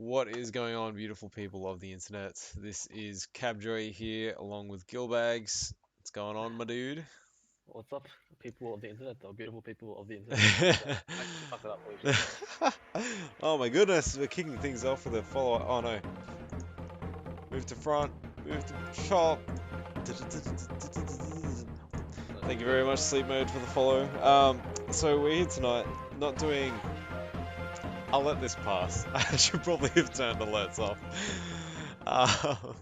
What is going on, beautiful people of the internet? This is Cabjoy here, along with Gilbagz. What's going on, my dude? What's up, people of the internet, or beautiful people of the internet? I actually fucked it up. Holy shit. Oh my goodness, we're kicking things off with a follow-up. Oh no. Move to front, move to shop. Thank you very much, Sleep Mode, for the follow. So we're here tonight, not doing. I'll let this pass. I should probably have turned alerts off. Um,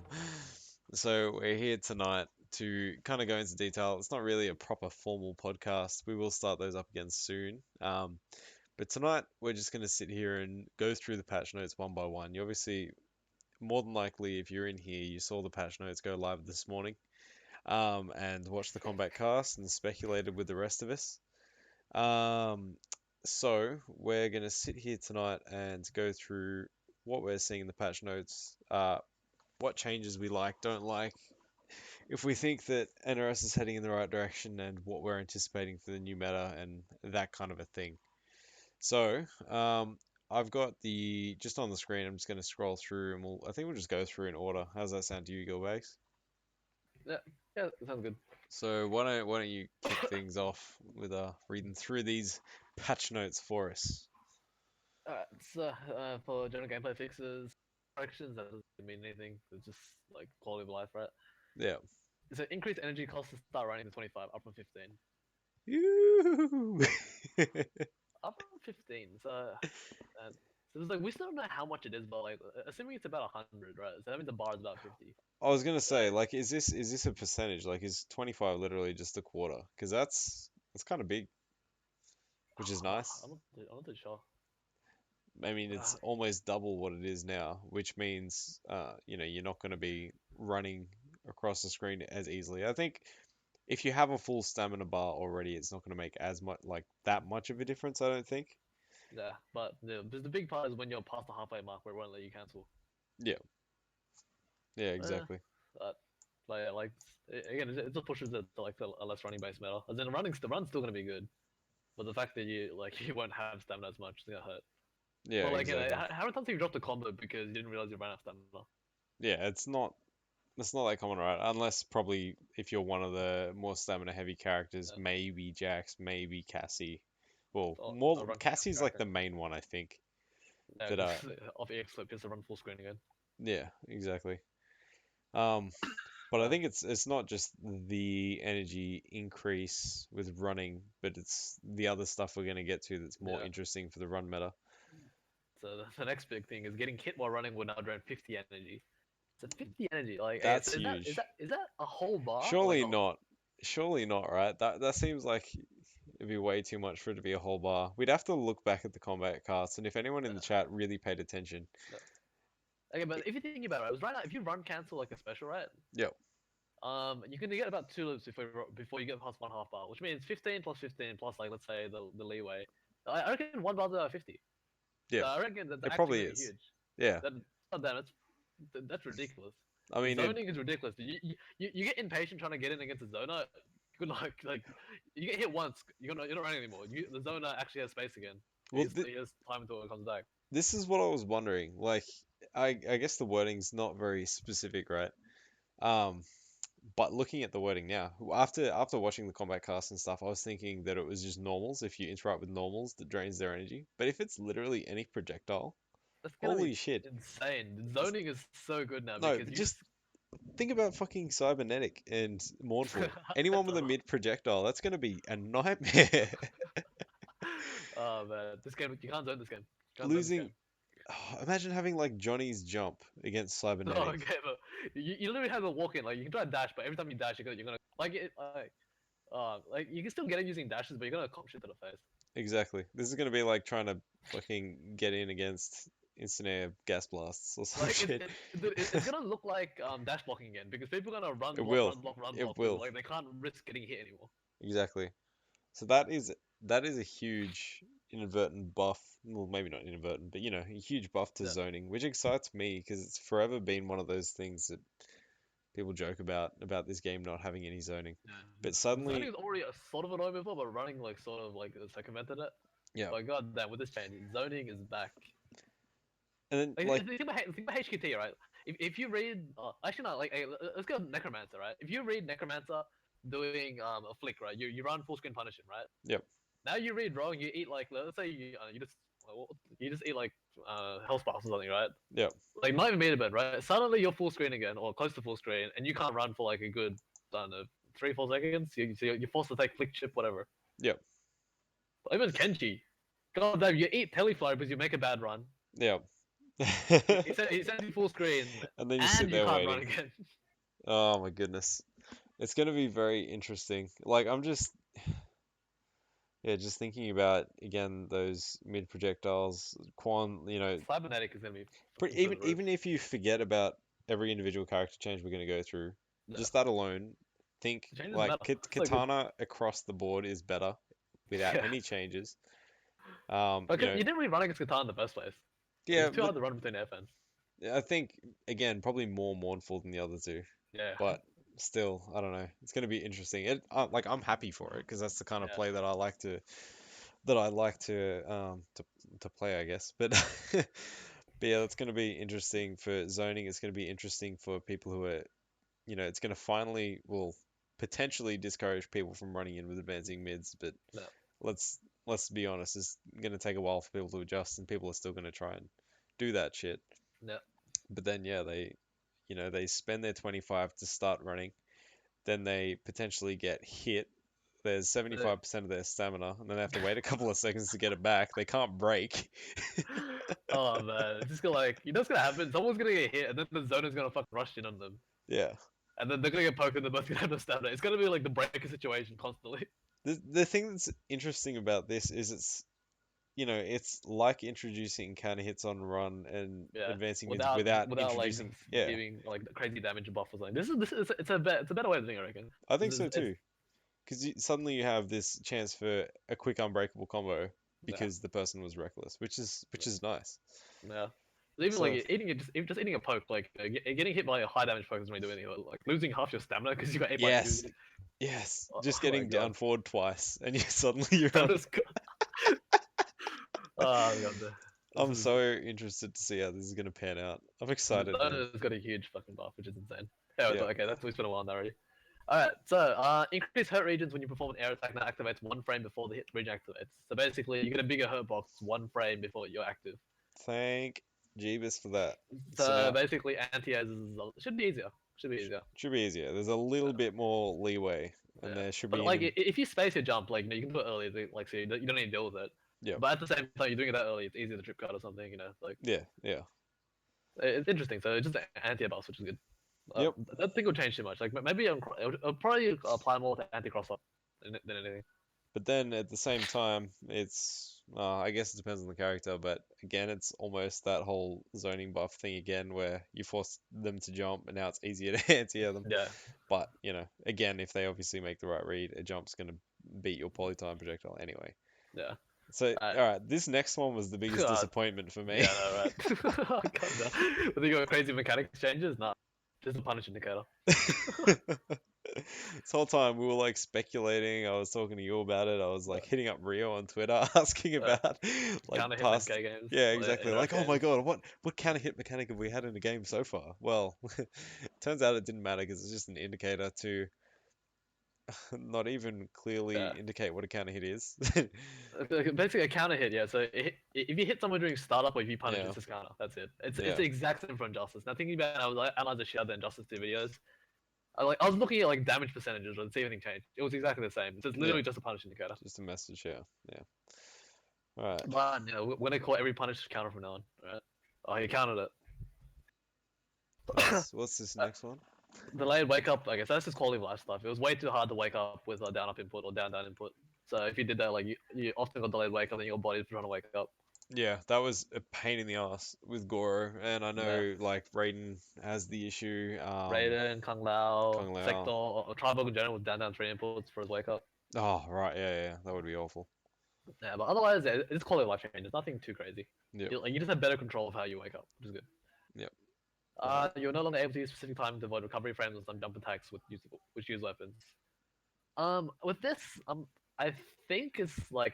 so we're here tonight to kind of go into detail. It's not really a proper formal podcast. We will start those up again soon. But tonight we're just going to sit here and go through the patch notes one by one. You obviously, more than likely, if you're in here, you saw the patch notes go live this morning, and watched the combat cast and speculated with the rest of us. Um, so we're going to sit here tonight and go through what we're seeing in the patch notes, what changes we like, don't like, if we think that NRS is heading in the right direction, and what we're anticipating for the new meta and that kind of a thing. So, I've got the just on the screen. I'm just going to scroll through, and I think we'll just go through in order. How's that sound to you, Gilbagz? Yeah, yeah, it sounds good. So why don't you kick things off with reading through these patch notes for us? Alright, so for general gameplay fixes, corrections, that doesn't mean anything. It's just like quality of life, right? Yeah. So increased energy cost to start running to 25, up from 15. Yoo-hoo. Up from 15. So it's like we still don't know how much it is, but like assuming it's about 100, right? So that means the bar is about 50. I was gonna So say, like, is this a percentage? Like, is 25 literally just a quarter? Because that's kind of big, which is nice. I'm not too sure. I mean, it's Uh, almost double what it is now, which means, you're not going to be running across the screen as easily. I think if you have a full stamina bar already, it's not going to make as much, like, that much of a difference, I don't think. yeah, but the big part is when you're past the halfway mark where it won't let you cancel. Yeah, yeah, Uh, exactly. but yeah, like again, it just pushes it to like a less running base meta. As in, the run's still gonna be good, but the fact that you like you won't have stamina as much is gonna hurt. Yeah, But like, exactly. how many times have you dropped a combo because you didn't realize you ran out of stamina? Yeah, it's not that common, right? Unless probably if you're one of the more stamina heavy characters, Yeah. maybe Jax, maybe Cassie. Well, Or more a run cancel Cassie's like character. the main one, I think. Yeah, But because off EX flip just to run full screen again. yeah, exactly. Um, but I Uh, think it's not just the energy increase with running, but it's the other stuff we're gonna get to that's more yeah. interesting for the run meta. So the next big thing is getting hit while running will now drain 50 energy. So 50 energy, like, That's so huge. is that a whole bar? Like, Surely not. Surely not, right? That seems like it'd be way too much for it to be a whole bar. We'd have to look back at the combat cards, and if anyone in the chat really paid attention, uh, okay, but it, if you think about it, it was right now. If you run cancel like a special, right? yep, You can get about 2 loops before you get past one half bar, which means 15 plus 15 plus like let's say the leeway. I reckon one bar's about 50. yeah, So I reckon that's it actually probably gonna be is. huge. Yeah, That oh, damn, that's ridiculous. I mean it. Zoning is ridiculous. You get impatient trying to get in against a zoner. Good luck. Like you get hit once, you're not running anymore. The zoner actually has space again. Well, He has time until it comes back. this is what I was wondering. Like, I guess the wording's not very specific, right? Um, but looking at the wording now, after watching the combat cast and stuff, I was thinking that it was just normals. If you interrupt with normals, that drains their energy. But if it's literally any projectile, That's gonna be holy shit! insane. It's- Zoning is so good now No, because you just just think about fucking cybernetic and mournful. Anyone that's with a a mid projectile, that's gonna be a nightmare. oh man, this game you can't zone this game. You can't zone this Losing. game. Oh, imagine having like Johnny's jump against Oh, cybernetic. okay, but you literally have to walk in. Like you can try and dash, but every time you dash, you're gonna like you can still get it using dashes, but you're gonna cop shit to the face. Exactly. This is gonna be like trying to fucking get in against instant air gas blasts or some Like shit. it's gonna look like dash blocking again because people are gonna It will. run It block because will. like they can't risk getting hit anymore. Exactly. So that is a huge inadvertent buff. Well, maybe not inadvertent, but a huge buff to Yeah. zoning, which excites me because it's forever been one of those things that people joke about this game not having any zoning. But Yeah. Zoning suddenly, is already a sort of annoying before, but running like sort of like circumvented it. yeah, But god damn, with this change, zoning is back. And then Like, like, think about HKT, right? If you read, actually not like, hey, let's go Necromancer, right? If you read Necromancer doing a flick, right? You run full screen punishing, right? yep, Now you read wrong, you eat like, let's say you just eat like health bars or something, right? yep, Like not even meter bed, right? Suddenly you're full screen again or close to full screen, and you can't run for like a good, I don't know, 3 4 seconds. You're forced to take flick chip, whatever. yep, But even Kenji, god damn, you eat teleflow because you make a bad run. yep. He sends you full screen, And then you sit and you there can't run waiting. again. Oh my goodness. It's gonna be very interesting. Like I'm just yeah, just thinking about again those mid projectiles, Quan, Cybernetic is gonna be pretty, fucking through even the roof. even if you forget about every individual character change we're gonna go through, No, just that alone, think change doesn't like matter. So good. Katana across the board is better without Yeah, any changes. but you didn't really run against Katana in the first place. It Yeah, was too but hard to run between air fans. I think again probably more mournful than the other two, Yeah, but still, I don't know. It's gonna be interesting. Like I'm happy for it because that's the kind of yeah, play that I like to play, I guess. But but yeah, that's going to be interesting for zoning. It's going to be interesting for people who are, it's going to finally, will potentially discourage people from running in with advancing mids. But no, let's let's be honest, it's going to take a while for people to adjust, and people are still going to try and do that shit. no. But then yeah, they spend their 25 to start running, then they potentially get hit. There's Uh, 75% of their stamina, and then they have to wait a couple of seconds to get it back. They can't break. Oh man, it's just gonna like you know what's gonna happen? Someone's gonna get hit, and then the zone is gonna fucking rush in on them, Yeah. and then they're gonna get poked, and they're both gonna have no stamina. It's gonna be like the breaker situation constantly. The thing that's interesting about this is it's like introducing counter hits on run and Yeah, advancing mids without without like introducing. Yeah, giving like crazy damage buff or something. This is it's a better way of doing it, I reckon. I This think is so it's too. Because suddenly you have this chance for a quick unbreakable combo yeah because the person was reckless, which is nice. yeah. Even like So eating it, just eating a poke, like getting hit by a high damage poke doesn't really do anything. Like losing half your stamina because you got ate by two. yes, yes, Oh, just oh my getting god, down forward twice and you suddenly you're on. stamina's oh god, this I'm is so interested to see how this is gonna pan out. I'm excited, man. Zona's got a huge fucking buff, which is insane. Yeah, Yeah. okay, that's we spent a while on that already. Alright, so increase hurt regions when you perform an air attack that activates 1 frame before the hit region activates. So basically, you get a bigger hurt box 1 frame before you're active. Thank Jeebus for that. So So now basically, anti-airs should be easier. Should be sh- easier. should be easier. There's a little bit more leeway, and Yeah, there should but be like even. if you space your jump, like you can do it early, like so you don't need to deal with it. Yeah, But at the same time, you're doing it that early, it's easier to trip cut or something. Like yeah, yeah. it's interesting. So it's just anti-air buffs, which is good. Yep. I don't think it'll change too much. Like maybe it'll probably apply more to anti-cross up than anything. But then at the same time, I guess it depends on the character, but again, it's almost that whole zoning buff thing again, where you force them to jump, and now it's easier to anti-air them. Yeah, But, again, if they obviously make the right read, a jump's going to beat your polytime projectile anyway. yeah. So, Alright. all right, this next one was the biggest God, disappointment for me. yeah, no, right. Oh, God, no. I think got crazy mechanics changes. Nah, just a punish indicator. This whole time we were like speculating. I was talking to you about it. I was Yeah. like hitting up Rio on Twitter asking about like Counter hit in past. MK games. Yeah, exactly. In Like, oh my games. God, what counter hit mechanic have we had in the game so far? Well, turns out it didn't matter because it's just an indicator to not even clearly Yeah. indicate what a counter hit is. Basically a counter hit, yeah. So if you hit someone during startup or if you punish, Yeah, it's just counter. That's it. It's yeah, the exact same for Injustice. Now thinking about it, I was like analyze the shit out of the Injustice 2 videos. I was looking at like damage percentages and see if anything changed. It was exactly the same. It's just yeah. literally just a punish indicator. Just a message. Yeah, yeah. All right. But we're gonna call every punish counter from now on. Right? Oh, he counted it. Nice. What's this next one? Delayed wake up. I guess that's just quality of life stuff. It was way too hard to wake up with a down up input or down down input. So if you did that, like you often got delayed wake up, and your body's trying to wake up. Yeah, that was a pain in the ass with Goro, and I Yeah. know like Raiden has the issue. Raiden, Kung Lao, Kung Lao. Sector, or Tribal in general with down down 3 inputs for his wake up. Oh, right, yeah, that would be awful. Yeah, but otherwise, yeah, it's quality of life change. There's nothing too crazy. Yep, You just have better control of how you wake up, which is good. yep. You're no longer able to use specific time to avoid recovery frames on some jump attacks which use weapons. With this, I think it's like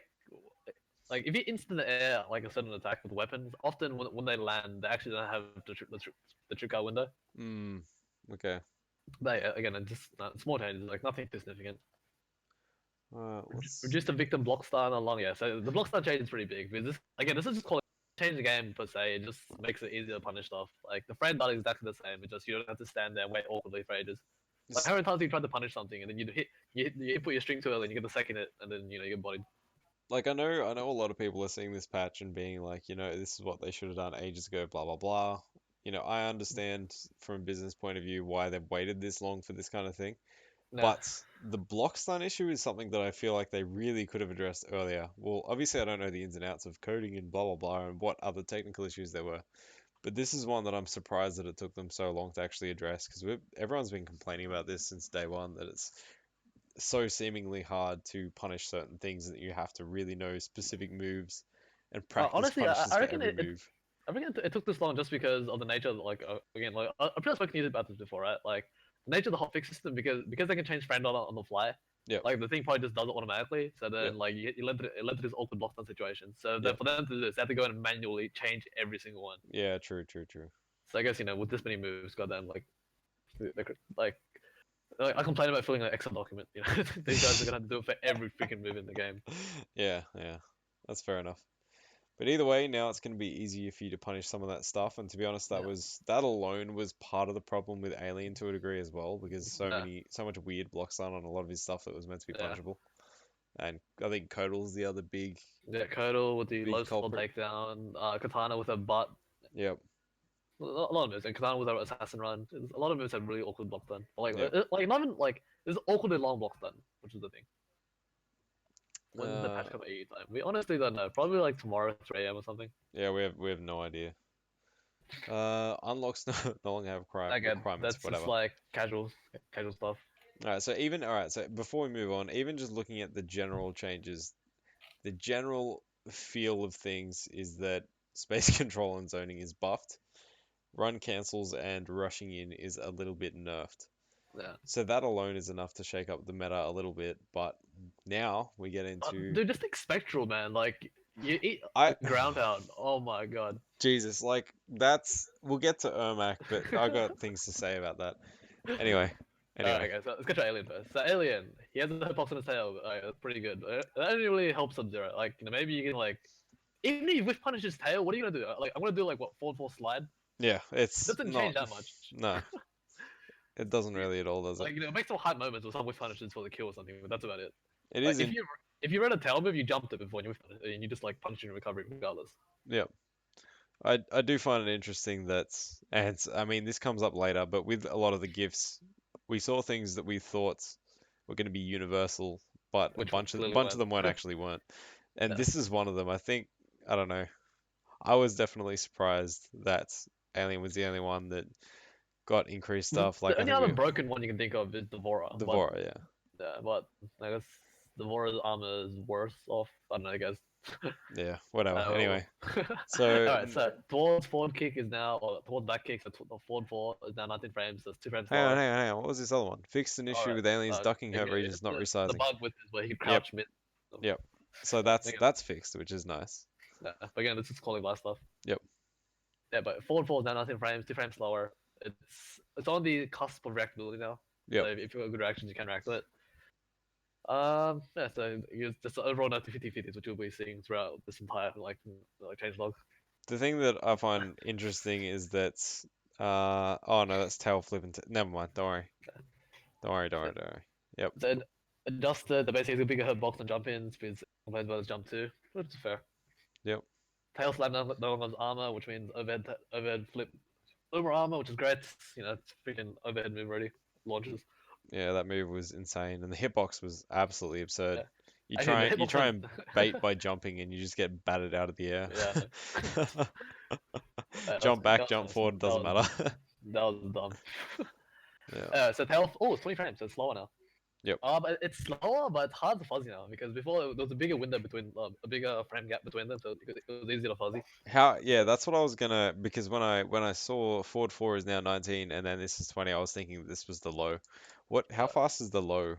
like if you instant air like a certain attack with weapons, often when they land, they actually don't have the trick out window. Hmm. Okay. But yeah, again, it's just small changes, like nothing too significant. Let's. Reduce the victim block stun along, yeah. So the block stun change is pretty big because this is just called change the game per se. It just makes it easier to punish stuff. Like the friend dot is exactly the same. It's just you don't have to stand there and wait awkwardly for ages. Like It's, how many times have you tried to punish something and then you put your string too early and you get the second hit and then you get bodied. like I know a lot of people are seeing this patch and being like, this is what they should have done ages ago, blah blah blah. I understand from a business point of view why they've waited this long for this kind of thing. Yeah. But the block stun issue is something that I feel like they really could have addressed earlier. Well, obviously I don't know the ins and outs of coding and blah blah blah and what other technical issues there were. But this is one that I'm surprised that it took them so long to actually address because everyone's been complaining about this since day one that it's so seemingly hard to punish certain things that you have to really know specific moves and practice Honestly, punishes I for reckon every move. I reckon it took this long just because of the nature of like again like I've pretty much spoken to you about this before, right? Like the nature of the hotfix system because they can change friend on the fly. Yep, Like the thing probably just does it automatically. So yep, then like you led to this awkward block down situation. So then yep. for them to do this, they have to go and manually change every single one. Yeah, true, true, true. So I guess with this many moves, goddamn like I complain about filling an Excel document. These guys are gonna have to do it for every freaking move in the game. Yeah, yeah. That's fair enough. But either way, now it's going to be easier for you to punish some of that stuff. And to be honest, Yeah, that alone was part of the problem with Alien to a degree as well, because yeah, so much weird blocks on a lot of his stuff that was meant to be yeah. punishable. And I think Codal's the other Yeah, Kodo with the big low sword culprit. takedown, Katana with a butt. Yep. A lot of moves, and Katana with her assassin run. A lot of moves have really awkward block done. Yep. Like not even like there's awkwardly long blocks done, which is the thing. When did the Uh, patch come AE time? We honestly don't know. Probably like tomorrow, 3 a.m. or something. yeah, we have no idea. Unlocks no longer have Again, requirements, that's just whatever. like casual stuff. All right, so before we move on, even just looking at the general changes, the general feel of things is that space control and zoning is buffed. Run cancels and rushing in is a little bit nerfed. Yeah. So that alone is enough to shake up the meta a little bit. But now we get into Dude, just think spectral, man. Like you eat I ground pound. Oh my god. Jesus, like we'll get to Ermac, but I got things to say about that. Anyway, anyway. Alright, guys, so let's get to Alien first. So Alien, he has a hitbox on his tail. That's pretty good. That only really helps Sub-Zero. Like, maybe you can like, even if you whiff punish his tail, what are you gonna do? Like, I'm gonna do like what 4-4 slide. Yeah, It it's doesn't change not that much. no, it doesn't really at all, does it? Like, it makes some hype moments with some whiff punishes for the kill or something, but that's about it. It Like, isn't. if you read a tail move, you jumped it before and you whiff punish, and you just like punished in recovery regardless. Yeah. I do find it interesting that, and I mean, this comes up later, but with a lot of the gifts, we saw things that we thought were going to be universal, but Which a clearly bunch of went. them weren't. And Yeah. this is one of them. I don't know. I was definitely surprised that Alien was the only one that got increased stuff. Like The I only think other we broken one you can think of is Devora, but Devora, yeah, but I guess Devora's armor is worse off. I don't know, I guess. yeah, whatever. Well. Anyway, so Alright, so towards forward kick is now, or towards back kick, so forward 4 is now 19 frames, so it's 2 frames slower. hang on. What was this other one? Fixed an issue Alright, with aliens ducking again, her regions, not the resizing. bug with is where he Yep, crouch mid. yep. So Again, that's fixed, which is nice. again, this is calling last stuff. Yep. Yeah, but forward 4 is now 19 frames, 2 frames slower. It's on the cusp of reactability now. So Yep. if you have good reactions, you can react to it. Yeah, so just overall now to 50/50 which you'll be seeing throughout this entire change log. The thing that I find interesting is that oh no, that's tail flipping. Never mind. Don't worry. So, Don't worry. Yep. so adjusted the basically a bigger hitbox and jump in speeds compared to jump 2, which is fair. Yep. Tail slap no longer has armor, which means overhead flip over armor, which is great. It's freaking overhead move ready launches. Yeah, that move was insane, and the hitbox was absolutely absurd. Yeah. Actually, the You hitbox try has and bait by jumping, and you just get batted out of the air. yeah. Jump back, jump forward, doesn't matter. That was dumb. Yeah. So tail, oh, it's 20 frames, so it's slower now. Yep. But it's slower, but it's hard to fuzzy now because before there was a bigger window between, a bigger frame gap between them, so it was easier to fuzzy. Yeah, that's what I was gonna because when I saw Ford 4 is now 19 and then this is 20, I was thinking this was the low. How Uh, fast is the low?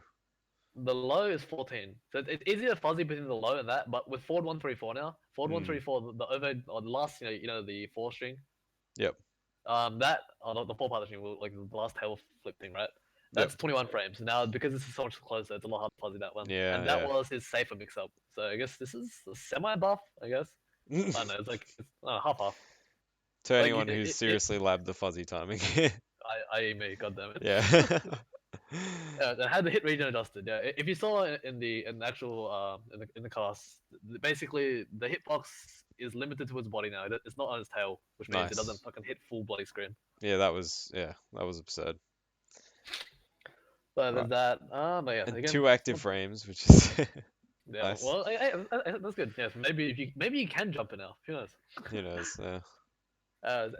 The low is 14. So it's easier fuzzy between the low and that, but with forward 134 now, forward Mm. 134, the over or the last, the four string, Yep. that the four part string, like the last tail flip thing, right? Yep. That's 21 frames. Now because this is so much closer, it's a lot harder to fuzzy that one. Yeah. And that Yeah. was his safer mix up. So I guess this is a semi buff. I guess I don't know. It's half half. To Like anyone who's seriously labbed the fuzzy timing. I me, god damn it. Yeah. It had the hit region adjusted. Yeah, if you saw in the actual in the cast, basically the hitbox is limited to his body now. It's not on his tail, which means it doesn't Nice. fucking hit full body screen. Yeah, that was absurd. But Right. there's that. But yeah, And again, two active frames, which is yeah. nice. Well, that's good. Yes, maybe you can jump it now. Who knows? Who knows?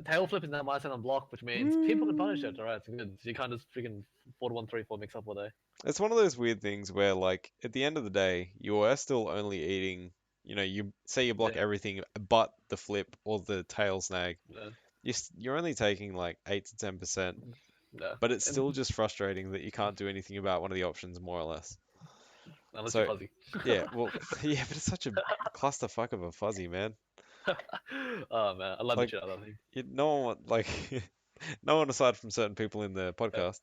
Tail flip is now minus 10 on block, which means people can punish it. Alright, it's good. So you can't just freaking 4-1-3-4 mix up all day. It's one of those weird things where, like, at the end of the day, you are still only eating, you say you block Yeah, everything but the flip or the tail snag. yeah, You're only taking like 8 to 10%, yeah. but it's And still just frustrating that you can't do anything about one of the options, more or less. unless you're So, fuzzy. yeah, well, yeah, but it's such a clusterfuck of a fuzzy, man. Oh man, I love the Like, shit out of that thing. no one, like, no one aside from certain people in the Yeah, podcast,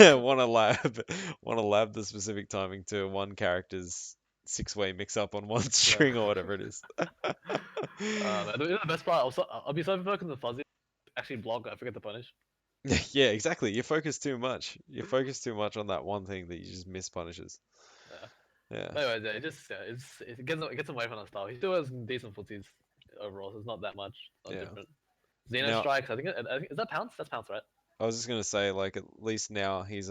yeah. want to lab, want to lab the specific timing to one character's six-way mix-up on one Yeah. string or whatever it is. Man, the best part, I'll be so focused on the fuzzy. Actually, block. I forget to punish. Yeah, exactly. You focus too much. You focus too much on that one thing that you just miss punishes. Yeah. Yeah, But anyways, yeah, it gets away from that style. He still has decent footsies overall, so it's not that much, not yeah. different. Xeno Now, strikes. I think is that pounce? That's pounce, right? I was just gonna say, like, at least now he's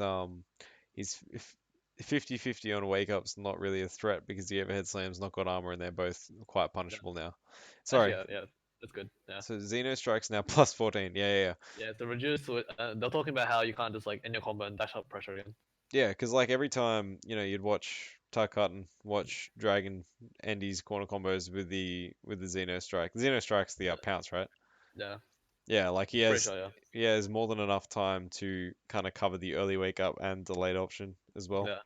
50-50 on wake up's not really a threat because the overhead slam's not got armor and they're both quite Yeah. punishable now. Actually, Sorry. yeah, that's good. Yeah. So Xeno strikes now plus 14. Yeah, yeah, yeah. Yeah, it's a reduced. They're talking about how you can't just like end your combo and dash up pressure again. Yeah, because like every time, you'd watch Tarkut watch Dragon end his corner combos with the Xeno strike. Xeno strike's the Yeah, pounce, right? yeah, Yeah, like he pretty has sure. Yeah, he has more than enough time to kind of cover the early wake up and delayed option as well. yeah.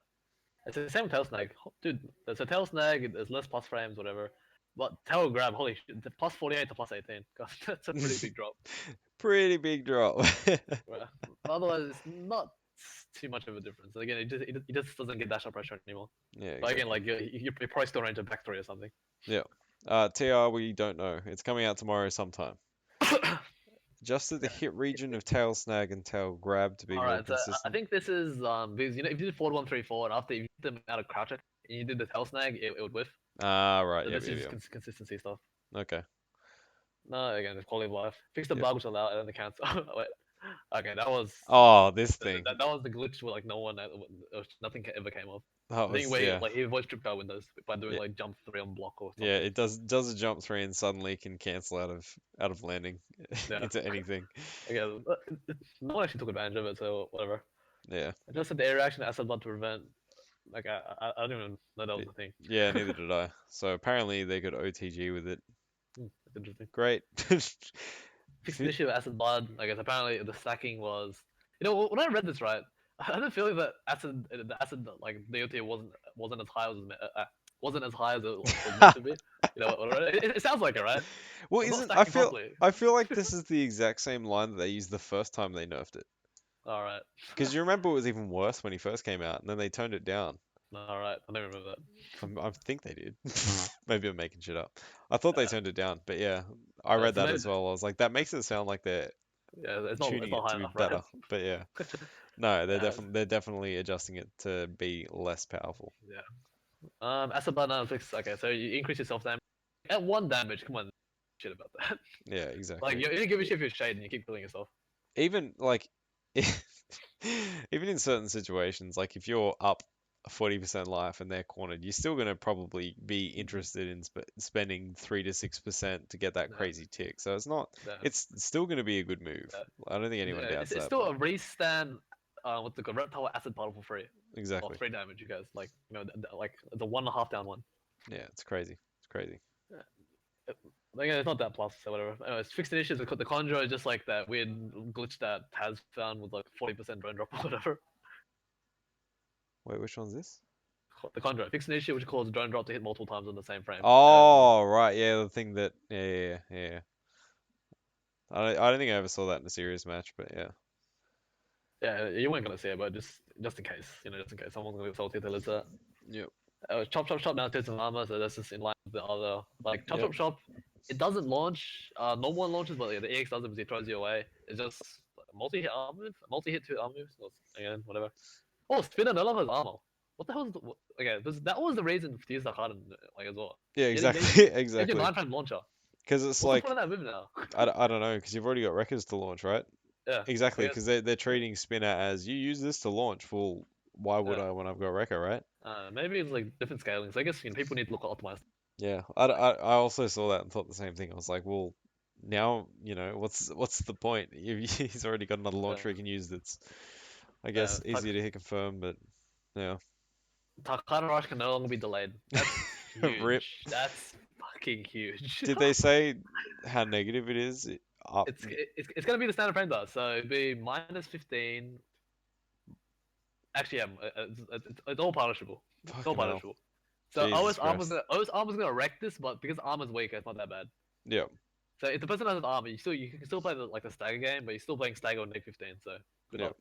It's the same with tail snag, dude. There's a tail snag. There's less plus frames, whatever. But tail grab, holy shit, the plus 48 to plus 18. God, that's a pretty big drop. Pretty big drop. Right? Otherwise, it's not too much of a difference. Again, it just doesn't get dash up pressure anymore. Yeah, But again, exactly. like you're probably still range of back three or something. Yeah. TR, we don't know. It's coming out tomorrow sometime. Just at the hit region of tail snag and tail grab to be All more right, so I consistent. think this is because if you did forward 1-3-4 and after you hit them out of crouch, and you did the tail snag, it would whiff. Ah, right. So Yep, this yep, is yep. consistency stuff. Okay. No, again, it's quality of life. Fix the Yep. bug which allowed and then the cancel. Wait, okay, that was Oh, this thing. that was the glitch where like no one, nothing ever came off. That I think was, where yeah. like he avoids trip guard windows by doing Yeah. like jump three on block or Yeah, something. it does a jump three and suddenly can cancel out of landing Yeah, into anything. again, no one actually took advantage of it, so whatever. Yeah. I just said the air reaction acid blood to prevent. Like I don't even know that was Y- a thing. Yeah, neither did I. So apparently they could OTG with it. That's interesting. Great. Fixed an issue with acid blood. I guess apparently the stacking was. When I read this right, I had a feeling that the acid like DOT wasn't as high as wasn't as high as it was meant to be. It sounds like it, right? Well, It's not isn't stacking properly. I feel like this is the exact same line that they used the first time they nerfed it. All right, Because you remember it was even worse when he first came out, and then they toned it down. all right. I don't remember that. I think they did. Maybe I'm making shit up. I thought they Uh, turned it down, but yeah, I read so that maybe, as well. I was like, that makes it sound like they're yeah, it's tuning not it to high be enough, right? better. But yeah, no, Uh, they're definitely adjusting it to be less powerful. yeah. Acid blood now fixed. Okay, so you increase your self damage at one damage. Come on, shit about that. Yeah, Like exactly. you don't give a shit if you're shade and you keep killing yourself. Even like, even in certain situations, like if you're up 40% life and they're cornered, you're still gonna probably be interested in spending 3 to 6% to get that Yeah, crazy tick. So it's not, yeah, it's still gonna be a good move. yeah. I don't think anyone Yeah, doubts it's that, still but a restand. What's the good reptile acid particle free or exactly. 3 damage? You guys like like the 1.5 down one. Yeah, it's crazy. It's crazy. Yeah. Like it's not that plus or whatever. Anyways, fixed issues. The conjure is just like that weird glitch that Taz found with like 40% drone drop or whatever. Wait, which one's this? the conjure. Fixed an issue which caused drone drop to hit multiple times on the same frame. Oh, right, yeah, the thing that, yeah. I don't think I ever saw that in a serious match, but yeah. Yeah, you weren't gonna see it, but just in case, just in case someone's gonna get salty if they lose that. Yep. Chop Chop Shop now takes some armor, so that's just in line with the other. Like Chop Yep. Chop Shop, it doesn't launch. No one launches, but yeah, the EX does it because it throws you away. It's just multi-hit armor move, multi-hit two armor moves. Again, whatever. Oh, Spinner no longer has armor. What the hell is the, okay? That was the reason to use that card like as well. Yeah, Getting exactly, your exactly. 9 frame launcher. Because it's What's the like, point of that move now? I don't know, because you've already got records to launch, right? Yeah, I Exactly, guess. because they're treating Spinner as, you use this to launch, well, why would Yeah. I when I've got Wrecker, right? Maybe it's like different scaling. So I guess people need to look at optimized. Yeah, Like, I also saw that and thought the same thing. I was like, well, now, what's the point? He's already got another launcher he can use that's, I guess, easier to hit confirm, but yeah. Takara Rush can no longer be delayed. That's Rip. huge. That's fucking huge. Did they say how negative it is? Up. It's gonna be the standard frame though, so it'd be -15. Actually, yeah, it's all punishable. It's all Fucking hell. punishable. So Jesus Christ. OS armor's gonna wreck this, but because armor's weak, it's not that bad. Yeah. So if the person has armor, you can still play the stagger game, but you're still playing stagger on -15. So good Yeah. luck.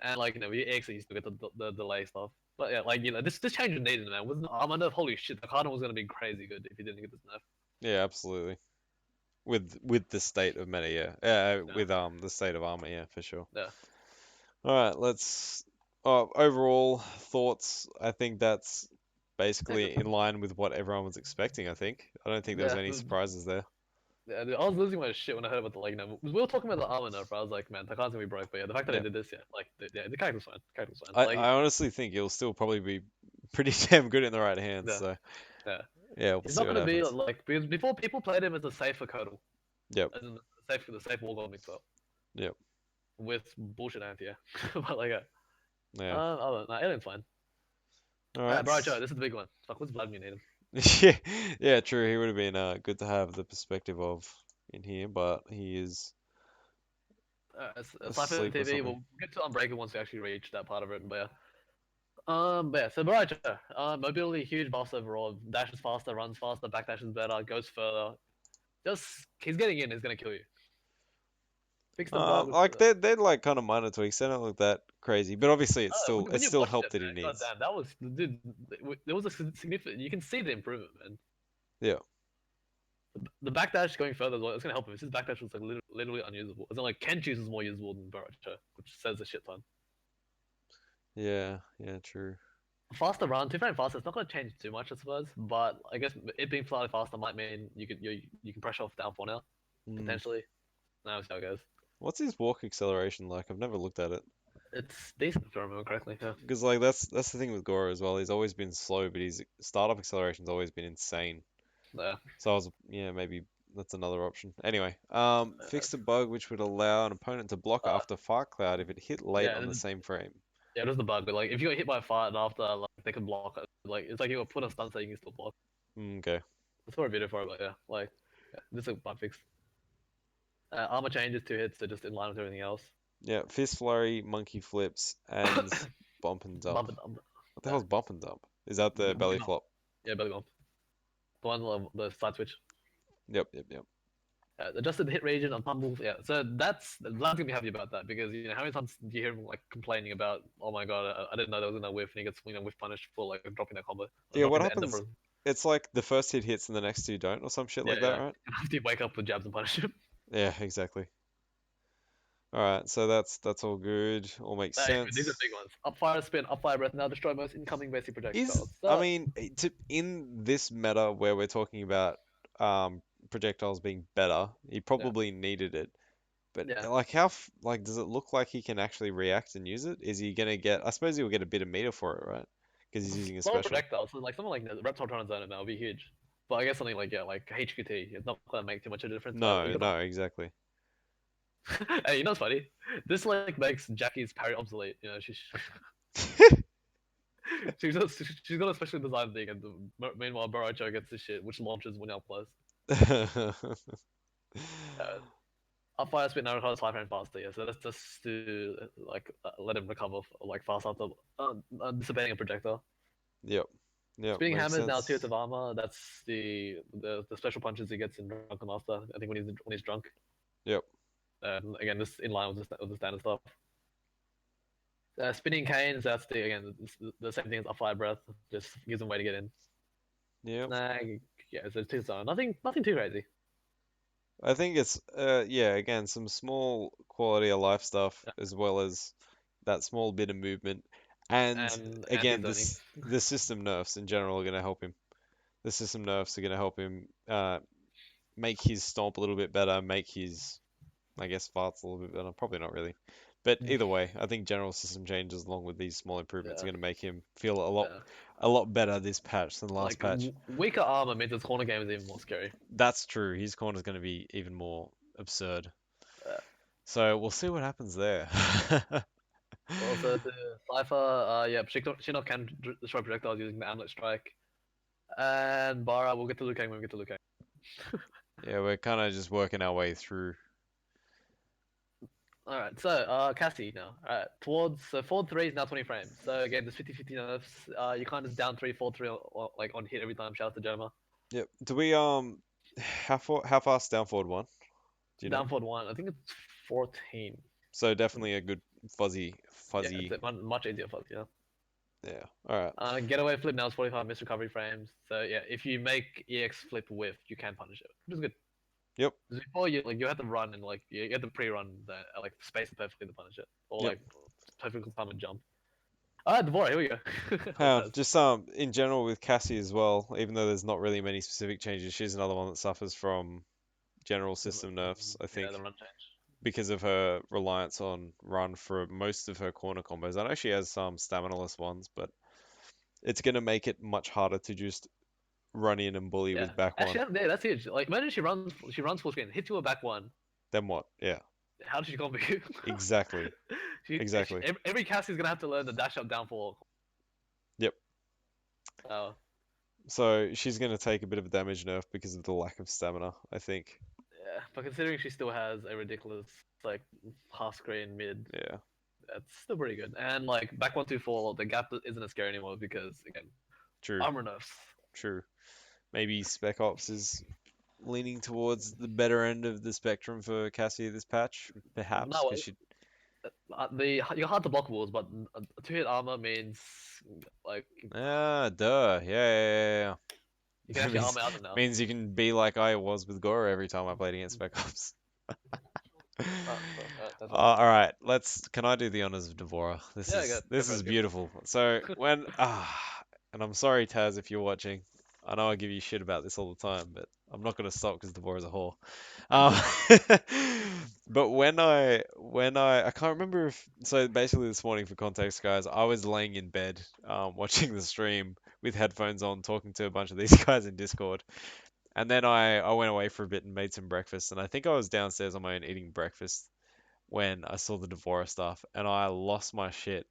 And like you actually still get the delay stuff. But yeah, like this change was needed, man. With an armor nerf, holy shit, the card was gonna be crazy good if you didn't get this nerf. Yeah, absolutely. With the state of meta, yeah. With the state of armor, yeah, for sure. Yeah. All right, let's. Overall thoughts. I think that's basically in line with what everyone was expecting. I think. I don't think there was Yeah, any surprises there. yeah, dude, I was losing my shit when I heard about we were talking about the armor nerf. I was like, man, the card's gonna be broke. But yeah, the fact that Yeah. they did this, yeah, like, the character's fine. Character's fine. I honestly think he'll still probably be pretty damn good in the right hands. Yeah, So yeah. yeah, we'll He's see not what gonna be happens. like because before people played him as a safer Codal, Yep. as in the safe Wargod mix up. Yep. With bullshit anti, yeah. But like, Yeah. I don't know. Alien's fine. All right. Bro, Joe, this is the big one. Fuck, what's Vladimir need him? Yeah. Yeah. True. He would have been good to have the perspective of in here, but he is Aside from asleep or TV, something. we'll get to Unbreaker once we actually reach that part of it. But yeah. So Baracho, mobility, huge buffs overall. Dashes faster, runs faster, backdashes better, goes further. Just he's getting in, he's gonna kill you. Fix the bug. Like they're like kind of minor tweaks. They don't look that crazy, but obviously When it's you still watched help it, that he man, god needs. damn, that was dude. There was a significant. You can see the improvement, man. Yeah. The backdash going further as well, it's gonna help him. His backdash was like literally unusable. It's like Kenchi's is more usable than Baracho, which says a shit ton. Yeah. Yeah. True. Faster run, 2 frame faster. It's not going to change too much, I suppose. But I guess it being slightly faster might mean you can pressure off down 4 now potentially. Now we'll see how it goes. What's his walk acceleration like? I've never looked at it. It's decent if I remember correctly. Yeah. Because like that's the thing with Goro as well. He's always been slow, but his startup acceleration's always been insane. Yeah. So maybe that's another option. Anyway, fixed a bug which would allow an opponent to block after Fart Cloud if it hit late on the same frame. Yeah, there's the bug, but like if you got hit by a fart and after like they can block it, like it's like you got put on stun so you can still block. Okay. That's for a video for it, but yeah, this is a bug fix. Armor changes 2 hits, so just in line with everything else. Yeah, fist flurry, monkey flips, and bump and dump. Bump and dump. What the hell's bump and dump? Is that the belly flop? Yeah, belly bump. The one the side switch. Yep. Adjusted hit region on tumbles. Yeah, so Vlad's gonna be happy about that because how many times do you hear him like complaining about, oh my god, I didn't know there was gonna whiff, and he gets whiff punished for like dropping that combo. Yeah, what happens? It's like the first hit hits and the next 2 don't, or some shit like that, right? After you wake up with jabs and punish him. Yeah, exactly. All right, so that's all good. All makes sense. These are big ones. Upfire spin, upfire breath. Now destroy most incoming basic projectiles. I mean, in this meta where we're talking about projectiles being better, he probably needed it. But like like does it look like he can actually react and use it? Is he gonna get? I suppose he'll get a bit of meter for it, right? Because he's using a special. Projectiles, so like something like the Reptile trying to zone it now would be huge. But I guess something like HQT, it's not gonna make too much of a difference. No, exactly. Hey, you know what's funny? This like makes Jackie's parry obsolete. You know, she's got a specially designed thing, and meanwhile Baracho gets this shit, which launches when outplays. Upfire spin now recovers 5 frames faster. Yeah, so that's just to like let him recover like fast after dissipating a projectile. Yep. Yep. Spinning Makes hammer is now tier sense. of armor. That's the special punches he gets in Drunken Master. I think when he's drunk. Yep. Again, this in line with the standard stuff. Spinning canes. That's the same thing as a fire breath. Just gives him a way to get in. Yep. Snag. Yeah, so it's tier zone. Nothing too crazy. I think it's yeah, again, some small quality of life stuff Yeah. as well as that small bit of movement. And And again, anti-zoning. the system nerfs in general are going to help him. The system nerfs are going to help him make his stomp a little bit better, make his, I guess, farts a little bit better. Probably not really. But either way, I think general system changes along with these small improvements are Yeah, going to make him feel yeah. a lot better this patch than the last Like patch. weaker armor means his corner game is even more scary. That's true. His corner's going to be even more absurd. Uh, So we'll see what happens there. Also, the Cypher, yeah, Shinnok can destroy projectiles using the Amulet Strike. And Bara, we'll get to Liu Kang when we get to Liu Kang. Yeah, we're kind of just working our way through. Alright, so Cassie now. Alright, forward 3 is now 20 frames. So again, there's 50-50 nerfs. You kind of down 3, forward 3 like on hit every time. Shout out to Joma. Yep. Do we how fast down forward one? Do you know? Down forward 1, I think it's 14. So definitely a good Yeah, it's fuzzy. much easier for us, yeah. Yeah. All right. Getaway flip now is 45 missed recovery frames. So yeah, if you make EX flip whiff, you can punish it, which is good. Yep. Because before you have to run and like you have to pre-run the space it perfectly to punish it, or Yep. like perfectly time and jump. Alright, Devora, here we go. Just in general with Cassie as well, even though there's not really many specific changes, she's another one that suffers from general system nerfs, I Yeah, think, the run change. because of her reliance on run for most of her corner combos. I know she has some stamina-less ones, but it's gonna make it much harder to just run in and bully Yeah, with back one. actually, yeah, that's huge. Like, imagine she runs full screen, hits you a back one. Then what? Yeah, How does she combo you? exactly. Exactly. Every Cassie's gonna have to learn the dash up down four. Yep. Oh, So she's going to take a bit of a damage nerf because of the lack of stamina, I think. yeah, but considering she still has a ridiculous like half screen mid, Yeah, that's still pretty good. And like back 1-2-4, the gap isn't as scary anymore because again, true, armor nerfs. true. Maybe Spec Ops is leaning towards the better end of the spectrum for Cassie this patch, perhaps, No, because she... you're hard to block walls, but two hit armor means like Ah, duh. Yeah, yeah, yeah, you can yeah. actually armor out them now. Means you can be like I was with Goro every time I played against Spec Ops. That's All right, Can I do the honors of Devora? yeah, go This for is it, go for beautiful. So when and I'm sorry, Taz, if you're watching. I know I give you shit about this all the time, but I'm not gonna stop because Devora's a whore. Um, but when I can't remember if so basically this morning for context, guys, I was laying in bed watching the stream with headphones on, talking to a bunch of these guys in Discord. And then I went away for a bit and made some breakfast, and I think I was downstairs on my own eating breakfast when I saw the Devora stuff, and I lost my shit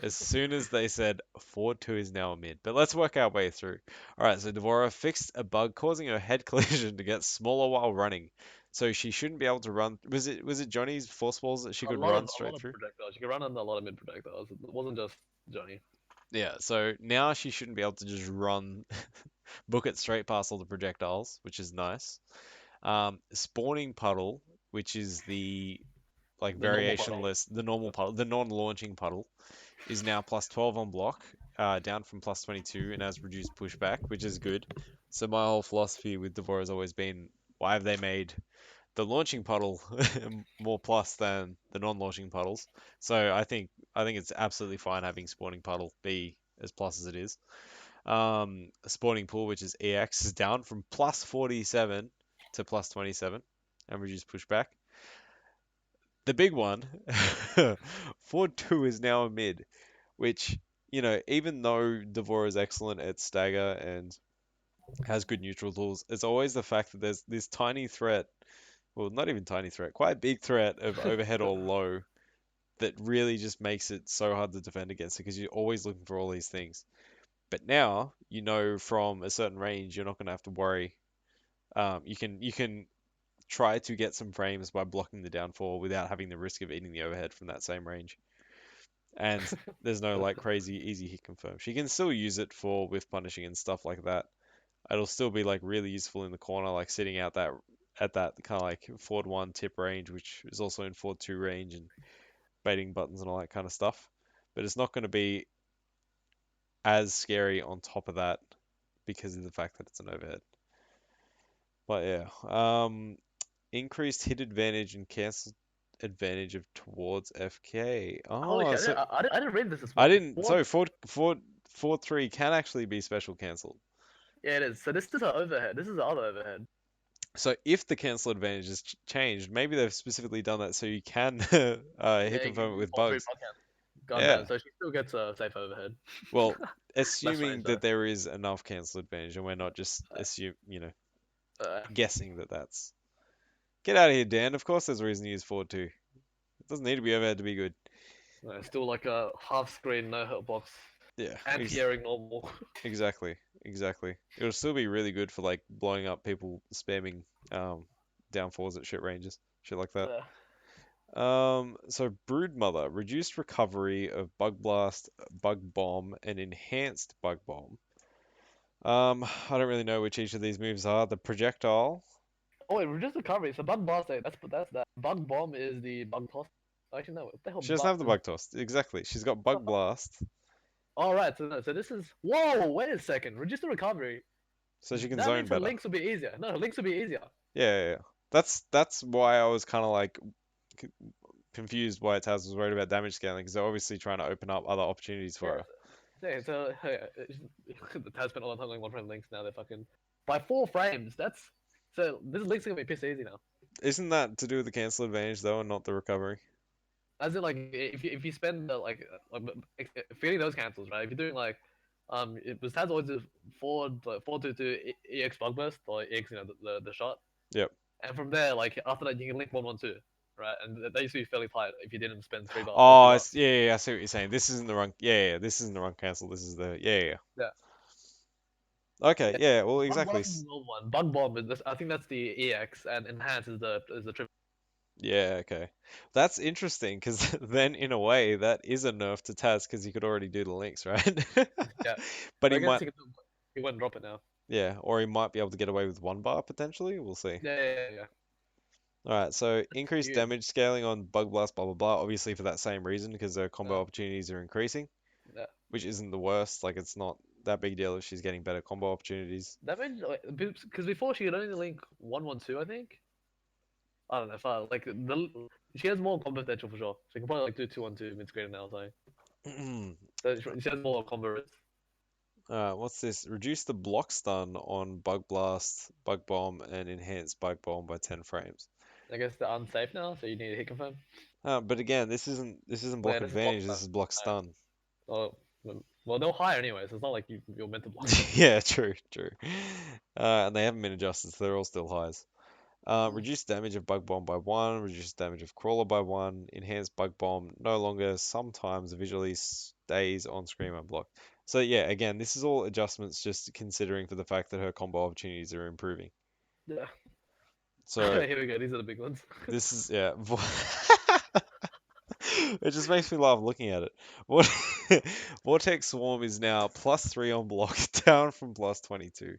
as soon as they said forward 2 is now a mid. But let's work our way through. Alright, so Devora fixed a bug causing her head collision to get smaller while running. So she shouldn't be able to run. Was it Johnny's force balls that she could run a lot straight of through? projectiles. You can run on a lot of mid projectiles. It wasn't just Johnny. Yeah, so now she shouldn't be able to just run, book it straight past all the projectiles, which is nice. Spawning puddle, which is the like The normal variation puddle. list, the normal puddle, the non-launching puddle, is now plus 12 on block, down from plus 22, and has reduced pushback, which is good. So my whole philosophy with Devore has always been, why have they made the launching puddle more plus than the non-launching puddles? So I think it's absolutely fine having spawning puddle be as plus as it is. Spawning pool, which is EX, is down from plus 47 to plus 27 and reduced pushback. The big one, Ford 2 is now a mid, which, even though Devore is excellent at stagger and has good neutral tools, it's always the fact that there's this tiny threat, well, not even tiny threat, quite big threat of overhead or low that really just makes it so hard to defend against it because you're always looking for all these things. But now, from a certain range, you're not going to have to worry. You can try to get some frames by blocking the downfall without having the risk of eating the overhead from that same range. and there's no like crazy easy hit confirm. She can still use it for with punishing and stuff like that. It'll still be like really useful in the corner, like sitting out that at that kind of like forward 1 tip range, which is also in forward 2 range and baiting buttons and all that kind of stuff. But it's not going to be as scary on top of that because of the fact that it's an overhead. But yeah, increased hit advantage and cancel advantage of towards FK. Holy Oh, shit! so I didn't read this I morning. didn't. What? So forward 3 can actually be special cancelled. Yeah, it is. So this is an overhead. This is the other overhead. So if the cancel advantage is changed, maybe they've specifically done that so you can hit Yeah, confirm it with all three bugs. podcasts. Yeah. Goddamn. So she still gets a safe overhead. Well, That's strange assuming though. that there is enough cancel advantage, and we're not just Uh, guessing that that's. Get out of here, Dan. Of course, there's a reason to use forward 2. It doesn't need to be overhead to be good. Still like a half screen no hurt box. Yeah, Anti-airing normal. exactly, exactly. It'll still be really good for like blowing up people spamming down fours at shit ranges, shit like that. Yeah. So Broodmother, reduced recovery of Bug Blast, Bug Bomb, and enhanced Bug Bomb. I don't really know which each of these moves are. The projectile. Oh wait, reduce recovery. So bug blast. That's that. Bug bomb is the bug toss. Actually no. What the hell? She doesn't have the Bug Toss. Exactly. She's got Bug Blast, All right. So no. So this is. Whoa! Wait a second. Reduce the recovery. so she can That zone means her better. links will be easier. No, her links will be easier. Yeah, yeah, yeah. That's why I was kind of like c- confused why Taz was worried about damage scaling because they're obviously trying to open up other opportunities for Yeah. her. Yeah. So hey, the Taz spent all the time on one frame links. Now they're fucking by 4 frames. That's so. This links are gonna be piss easy now. Isn't that to do with the cancel advantage though, and not the recovery? As in, like, if you spend feeding those cancels, right? If you're doing like, it was has always just forward like 422 EX bug burst or EX, the shot, Yep. and from there, like after that, you can link 112, right? And that used to be fairly tight if you didn't spend 3 bar or Oh, 2 bar. yeah, yeah, yeah, I see what you're saying. This isn't the run. Yeah, yeah, yeah, this isn't the run cancel. This is the. Yeah, yeah, Yeah, yeah. Okay, yeah. yeah, well, Bug exactly. blast is the normal one. Bug bomb is this. I think that's the EX, and enhance is the triple. Yeah, okay. That's interesting because then, in a way, that is a nerf to Taz because he could already do the links, right? Yeah, But but he I guess might, he wouldn't drop it now. yeah, or he might be able to get away with 1 bar potentially. We'll see. Yeah. All right, so increased Huge. damage scaling on Bug Blast, blah blah blah. Obviously for that same reason because their combo Uh, opportunities are increasing, yeah. which isn't the worst. Like it's not that big deal if she's getting better combo opportunities. That means because before she could only link 112, I think. I don't know. If I, like she has more combo potential for sure. She can probably like do 212 mid screen now. So she has more combo risk. What's this? Reduce the block stun on Bug Blast, Bug Bomb, and enhance Bug Bomb by 10 frames. I guess they're unsafe now, so you need to hit confirm. But again, this isn't Well, block yeah, this is block advantage. stun. This is block Right. stun. Oh, well, they're higher anyway, so it's not like you're meant to block. Yeah, true, true. And they haven't been adjusted, so they're all still highs. Reduce damage of Bug Bomb by 1, reduce damage of Crawler by 1, enhanced Bug Bomb no longer sometimes visually stays on screen when blocked. So yeah, again, this is all adjustments just considering for the fact that her combo opportunities are improving. Yeah. So Here we go. These are the big ones. this is, yeah. It just makes me laugh looking at it. What Vortex Swarm is now +3 on block, down from +22.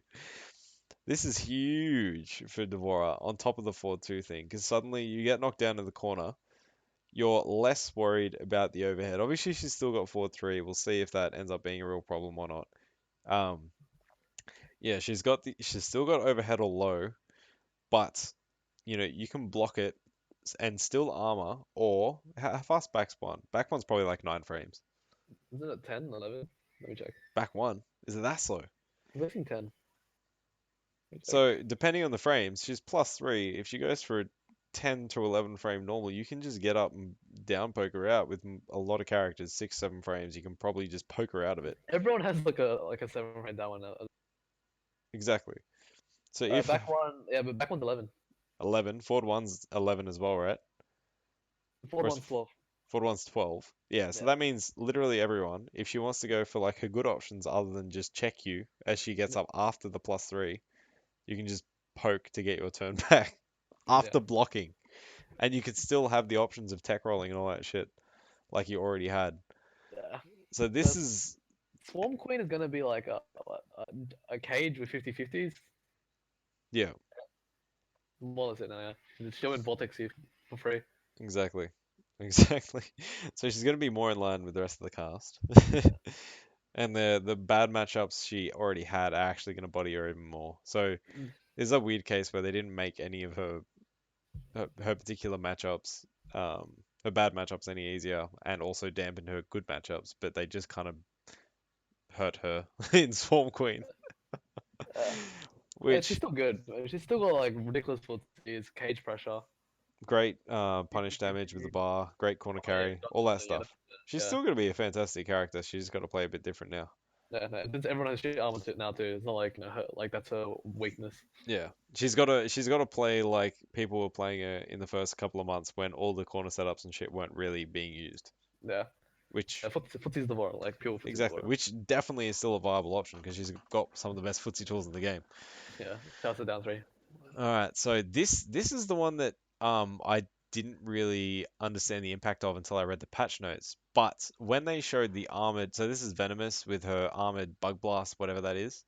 This is huge for Devora on top of the 4-2 thing, because suddenly you get knocked down to the corner, you're less worried about the overhead. Obviously, she's still got 4-3. We'll see if that ends up being a real problem or not. Yeah, she's still got overhead or low, but you can block it and still armor, or how fast back spawn? Back one's probably like 9 frames. Isn't it 10, 11? Let me check. Back one, is it that slow? I'm guessing 10. Let me check. So depending on the frames, she's +3. If she goes for a 10 to 11 frame normal, you can just get up and down poke her out with a lot of characters, 6, 7 frames. You can probably just poke her out of it. Everyone has like a 7 frame down one. Exactly. So if Back one, yeah, but back one's 11. 11, forward one's 11 as well, right? Or Forward is one's 12. forward one's 12. Yeah, so Yeah. that means literally everyone, if she wants to go for like her good options other than just check you as she gets up after the +3, you can just poke to get your turn back Yeah. after blocking. And you could still have the options of tech rolling and all that shit like you already had. So this The is Swarm Queen is gonna be like a cage with 50/50s. yeah, More or less it now, yeah. She'll in Vortex you for free. exactly. Exactly. So she's gonna be more in line with the rest of the cast. And the bad matchups she already had are actually gonna body her even more. So Mm. there's a weird case where they didn't make any of her particular matchups, her bad matchups any easier, and also dampened her good matchups, but they just kind of hurt her in Swarm Queen, Yeah. She's which still good. She's still got like ridiculous footsies, cage pressure. great punish damage with the bar, great corner Oh, yeah, carry, all that yeah, stuff. She's yeah. still going to be a fantastic character. She's just got to play a bit different now. Yeah, no, since everyone has shit armor now too. It's not like like that's her weakness. Yeah, she's got to play like people were playing her in the first couple of months when all the corner setups and shit weren't really being used. Yeah, Which footsie's the war, like pure footsie's the exactly, war. which definitely is still a viable option because she's got some of the best footsie tools in the game. Yeah, shouts to down three. All right, so this is the one that I didn't really understand the impact of until I read the patch notes. But when they showed the armored, so this is Venomous with her armored Bug Blast, whatever that is.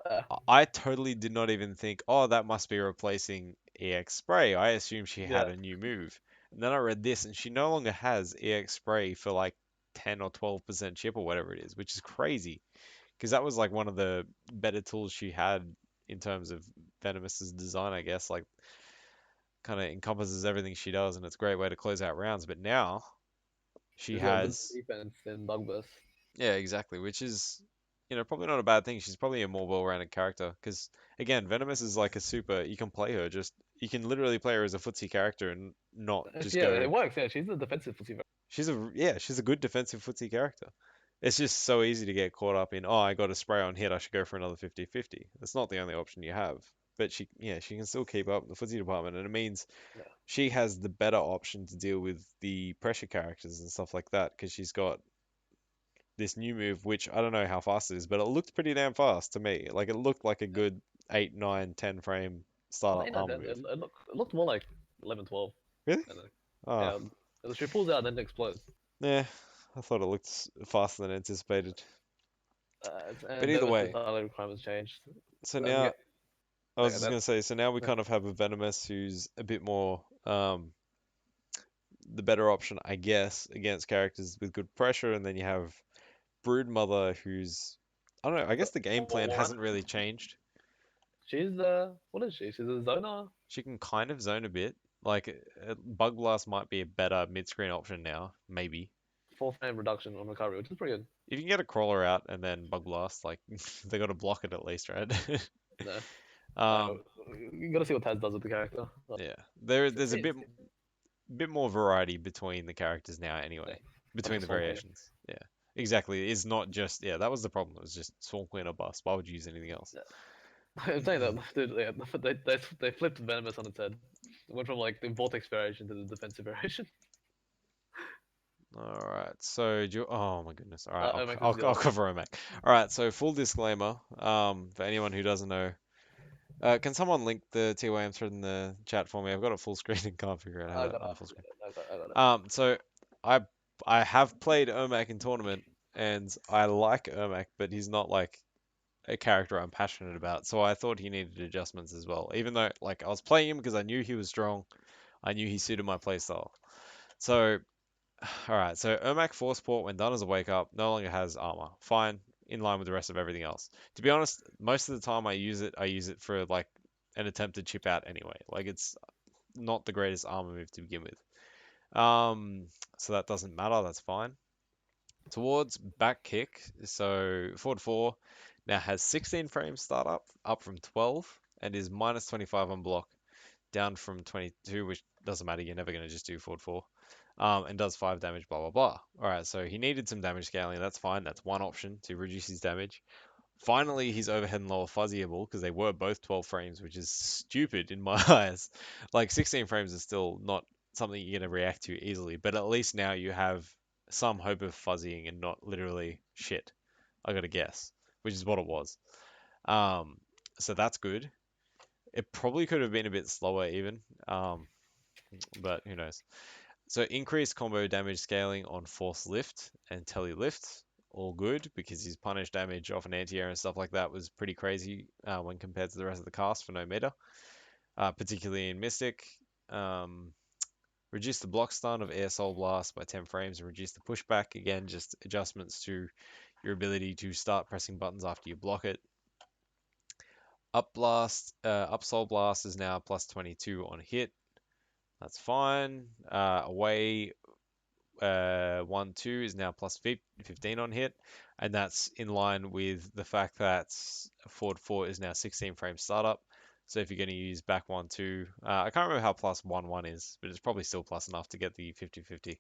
Uh, I totally did not even think, oh, that must be replacing EX Spray. I assumed she had yeah, a new move. And then I read this, and she no longer has EX Spray for like 10 or 12% chip or whatever it is, which is crazy because that was like one of the better tools she had in terms of Venomous's design, I guess. Like kind of encompasses everything she does, and it's a great way to close out rounds. But now she she's got a bit has, defense in bug burst. yeah, exactly, which is, probably not a bad thing. She's probably a more well-rounded character because, again, Venomous is like a super. You can play her just, you can literally play her as a footsie character and not just Yeah, go. it works. Yeah, she's a defensive footsie. She's a good defensive footsie character. It's just so easy to get caught up in, oh, I got a spray on hit, I should go for another 50-50. That's not the only option you have. But she can still keep up in the footsie department, and it means Yeah. she has the better option to deal with the pressure characters and stuff like that because she's got this new move, which I don't know how fast it is, but it looked pretty damn fast to me. Like it looked like a good 8, 9, 10 frame No, startup no, armor move. it looked more like 11, 12. Really? And Ah, yeah, she pulls out and then explodes. yeah. I thought it looked faster than anticipated. But And either Venomous way, dialogue requirements changed. so And now get I was okay, just that gonna say, so now we yeah, kind of have a Venomous who's a bit more the better option, I guess, against characters with good pressure, and then you have Broodmother who's I don't know, I guess the game plan one. hasn't really changed. She's what is she? She's a zoner. She can kind of zone a bit. Like Bug Blast might be a better mid-screen option now, maybe. 4 frame reduction on recovery, which is pretty good. If you can get a crawler out and then Bug Blast, like they got to block it at least, right? No, uh, um, you gotta see what Taz does with the character. yeah, there's a It's, bit more variety between the characters now, yeah, anyway, not between the just Swarm Queen. variations. Yeah, exactly. It's not just that was the problem. It was just Swarm Queen or bust. Why would you use anything else? Yeah. I'm saying that, dude, yeah, they flipped Venomous on its head. It went from like the Vortex variation to the defensive variation. All right, so oh my goodness. All right, Omax is I'll good. cover OMAC. All right, so full disclaimer, for anyone who doesn't know, can someone link the TYM thread in the chat for me? I've got it full screen and can't figure out how I to got it. unfull screen. I got it. So I I have played OMAC in tournament and I like OMAC, but he's not like a character I'm passionate about. So I thought he needed adjustments as well. Even though like I was playing him because I knew he was strong, I knew he suited my playstyle. So all right, so Ermac Force Port, when done as a wake up, no longer has armor. Fine, in line with the rest of everything else. To be honest, most of the time I use it for like an attempted chip out anyway. Like it's not the greatest armor move to begin with. So that doesn't matter. That's fine. Towards back kick, so forward 4 now has 16 frames startup, up from 12, and is minus 25 on block, down from 22, which doesn't matter. You're never going to just do forward 4. And does 5 damage, blah, blah, blah. All right, so he needed some damage scaling. That's fine. That's one option to reduce his damage. Finally, he's overhead and lower fuzzyable because they were both 12 frames, which is stupid in my eyes. Like 16 frames is still not something you're going to react to easily, but at least now you have some hope of fuzzying and not literally shit. I got to guess, which is what it was. Um, so that's good. It probably could have been a bit slower even, but who knows. So increased combo damage scaling on force lift and tele lift. all good because his punish damage off an anti-air and stuff like that was pretty crazy when compared to the rest of the cast for no meter, particularly in Mystic. Um, Reduce the block stun of Air Soul Blast by 10 frames and reduce the pushback. Again, just adjustments to your ability to start pressing buttons after you block it. Up Soul Blast is now plus 22 on hit. That's fine. Away 1-2 is now plus 15 on hit, and that's in line with the fact that Ford 4 is now 16 frame startup. So if you're going to use back 1-2, I can't remember how plus 1-1 is, but it's probably still plus enough to get the 50-50.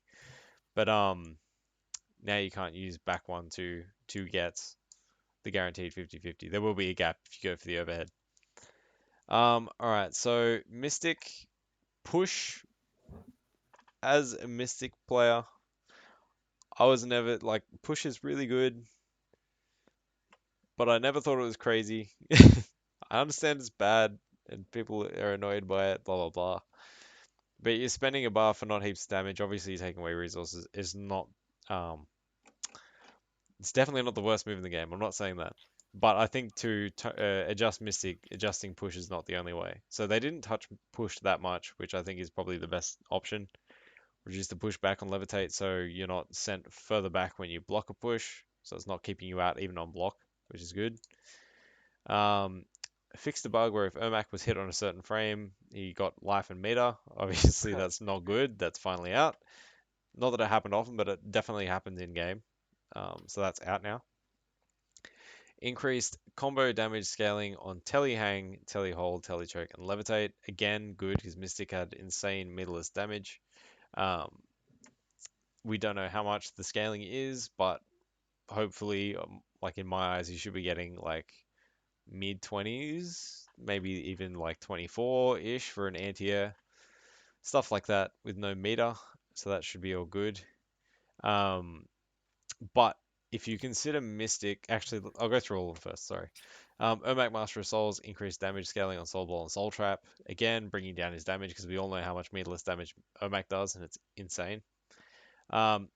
But now you can't use back 1-2 to get the guaranteed 50-50. There will be a gap if you go for the overhead. All right, so Mystic push as a Mystic player, I was never like push is really good, but I never thought it was crazy. I understand it's bad and people are annoyed by it, blah blah blah. But you're spending a bar for not heaps of damage. Obviously, you're taking away resources is not. Um, it's definitely not the worst move in the game. I'm not saying that, but I think to adjust Mystic, adjusting push is not the only way. So they didn't touch push that much, which I think is probably the best option. Reduce the push back on levitate, so you're not sent further back when you block a push, so it's not keeping you out even on block, which is good. Um, Fixed the bug where if Ermac was hit on a certain frame, he got life and meter. Obviously, that's not good. That's finally out. Not that it happened often, but it definitely happens in game. So that's out now. Increased combo damage scaling on Telehang, Telehold, Telechoke, and Levitate. Again, good because Mystic had insane meterless damage. Um, we don't know how much the scaling is, but hopefully, like in my eyes, you should be getting like mid 20s, maybe even like 24-ish for an anti-air, stuff like that with no meter. So that should be all good. Um, but if you consider Mystic, actually, I'll go through all of them first. Sorry. Ermac Master of Souls increased damage scaling on Soul Ball and Soul Trap. Again, bringing down his damage because we all know how much meterless damage Ermac does, and it's insane.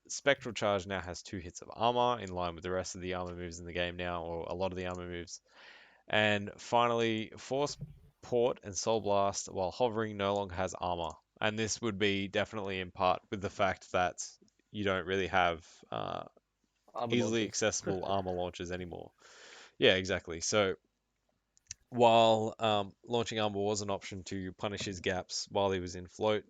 Spectral Charge now has 2 hits of armor in line with the rest of the armor moves in the game now, or a lot of the armor moves. And finally, Force Port and Soul Blast while hovering no longer has armor. And this would be definitely in part with the fact that you don't really have Armor easily launches. accessible armor launches anymore. Yeah, exactly. So while launching armor was an option to punish his gaps while he was in float,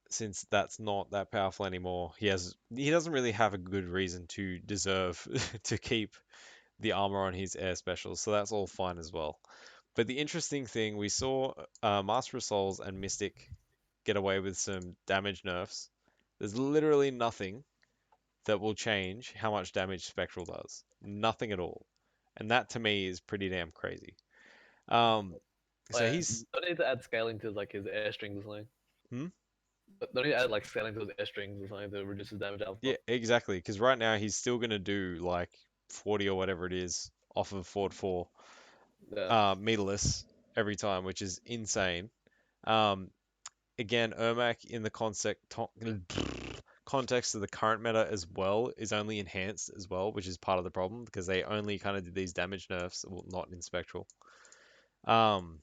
since that's not that powerful anymore, he doesn't really have a good reason to deserve to keep the armor on his air specials, so that's all fine as well. But the interesting thing, we saw Master of Souls and Mystic get away with some damage nerfs. There's literally nothing that will change how much damage Spectral does. Nothing at all. And that to me is pretty damn crazy. Um, Oh, so yeah, he's don't need to add scaling to like his air strings or something. hmm? Don't need to add like scaling to his air strings or something to reduce his damage Yeah, output. exactly. Because right now he's still gonna do like 40 or whatever it is off of Ford 4 Yeah, meterless every time, which is insane. Um, Again, Ermac in the context of the current meta as well is only enhanced as well, which is part of the problem because they only kind of did these damage nerfs, well, not in Spectral. Um,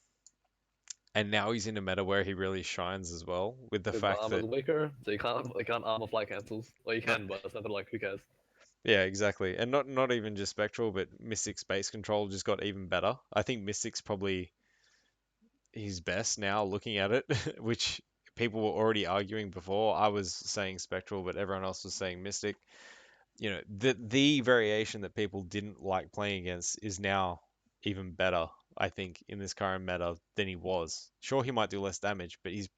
and now he's in a meta where he really shines as well with the because the fact armor's that weaker, so you can't armor flight cancels. Or you no, can, but it's never like who cares. yeah, exactly, and not even just Spectral, but Mystic Space Control just got even better. I think Mystic's probably his best now looking at it, which people were already arguing before. I was saying Spectral, but everyone else was saying Mystic. You know, the variation that people didn't like playing against is now even better, I think, in this current meta than he was. Sure, he might do less damage, but he's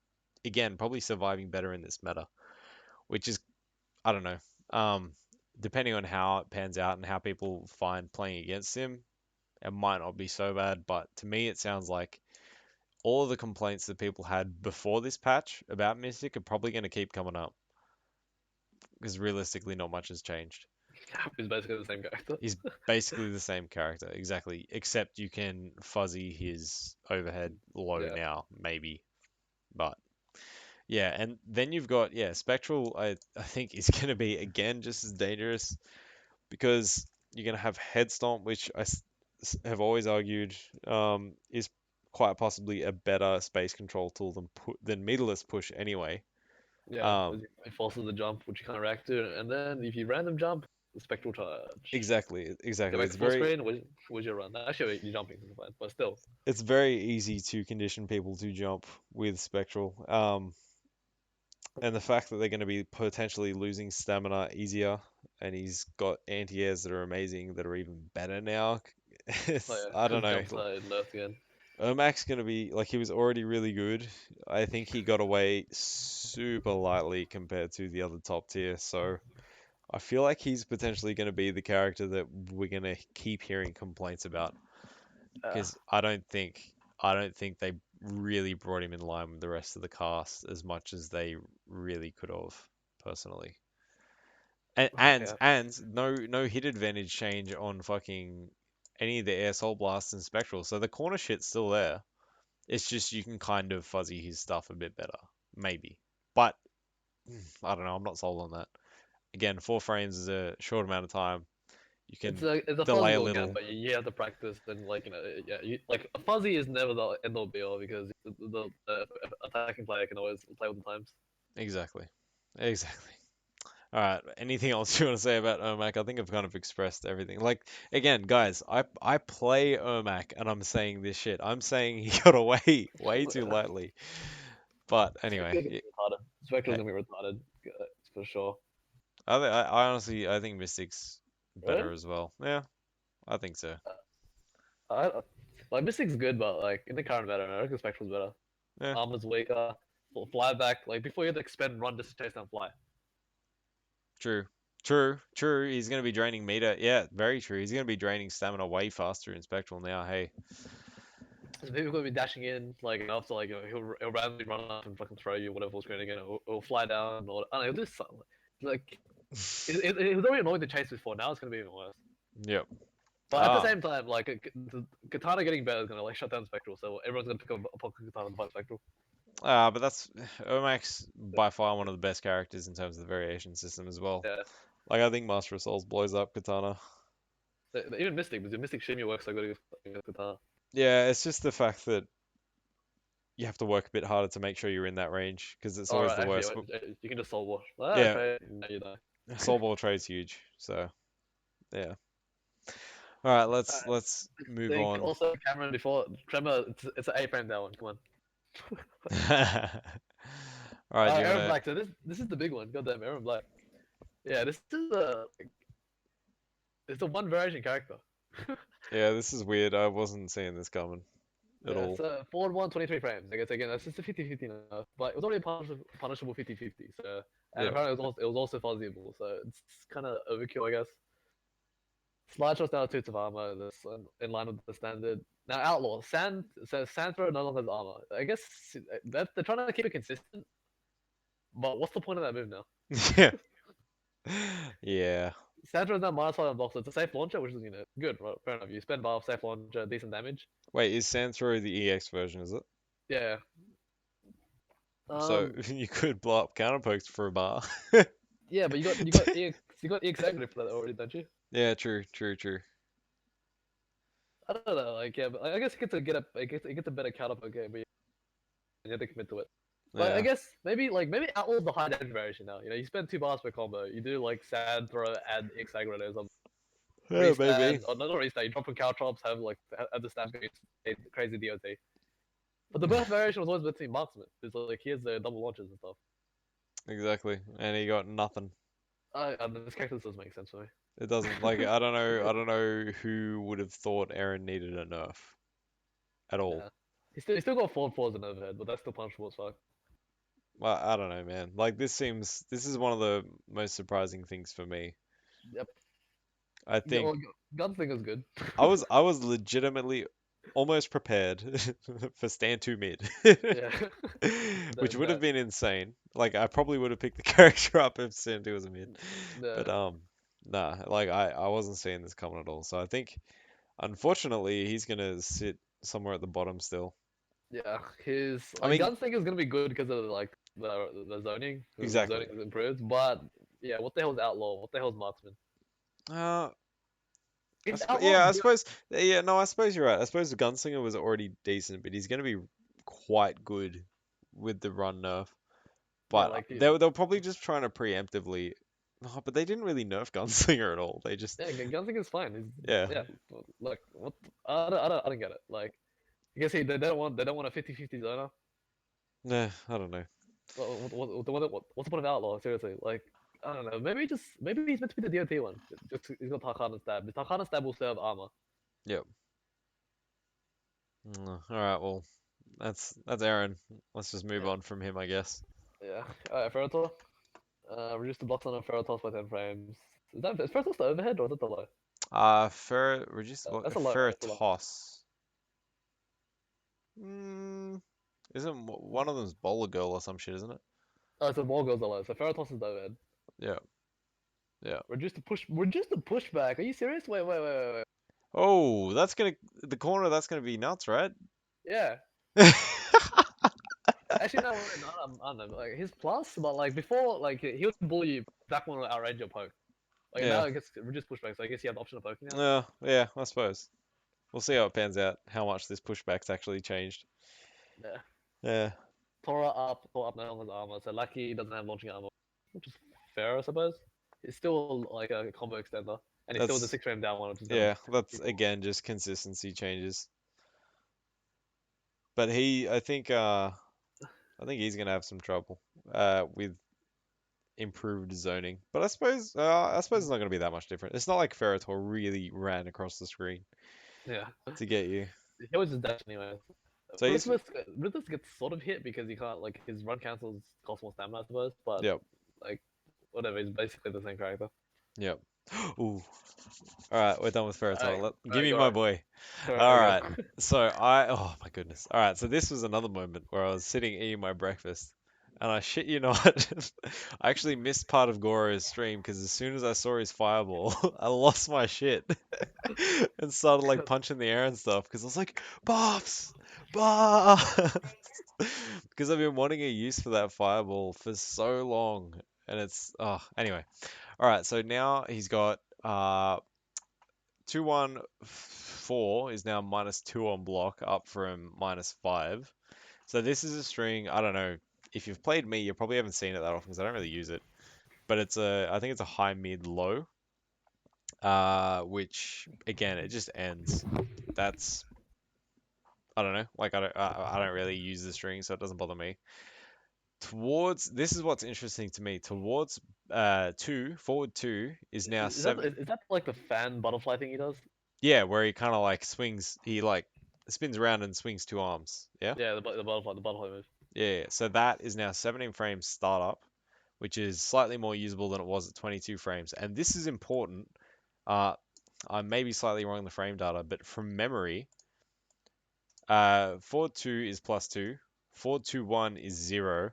again probably surviving better in this meta, which is I don't know. Um, Depending on how it pans out and how people find playing against him, it might not be so bad. But to me, it sounds like all of the complaints that people had before this patch about Mystic are probably going to keep coming up because realistically, not much has changed. He's basically the same character. He's basically the same character, exactly, except you can fuzzy his overhead low Yeah. now, maybe. But yeah, and then you've got, yeah, Spectral, I think is going to be again just as dangerous. because you're gonna have head stomp, which have always argued is quite possibly a better space control tool than meterless push anyway. Yeah, Um, it forces the jump, which you can't react to, and then if you random jump, the spectral charge. Go exactly. back to full screen. Where's your run? Actually, you're jumping, but still. It's very easy to condition people to jump with spectral. And the fact that they're going to be potentially losing stamina easier, and he's got anti-airs that are amazing, that are even better now. Oh It's, yeah, I don't because know. jumps are nerfed again. Ermac's going to be like, he was already really good. I think he got away super lightly compared to the other top tier. So I feel like he's potentially going to be the character that we're going to keep hearing complaints about, Uh, because I don't think they really brought him in line with the rest of the cast as much as they really could have, personally. And and yeah, and no hit advantage change on fucking any of the air soul blasts and spectral. So the corner shit's still there. It's just you can kind of fuzzy his stuff a bit better, maybe. But I don't know. I'm not sold on that. Again, 4 frames is a short amount of time. You can it's a delay fuzzy a goal game, little. but you have to practice and like yeah, like a fuzzy is never the end all be all because the attacking player can always play with the times. Exactly. Exactly. All right. Anything else you want to say about Ermac? I think I've kind of expressed everything. Like, again, guys, I play Ermac and I'm saying this shit. I'm saying he got away way too lightly. But anyway, Spectre's gonna be retarded. Spectre's gonna be retarded, for sure. I honestly I think Mystic's Really? better as well. Yeah, I think so. I like Mystic's good, but like in the current meta, I reckon Spectral's better. Yeah, Armor's weaker. Fly back, like before you have to expend and run just to chase down fly. true. True. He's gonna be draining meter. Yeah, very true. He's gonna be draining stamina way faster in Spectral now. Hey. So people gonna be dashing in, like enough to like he'll randomly run up and fucking throw you whatever full screen again. Or fly down, or I don't know, he'll do something. Like it was already annoying to chase before. Now it's gonna be even worse. Yep. But at the Ah, same time, like Katana getting better is gonna like shut down Spectral, so everyone's gonna pick up a pocket Katana to fight Spectral. but that's Ermac's by far one of the best characters in terms of the variation system as well. Yeah, Like I think Master of Souls blows up Katana. even Mystic, because Mystic Shimmy works so good against Katana. Yeah, it's just the fact that you have to work a bit harder to make sure you're in that range because it's All always right, the actually, worst. you can just soul wash. Ah, Yeah, okay, no, you don't. Soul Ball trade's huge. So yeah. All right, let's I let's move think on. also Cameron before Tremor, it's an A-frame that one. Come on. All right, do you Aaron wanna? Black. So this is the big one. Goddamn, Aaron Black. Yeah, this is a it's a one variation character. Yeah, this is weird. I wasn't seeing this coming at Yeah, all. it's a forward one, 23 frames. I guess again that's just a 50-50 now, but it was already punishable 50-50. So and Yeah. apparently it was also fuzzyable. So it's kind of overkill, I guess. Slide shots down 2 to armor. That's in line with the standard. Now outlaw sand throw no longer has armor. I guess they're trying to keep it consistent. But what's the point of that move now? Yeah. Yeah. Sand throw is now -5 on block, so it's a safe launcher, which is good. Right, fair enough. You spend buff, safe launcher, decent damage. Wait, is Santhro the EX version, is it? Yeah. So Um. you could blow up counterpokes for a bar. Yeah, but you got EX aggro for that already, don't you? Yeah, true. I don't know. Like yeah, but I guess it gets a better counterpoke game, but you have to commit to it. But I Yeah. guess maybe Outlaw's the high damage variation now. You spend 2 bars per combo. You do like sad throw, add X aggro or something. Yeah, maybe. Restat or not restat. You drop from caltrops, have the stats go crazy DOT. But the best variation was always between marksman. It's like here's the double launches and stuff. Exactly. And he got nothing. This character does make sense for me. It doesn't like I don't know who would have thought Aaron needed a nerf at all. Yeah. He still got 4 4s in overhead, but that's still punchable as fuck. Well, I don't know, man. Like this is one of the most surprising things for me. Yep. I Yeah, think well, Gunslinger is good. I was legitimately almost prepared for stand 2 mid, Yeah. which that, would have that, been insane. Like I probably would have picked the character up if stand 2 was a mid. But the, nah, like I wasn't seeing this coming at all. So I think unfortunately he's gonna sit somewhere at the bottom still. yeah. His I like mean, Gunslinger is gonna be good because of like the zoning. The exactly. zoning is improved, but yeah, what the hell is outlaw? What the hell is marksman? Uh, It's yeah, outlaw's I good. suppose. Yeah, no, I suppose you're right. I suppose the Gunslinger was already decent, but he's going to be quite good with the run nerf. Yeah, But like they're probably just trying to preemptively. Oh, but they didn't really nerf Gunslinger at all. They just, yeah, Gunslinger is fine. yeah, Yeah, look, what I don't get it. Like, I guess they don't want a 50-50 zoner. nah, I don't know. What's the point of outlaw? Seriously, like I don't know. Maybe he's meant to be the DOT one. Just he's got Tarkana stab. But Tarkana stab will serve armor. Yep. All right, well, that's Aaron. Let's just move Yeah, on from him, I guess. yeah. Alright, Ferrotor. Reduce the blocks on a Ferrotos by 10 frames. Is Ferrotos the overhead or is it the low? Reduce That's a low, right? That's a low. Ferrotoss. Mm, isn't one of them's Bowler Girl or some shit, isn't it? Oh, so Wall goes the low. So Ferrotos is the overhead. Yeah, yeah. Reduce the pushback. Are you serious? Wait. Oh, the corner. That's gonna be nuts, right? Yeah. Actually, no, wait, no, I don't know. Like his plus, but like before, like he would bully you back one with outrage or poke. Like Yeah, now it gets reduced pushback, so I guess you have the option of poking now. yeah. I suppose we'll see how it pans out. How much this pushback's actually changed. Yeah. Yeah, Tora up now on his armor, so lucky he doesn't have launching armor, which is fair, I suppose. It's still like a combo extender, and it's still the that's 6 frame down one, which is gonna yeah. That's people. again just consistency changes. But I think he's gonna have some trouble with improved zoning. But I suppose it's not gonna be that much different. It's not like Ferrotor really ran across the screen Yeah, to get you. he was just dash anyway. So he's Ruthless gets sort of hit because he can't like his run cancels cost more stamina, I suppose. But yep, like whatever, he's basically the same character. yep. Ooh. All right, we're done with Ferrotor. Alright, Give me my go. boy. Alright, All we right. go. So oh my goodness. All right. So this was another moment where I was sitting eating my breakfast, and I shit you not, I actually missed part of Goro's stream because as soon as I saw his fireball, I lost my shit and started like punching the air and stuff because I was like, buffs, buffs, because I've been wanting a use for that fireball for so long, and it's anyway. All right. So now he's got 214 is now -2 on block, up from -5. So this is a string. I don't know if you've played me, you probably haven't seen it that often because I don't really use it. But I think it's a high, mid, low. Which again, it just ends. That's I don't know. Like I don't really use the string, so it doesn't bother me. This is what's interesting to me. Towards forward two is now seven. Is that like the fan butterfly thing he does? Yeah, where he kind of like swings, he like spins around and swings two arms. Yeah? Yeah, the butterfly move. Yeah. So that is now 17 frames startup, which is slightly more usable than it was at 22 frames. And this is important. Uh, I may be slightly wrong in the frame data, but from memory, forward 2 is +2, forward 2-1 is 0,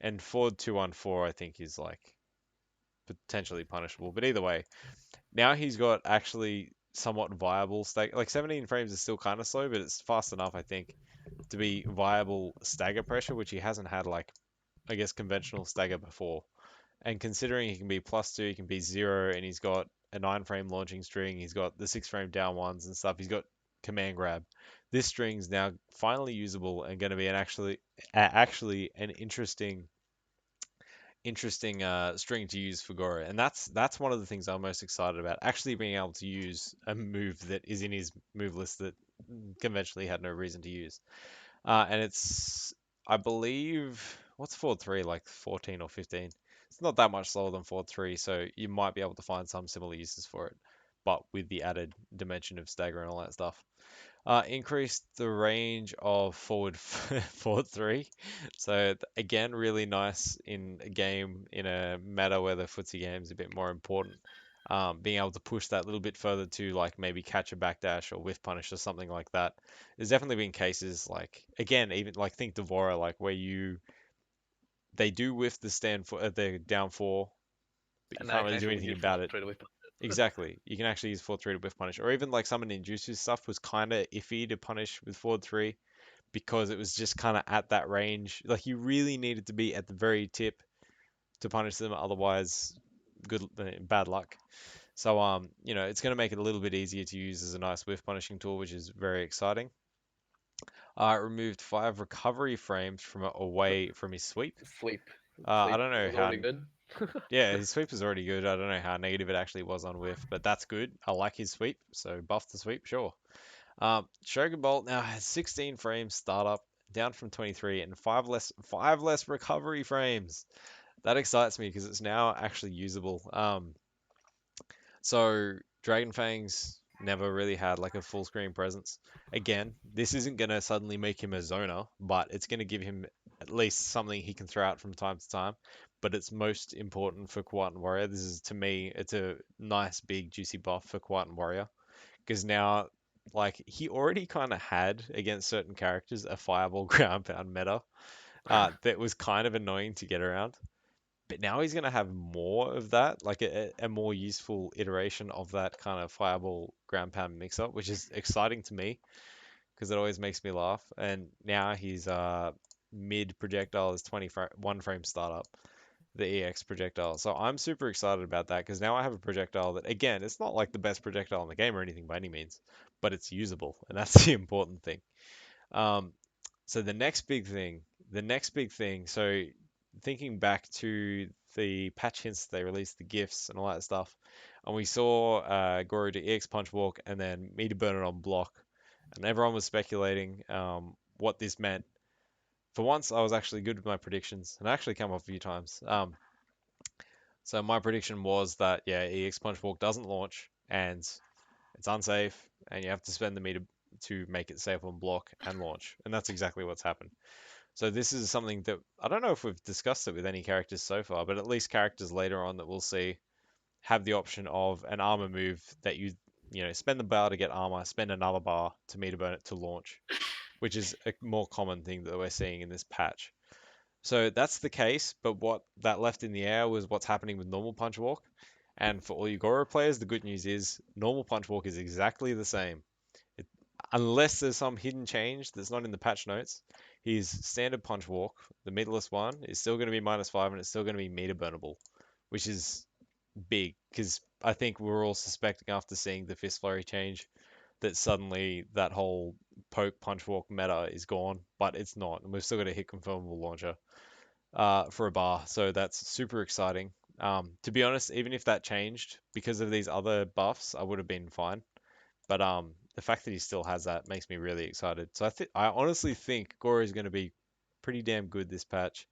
and forward 2-1-4 I think is like potentially punishable. But either way, now he's got actually somewhat viable stagger. Like 17 frames is still kind of slow, but it's fast enough, I think, to be viable stagger pressure, which he hasn't had like, I guess, conventional stagger before. And considering he can be +2, he can be 0, and he's got a 9 frame launching string, he's got the 6 frame down ones and stuff, he's got command grab. This string's now finally usable and going to be actually an interesting string to use for Goro, and that's one of the things I'm most excited about. Actually, being able to use a move that is in his move list that conventionally had no reason to use. And it's, I believe, what's forward 3, like 14 or 15? It's not that much slower than forward 3, so you might be able to find some similar uses for it, but with the added dimension of stagger and all that stuff. Increased the range of forward forward 3. So again, really nice in a game in a meta where the footsie game is a bit more important. Being able to push that little bit further to like maybe catch a backdash or whiff punish or something like that. There's definitely been cases like, again, even like think Devora, like where they do whiff the stand for the down 4, but you And now can't I can really do actually anything use about forward it. three to whip. Exactly. You can actually use forward 3 to whiff punish. Or even like some of Ninjutsu's stuff was kind of iffy to punish with forward 3 because it was just kind of at that range. Like you really needed to be at the very tip to punish them, otherwise bad luck. So it's going to make it a little bit easier to use as a nice whiff punishing tool, which is very exciting. It removed 5 recovery frames from away from his sweep. Sleep. I Sleep don't know was how. already good. Yeah, his sweep is already good. I don't know how negative it actually was on whiff, but that's good. I like his sweep, so buff the sweep, sure. Shogun Bolt now has 16 frames startup, down from 23, and five less recovery frames. That excites me because it's now actually usable. So Dragon Fangs never really had like a full screen presence. Again, this isn't gonna suddenly make him a zoner, but it's gonna give him at least something he can throw out from time to time. But it's most important for Kuat and Warrior. This is to me, it's a nice big juicy buff for Kuat and Warrior because now, like he already kind of had against certain characters a fireball ground pound meta that was kind of annoying to get around. But now he's going to have more of that, like a more useful iteration of that kind of fireball ground pound mix up, which is exciting to me because it always makes me laugh. And now his mid projectile is 21 frame startup, the EX projectile. So I'm super excited about that because now I have a projectile that, again, it's not like the best projectile in the game or anything by any means, but it's usable, and that's the important thing. Um, so the next big thing, so thinking back to the patch hints they released, the gifts and all that stuff, and we saw Goro do EX Punch Walk and then me to burn it on block, and everyone was speculating what this meant. For once, I was actually good with my predictions, and I actually come off a few times. So my prediction was that yeah, EX Punch Walk doesn't launch, and it's unsafe, and you have to spend the meter to make it safe on block and launch, and that's exactly what's happened. So this is something that I don't know if we've discussed it with any characters so far, but at least characters later on that we'll see have the option of an armor move that you spend the bar to get armor, spend another bar to meter burn it to launch, which is a more common thing that we're seeing in this patch. So that's the case, but what that left in the air was what's happening with normal punch walk. And for all you Goro players, the good news is normal punch walk is exactly the same. It, unless there's some hidden change that's not in the patch notes, his standard punch walk, the meterless one, is still going to be -5 and it's still going to be meter burnable, which is big because I think we're all suspecting after seeing the fist flurry change that suddenly that whole poke punch walk meta is gone, but it's not, and we've still got a hit confirmable launcher for a bar, so that's super exciting. To be honest, even if that changed because of these other buffs, I would have been fine. But the fact that he still has that makes me really excited. So I honestly think Goro is going to be pretty damn good this patch,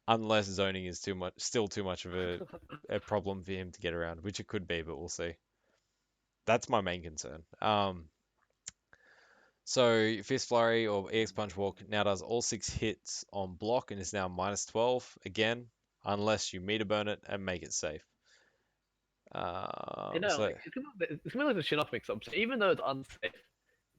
unless zoning is still too much of a problem for him to get around, which it could be, but we'll see. That's my main concern. So Fist Flurry or EX Punch Walk now does all 6 hits on block and is now -12 again, unless you meter burn it and make it safe. So Like it's gonna be like the Shinnok mix-up. So even though it's unsafe,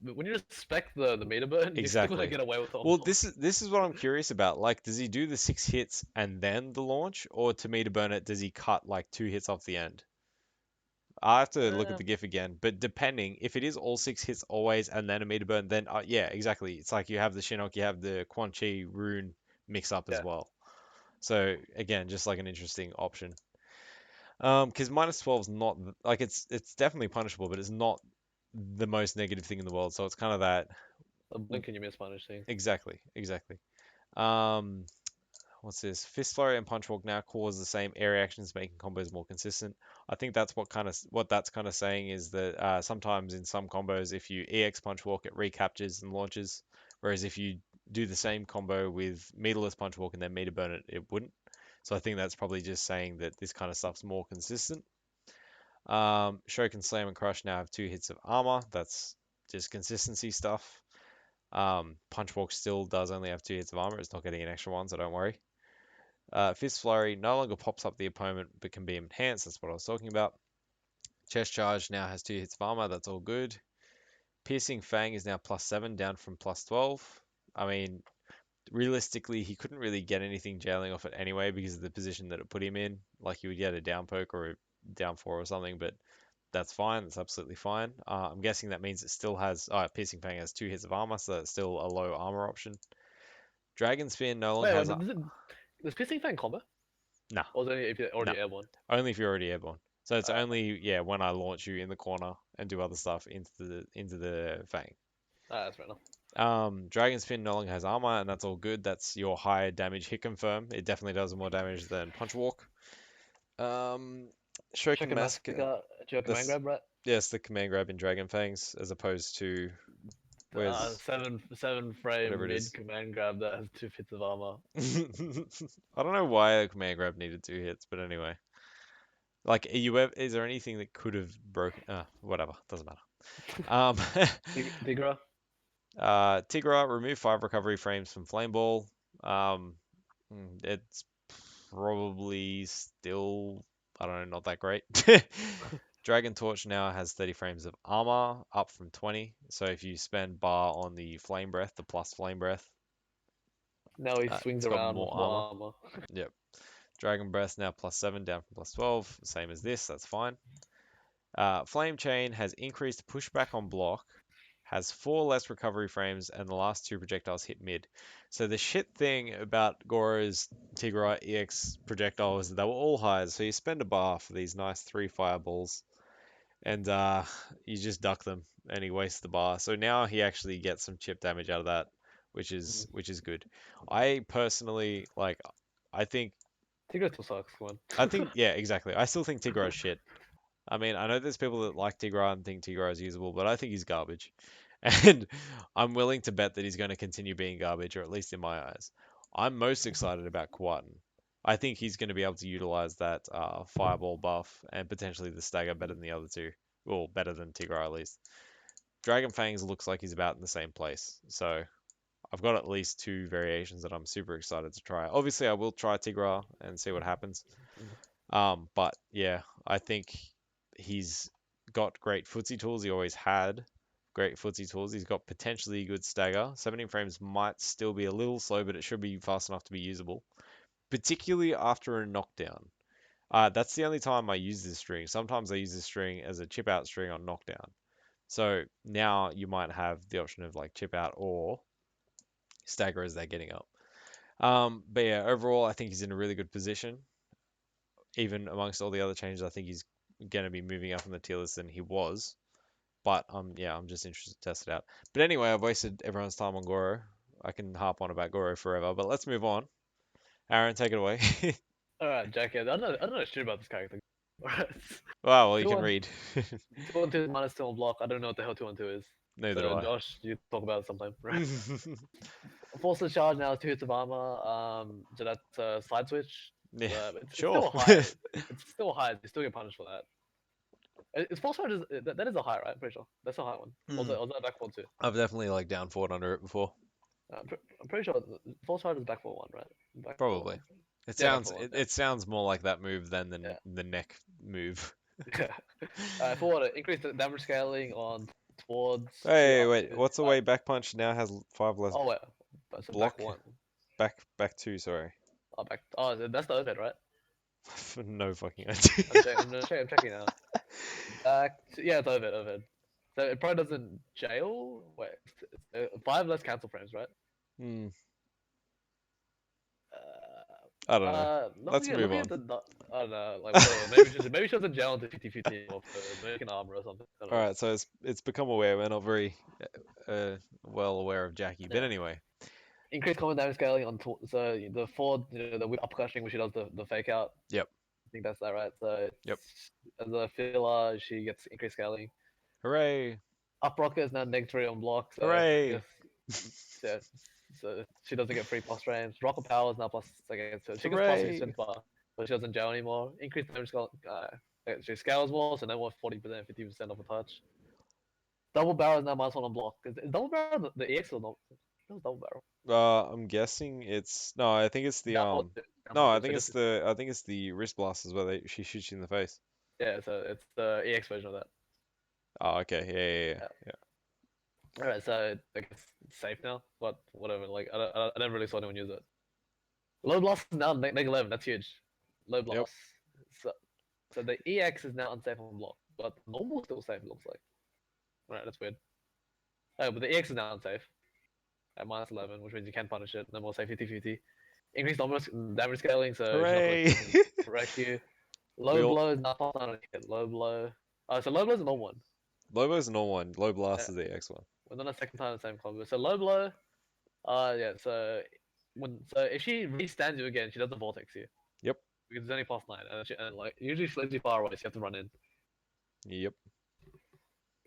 when you just spec the meter burn, you're still gonna exactly. get away with it on Well, block. this is what I'm curious about. Like, does he do the 6 hits and then the launch, or to meter burn it, does he cut like 2 hits off the end? I have to look at Uh, the GIF again, but depending, if it is all 6 hits always and then a meter burn, then yeah, exactly. It's like you have the Shinnok, you have the Quan Chi rune mix up as yeah. well. So again, just like an interesting option. Because -12 is not like it's definitely punishable, but it's not the most negative thing in the world. So it's kind of that A blink and you miss punish thing. exactly. Um, what's this? Fist flurry and punch walk now cause the same area actions, making combos more consistent. I think that's what that's kind of saying is that sometimes in some combos, if you EX punch walk, it recaptures and launches, whereas if you do the same combo with meterless punch walk and then meter burn it, it wouldn't. So I think that's probably just saying that this kind of stuff's more consistent. Shokin Slam and Crush now have 2 hits of armor. That's just consistency stuff. Punch Walk still does only have 2 hits of armor. It's not getting an extra one, so don't worry. Fist Flurry no longer pops up the opponent, but can be enhanced. That's what I was talking about. Chest Charge now has 2 hits of armor. That's all good. Piercing Fang is now +7, down from +12. I mean, realistically, he couldn't really get anything jailing off it anyway because of the position that it put him in. Like he would get a down poke or a down 4 or something, but that's fine. That's absolutely fine. I'm guessing that means it still has. Piercing Fang has 2 hits of armor, so that's still a low armor option. Dragon Spin no longer Wait, has. does Pissing Fan combo? No, Or is it only if you're no. already airborne? Only if you're already airborne. So it's only when I launch you in the corner and do other stuff into the Fang. That's fair enough. Dragon Spin no longer has armor, and that's all good. That's your high damage hit confirm. It definitely does more damage than Punch Walk. Shuriken Chicken Massacre. Massacre, do you command That's grab, right? yes, the command grab in Dragon Fangs, as opposed to where's Seven whatever frame it mid is. command grab that has 2 hits of armor. I don't know why a command grab needed 2 hits, but anyway. Like, is there anything that could have broken? Whatever, doesn't matter. Um, Tigra? Tigra, remove 5 recovery frames from Flame Ball. It's probably still, I don't know, not that great. Dragon Torch now has 30 frames of armor, up from 20. So if you spend bar on the Flame Breath, the plus Flame Breath, Now he swings it's got around with more more armor. armor. Yep. Dragon Breath now +7, down from +12. Same as this, that's fine. Flame Chain has increased pushback on block, has 4 less recovery frames, and the last 2 projectiles hit mid. So the shit thing about Goro's Tigray EX projectiles is they were all highs. So you spend a bar for these nice 3 fireballs, and you just duck them, and he wastes the bar. So now he actually gets some chip damage out of that, which is good. I personally like. I think Tigra still sucks, come on. yeah, exactly. I still think Tigray is shit. I mean, I know there's people that like Tigray and think Tigray is usable, but I think he's garbage. And I'm willing to bet that he's going to continue being garbage, or at least in my eyes. I'm most excited about Kuatan. I think he's going to be able to utilize that fireball buff and potentially the stagger better than the other two. Well, better than Tigray at least. Dragon Fangs looks like he's about in the same place. So I've got at least 2 variations that I'm super excited to try. Obviously, I will try Tigray and see what happens. But yeah, I think he's got great footsie tools. He always had great footsie tools. He's got potentially good stagger. 17 frames might still be a little slow, but it should be fast enough to be usable, particularly after a knockdown. That's the only time I use this string. Sometimes I use this string as a chip out string on knockdown. So now you might have the option of like chip out or stagger as they're getting up. But yeah, overall, I think he's in a really good position. Even amongst all the other changes, I think he's going to be moving up on the tier list than he was. But I'm just interested to test it out. But anyway, I've wasted everyone's time on Goro. I can harp on about Goro forever, but let's move on. Aaron, take it away. Alright, Jackhead. I don't know shit about this character. Alright. Wow, well, you Two can on read. 2-1-2 is minus 2 on block. I don't know what the hell 2-1-2 is. Neither So do I. Josh, you talk about it sometime. Right. Forces charge now 2 hits of armor. So that's side switch. Yeah, It's sure. still high. It's still high. You still get punished for that. It's force charge that is a high, right? I'm pretty sure that's a high one. Or that backboard too. I've definitely like down forward under it before. I'm pretty sure force charge is backboard one, right? Backboard Probably. one. It Yeah, sounds backboard one. it sounds more like that move than Yeah. the neck move. Yeah. Forward, increase the damage scaling on towards. Hey, up wait, to what's the way back punch now has 5 less Oh wait, that's a block? back one. Back 2, sorry. Oh, back. Oh, that's the overhead, right? No fucking idea. I'm checking now. Yeah, it's overhead. So it probably doesn't jail. Wait, 5 less cancel frames, right? Hmm, Uh, I don't know. Let's move looking on. at the. I don't know, like whatever. Maybe she doesn't gel into 50-50 or for making armor or something. I don't know. Alright, so it's become aware. We're not very well aware of Jackie. But Yeah. anyway. Increased combat damage scaling on so the forward, the whip uppercutting when she does the fake out. Yep. I think that's that, right? So Yep. as a filler, she gets increased scaling. Hooray! Up rocket is now -3 on block, so Hooray! I guess yeah, so she doesn't get free plus frames. Rocket power is now plus again, so she gets plus Hooray! 6 bar, but she doesn't jail anymore. Increased damage scale, she scales more, so no more 40%, 50% off a touch. Double barrel is now -1 on block. Is double barrel the EX or not? No, double barrel. I'm guessing it's no. I think it's the Downfall No, I so think it's the wrist blasters where she shoots you in the face. yeah, so it's the EX version of that. Oh, okay. Yeah. Alright, so I guess it's safe now. But whatever, like I never really saw anyone use it. Low blast is now -11. That's huge. Low blast. Yep. So the EX is now unsafe on block, but normal still safe. It looks like. Alright, that's weird. Oh, but the EX is now unsafe at -11, which means you can punish it. No more safe 50-50. Increased damage scaling, so Hooray! she's not going to wreck you. We Low all blow is not plus 9 on hit. Low blow. So low blow is a normal one. Lobo's a normal one. Low Yeah, blast is the X one. we're not a second time the same combo. So low blow. Yeah. So if she restands you again, she doesn't vortex you Yep. because it's only plus 9, and like usually she leaves you far away, so you have to run in. Yep.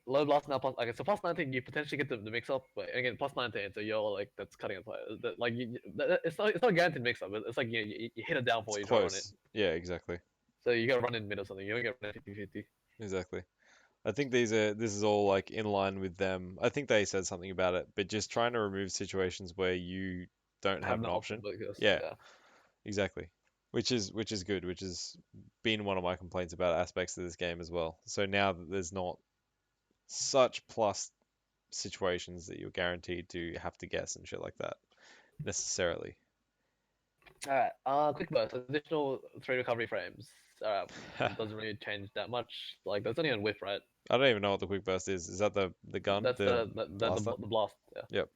Low blast now plus. Okay, so plus 19, you potentially get the mix up, but again plus 19, so you're like that's cutting it. Like it's not a guaranteed mix up. It's like you hit it down It's for you try to run it. close. Yeah, exactly. So you gotta run in mid or something. You don't get run in 50-50. Exactly. I think this is all like in line with them. I think they said something about it, but just trying to remove situations where you don't Have have no an option option. because Yeah, yeah. exactly. Which is good, which has been one of my complaints about aspects of this game as well. So now that there's not such plus situations that you're guaranteed to have to guess and shit like that necessarily. Alright, quick burst. Additional 3 recovery frames. Doesn't really change that much. Like that's only on whiff, right? I don't even know what the quick burst is. Is that the gun, That's the the blaster? the blast. Yeah. Yep.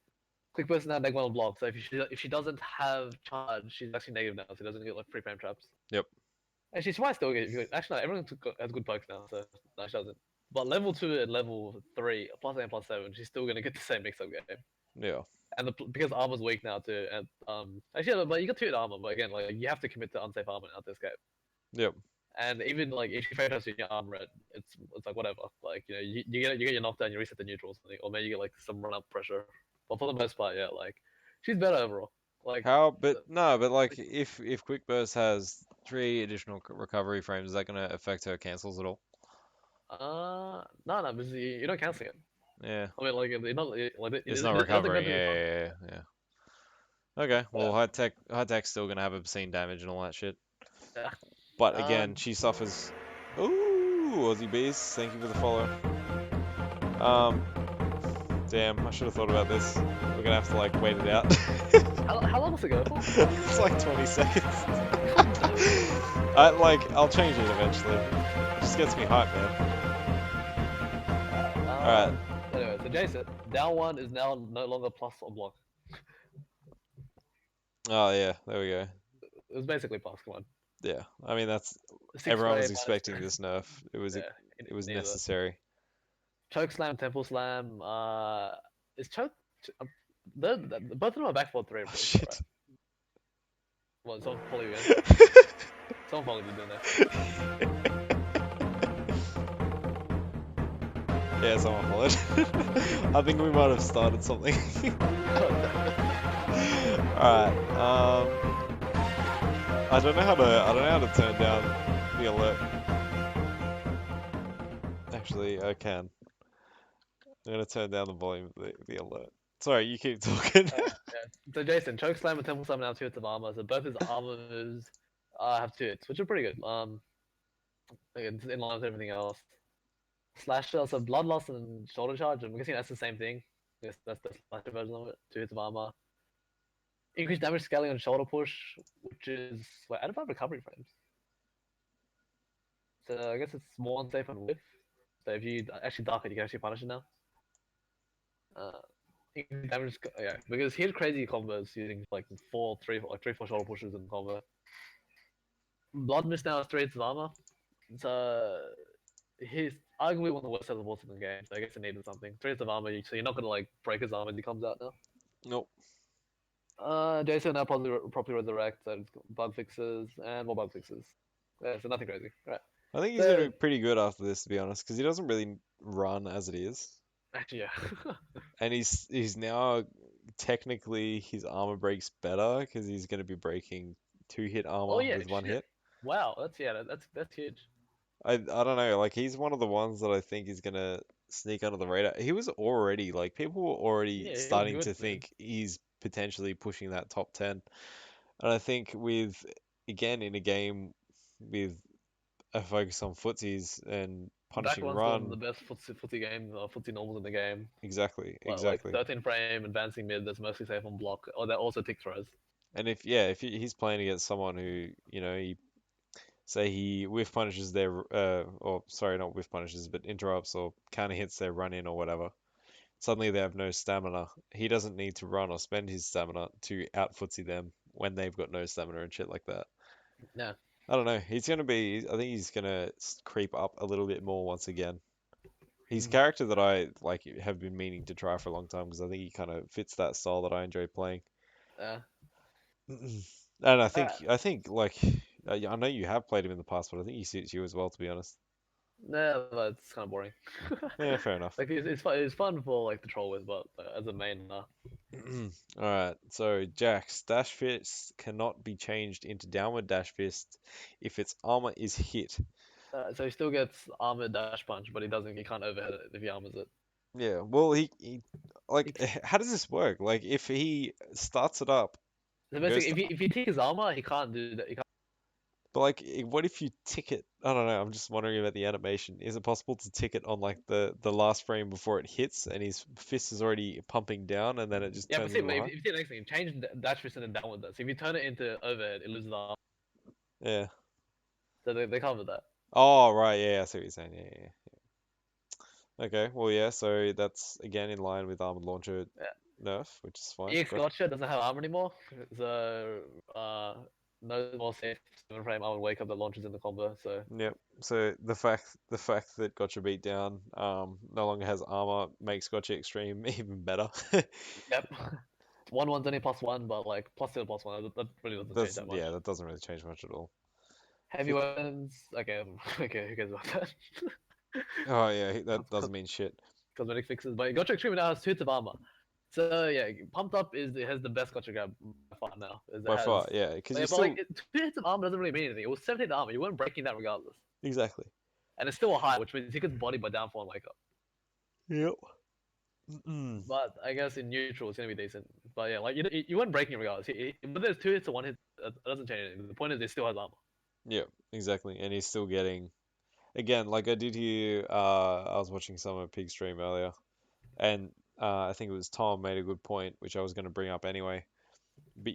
Quick burst now neg one block. So if she doesn't have charge, she's actually negative now. So she doesn't get like free frame traps. Yep. And she's might still get. Actually, no, everyone has good pokes now, so no, she doesn't. But level 2 and level 3, plus 8 and plus 7, she's still gonna get the same mix up game. Yeah. And because armor's weak now too, and actually, but you got 2 hit armor, but again, like you have to commit to unsafe armor out this game. Yep. And even like if you focus in your armor, it's like whatever. Like you get your knockdown, you reset the neutral or something, or maybe you get like some run up pressure. But for the most part, yeah, like she's better overall. Like How? But no, but like if quick burst has 3 additional recovery frames, is that gonna affect her cancels at all? no, because you don't cancel it. Yeah. I mean, like you're not like It's not it doesn't go recovering. through Yeah, your combo. yeah, yeah, yeah. Okay. Yeah, Well, high tech's still gonna have obscene damage and all that shit. yeah. But Uh, again, she suffers. Ooh, Aussie Bees, thank you for the follow. Um, damn, I should have thought about this. We're gonna have to like wait it out. how long does it go for? It's like 20 seconds. I'll change it eventually. It just gets me hyped, man. Alright. Anyway, so Jason, down one is now no longer plus or block. Oh yeah, there we go. It was basically plus. Come on, Yeah, I mean that's 6 everyone ray was minus. expecting this nerf. Yeah, It was neither. necessary. Choke slam, temple slam. Is choke? Um, both of them are back for 3, I'm Oh pretty sure, right? shit. Well, someone follow you in. Someone followed you doing that. Yeah, someone followed. I think we might have started something. Alright, I don't know how to turn down the alert. Actually, I can. I'm gonna turn down the volume of the alert. Sorry, you keep talking. Yeah. So Jason, choke slam and temple slam now 2 hits of armor. So both his armor moves have 2 hits, which are pretty good. Again, in line with everything else. Slasher, so bloodlust and shoulder charge. I'm guessing that's the same thing. Yes, that's the slasher version of it. 2 hits of armor. Increased damage scaling on shoulder push, which is wait, I don't have recovery frames. So I guess it's more unsafe on whiff. So if you actually dark it, you can actually punish it now. Increased damage, yeah, because he had crazy combos using like 3-4 shoulder pushes in combo. Blood Mist now has 3 hits of armor. So he's arguably one of the worst teleports in the game. So I guess it needed something. 3 hits of armor, so you're not gonna like break his armor as he comes out now. Nope. Jason now properly resurrect, so it's got bug fixes and more bug fixes. Yeah, so nothing crazy. Right. I think he's gonna be pretty good after this, to be honest, because he doesn't really run as it is, Actually, yeah. and he's now technically his armor breaks better because he's gonna be breaking 2-hit Oh armor yeah, with 1 shit. hit. Wow, that's huge. I don't know, like he's one of the ones that I think is gonna sneak under the radar. He was already like people were already Yeah, he was starting good, to man. think he's potentially pushing that top 10. And I think with again in a game with a focus on footsies and Back punishing one's still one of run, the best footsie game, footsie normals in the game. exactly, Like exactly. 13 frame, advancing mid that's mostly safe on block, or that also tick throws. And if he's playing against someone who, he say he whiff punishes their or sorry, not whiff punishes, but interrupts or counter hits their run in or whatever. Suddenly they have no stamina. He doesn't need to run or spend his stamina to out footsie them when they've got no stamina and shit like that. Yeah. I don't know. He's gonna be. I think he's gonna creep up a little bit more once again. He's a Mm. character that I like have been meaning to try for a long time because I think he kind of fits that style that I enjoy playing. Yeah. And Alright. I think like I know you have played him in the past, but I think he suits you as well, to be honest. Nah, but it's kind of boring. Yeah, fair enough. Like it's fun for like the troll with, but as a main, nah. All right, so Jax, dash fist cannot be changed into downward dash fist if its armor is hit. So he still gets armored dash punch, but he doesn't. He can't overhead it if he armors it. Yeah, well, he like, He, c- how does this work? Like, if he starts it up, so goes basically, to, if he takes his armor, he can't do that. He can't. but like, what if you tick it? I don't know. I'm just wondering about the animation. Is it possible to tick it on like the last frame before it hits, and his fist is already pumping down, and then it just Yeah, but turns see, into but a if high? you see the next thing, change dash fist into downward. So if you turn it into overhead, it loses the armor. Yeah. So they cover that. Oh, right. Yeah, I see what you're saying. Yeah. Okay. Well, yeah. So that's again in line with armored launcher Yeah. nerf, which is fine. EX Gotcha doesn't have armor anymore, so no more safe 7 frame armor wake up that launches in the combo. So Yep. So the fact that Gotcha beat down no longer has armor makes Gotcha Extreme even better. yep, 1-1's only +1, but like +2 +1 that really doesn't change That's that much. yeah, that doesn't really change much at all. Heavy Fifth. weapons, okay, okay, who cares about that? Oh yeah, that Cos- doesn't mean shit Cosmetic fixes, but Gotcha Extreme now has 2 hits of armor. So yeah, pumped up is it has the best Gotcha grab by far now. Is it by has, far. Yeah, because you but like still 2 hits of armor doesn't really mean anything. It was 17 armor. You weren't breaking that regardless, exactly. and it's still a high, which means he gets bodied by downfall and wake up. Yep. Mm. But I guess in neutral it's gonna be decent. But yeah, like you weren't breaking it regardless. But there's 2 hits or 1 hit, it doesn't change anything. The point is, he still has armor. Yep, exactly. And he's still getting again, like I did hear. I was watching some of Pig stream earlier, and I think it was Tom made a good point, which I was going to bring up anyway. But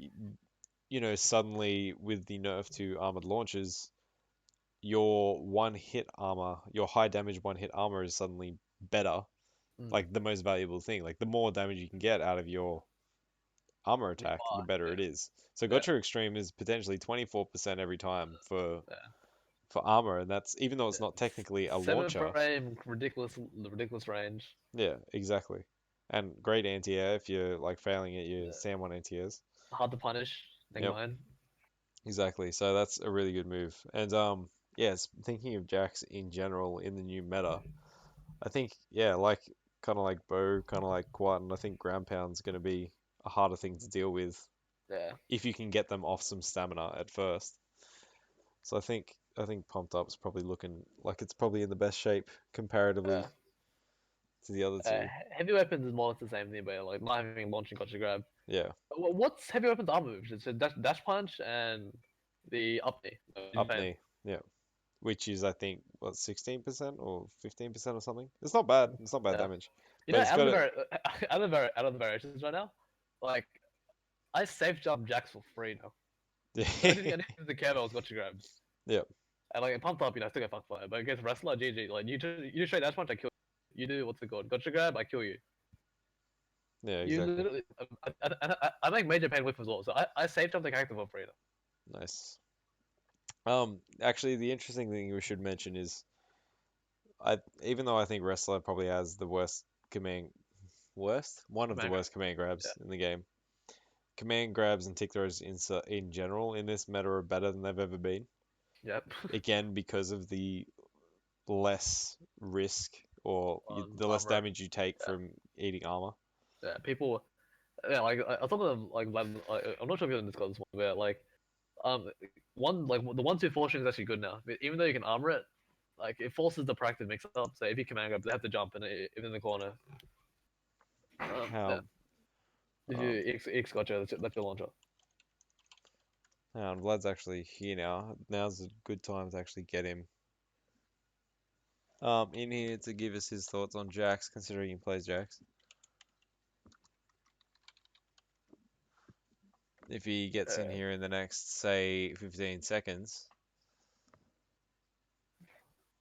suddenly with the nerf to armored launchers, your one hit armor, your high damage one hit armor is suddenly better, Mm. like the most valuable thing. Like the more damage you can get out of your armor You're attack, the fine. better it is. So Yeah, Gotcha Extreme is potentially 24% every time yeah, for armor, and that's even though yeah. it's not technically a Seven launcher. frame, ridiculous range. Yeah, exactly. And great anti-air if you're like failing at your Yeah. SAM 1 anti-airs. Hard to punish. Never Yep, mind. exactly. So that's a really good move. And yes, thinking of Jax in general in the new meta, I think yeah, like kind of like Bo, kind of like Quat, and I think ground pound's going to be a harder thing to deal with Yeah, if you can get them off some stamina at first. So I think Pumped Up's probably looking like it's probably in the best shape yeah. comparatively to the other two. Heavy weapons is more or less the same thing, but like not having launching gotcha grab. Yeah, What's heavy weapons armor moves? It's a dash punch and the up knee. up knee. Yeah. Which is I think what 16% or 15% or something. It's not bad. It's not bad Yeah. damage, You know, but it's got it. out of the variations right now, like I safe jump jacks for free now. I need the kettlebells got you grabbed. Yeah, And like pumped up, I still get fucked by it. But against wrestler, GG. Like you straight dash punch, I kill you. You do what's it called? Gotcha grab, I kill you. yeah, You exactly. literally, I make major pain whiff as well. So I safe jump the character for free now. Nice. Actually, the interesting thing we should mention is even though I think wrestler probably has the one of the Command grab. worst command Yeah. grabs in the game. Command grabs and tick throws in general in this meta are better than they've ever been. Yep. Again, because of the less risk or On the less armor. damage you take Yeah. from eating armor. Yeah. People. Yeah. Like I some of them like I'm not sure if you're in Discord this one, but like um one like the 1-2 string is actually good now. Even though you can armor it, like it forces the practice mix up. So if you command grab, they have to jump in the corner. Yeah. How If um, you X gotcha, that's your launcher. Vlad's actually here now. Now's a good time to actually get him in here to give us his thoughts on Jax, considering he plays Jax. If he gets in here in the next, say, 15 seconds,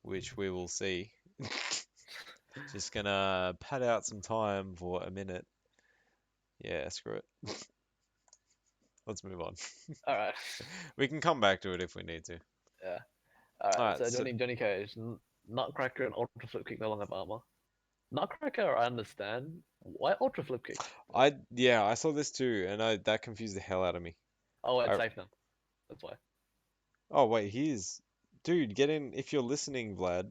which we will see. Just gonna pad out some time for a minute. Yeah, screw it. Let's move on. All right. We can come back to it if we need to. Yeah. All right. Alright, So so Johnny Cage, Nutcracker and Ultra Flip Kick no longer have armor. Nutcracker, I understand. Why Ultra Flip Kick? yeah, I saw this too, and that confused the hell out of me. Oh, it's I, safe now. That's why. oh wait, here's dude, get in if you're listening, Vlad.